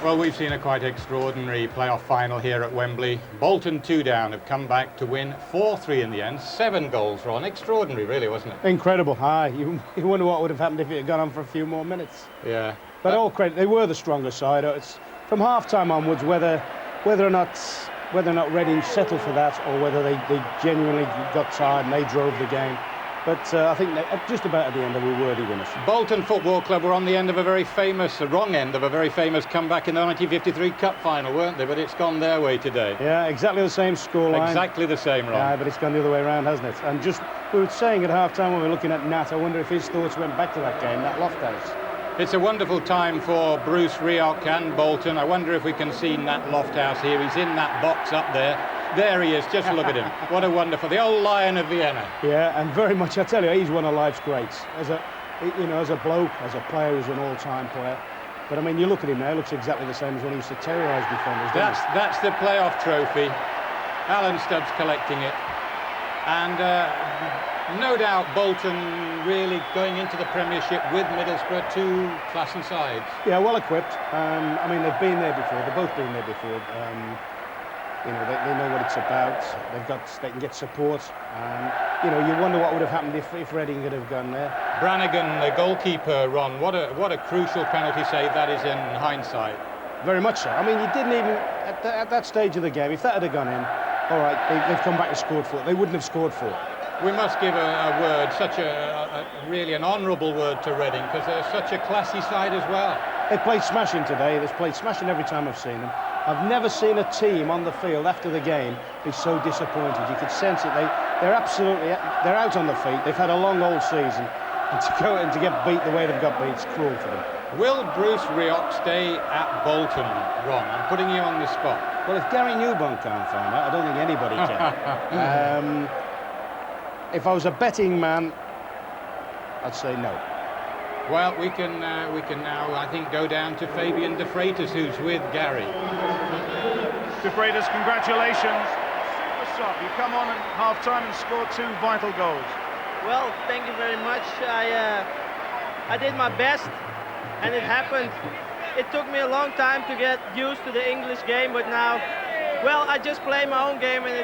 Well, we've seen a quite extraordinary playoff final here at Wembley. Bolton 2 down have come back to win 4-3 in the end. 7 goals, Ron. Extraordinary, really, wasn't it? Incredible. You wonder what would have happened if it had gone on for a few more minutes. Yeah. But all credit, they were the stronger side. It's from half-time onwards, whether or not Reading settled for that, or whether they genuinely got tired and they drove the game. But I think just about at the end they were worthy winners. Bolton Football Club were on the end of the wrong end of a very famous comeback in the 1953 Cup final, weren't they? But it's gone their way today. Yeah, exactly the same scoreline. Exactly the same, Ron. Yeah, but it's gone the other way around, hasn't it? And just, we were saying at half-time when we were looking at Nat, I wonder if his thoughts went back to that game, that Lofthouse. It's a wonderful time for Bruce Rioch and Bolton. I wonder if we can see Nat Lofthouse here. He's in that box up there. There he is, just look at him. What a wonderful, the old Lion of Vienna. Yeah, and very much, I tell you, he's one of life's greats. As a bloke, as a player, he's an all-time player. But I mean, you look at him now, he looks exactly the same as when he used to terrorise defenders. That's the playoff trophy. Alan Stubbs collecting it. And no doubt Bolton really going into the Premiership with Middlesbrough, 2 class and sides. Yeah, well equipped. I mean, they've been there before. They've both been there before. You know, they know what it's about. They can get support. You know, you wonder what would have happened if Reading could have gone there. Brannigan, the goalkeeper, Ron, what a crucial penalty save that is in hindsight. Very much so. I mean, you didn't even at that stage of the game. If that had gone in, all right, they've come back and scored 4. They wouldn't have scored 4. We must give a word, such a really an honourable word to Reading, because they're such a classy side as well. They played smashing today. They've played smashing every time I've seen them. I've never seen a team on the field after the game be so disappointed. You could sense it. They're out on the feet. They've had a long old season, and to go and to get beat the way they've got beat, it's cruel for them. Will Bruce Rioch stay at Bolton, Ron? I'm putting you on the spot. Well, if Gary Newbon can't find out, I don't think anybody can. If I was a betting man, I'd say no. Well, we can now, I think, go down to Fabian De Freitas, who's with Gary. De Freitas, congratulations. Super sub. You come on at half-time and scored 2 vital goals. Well, thank you very much. I did my best, and it happened. It took me a long time to get used to the English game, but now, well, I just play my own game, and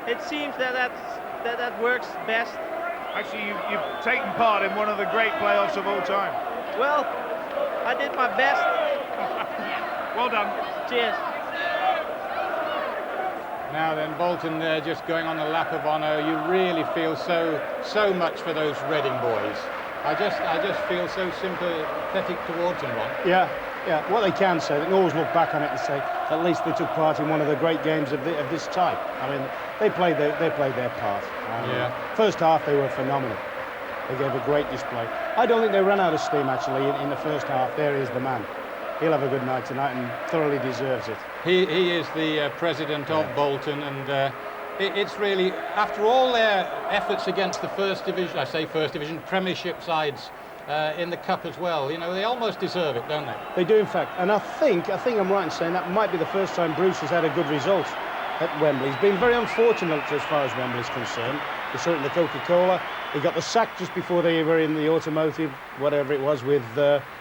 it seems that works best. Actually, you've taken part in one of the great playoffs of all time. Well, I did my best. Well done. Cheers. Now then, Bolton there just going on the lap of honour. You really feel so much for those Reading boys. I just feel so sympathetic towards them, Ron. Yeah. What they can say, they can always look back on it and say, at least they took part in one of the great games of this type. I mean, they played their part. First half, they were phenomenal. They gave a great display. I don't think they ran out of steam, actually, in the first half. There is the man. He'll have a good night tonight and thoroughly deserves it. He is the president of Bolton, and it's really, after all their efforts against the first division, Premiership sides, in the Cup as well, you know, they almost deserve it, don't they? They do, in fact. And I think I'm right in saying that might be the first time Bruce has had a good result at Wembley. He's been very unfortunate as far as Wembley's concerned. He saw it in the Coca-Cola. He got the sack just before they were in the automotive, whatever it was, with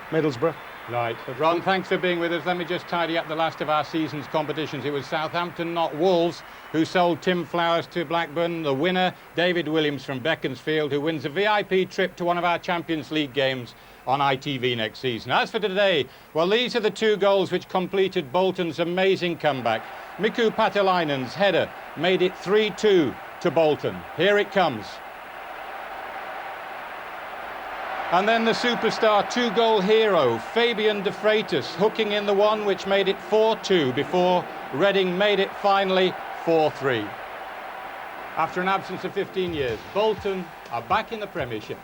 Middlesbrough. Right, Ron, thanks for being with us. Let me just tidy up the last of our season's competitions. It was Southampton, not Wolves, who sold Tim Flowers to Blackburn. The winner, David Williams from Beaconsfield, who wins a VIP trip to one of our Champions League games on ITV next season. As for today, well, these are the 2 goals which completed Bolton's amazing comeback. Miku Patelainen's header made it 3-2 to Bolton. Here it comes. And then the superstar 2-goal hero, Fabian de Freitas, hooking in the one which made it 4-2 before Reading made it finally 4-3. After an absence of 15 years, Bolton are back in the Premiership.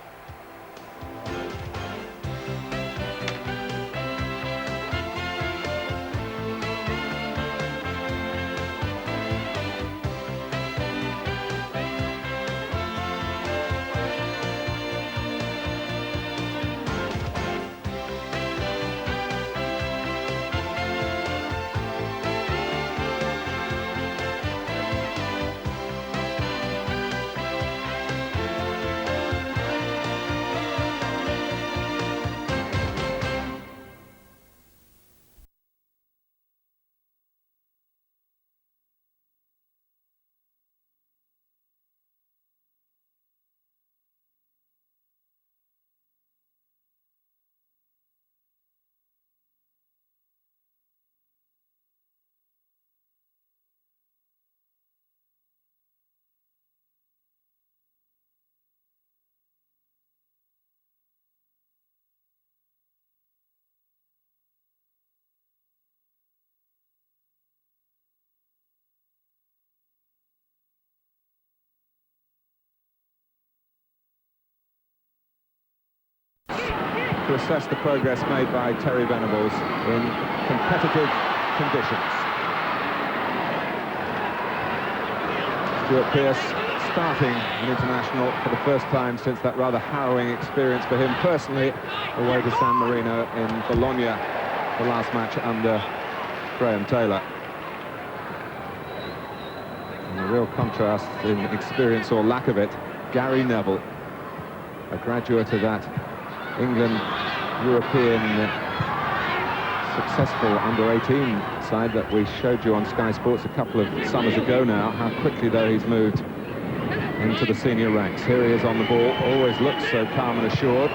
To assess the progress made by Terry Venables in competitive conditions. Stuart Pearce starting an international for the first time since that rather harrowing experience for him personally away to San Marino in Bologna, the last match under Graham Taylor. And a real contrast in experience or lack of it, Gary Neville, a graduate of that England European successful under-18 side that we showed you on Sky Sports a couple of summers ago now. How quickly, though, he's moved into the senior ranks. Here he is on the ball, always looks so calm and assured.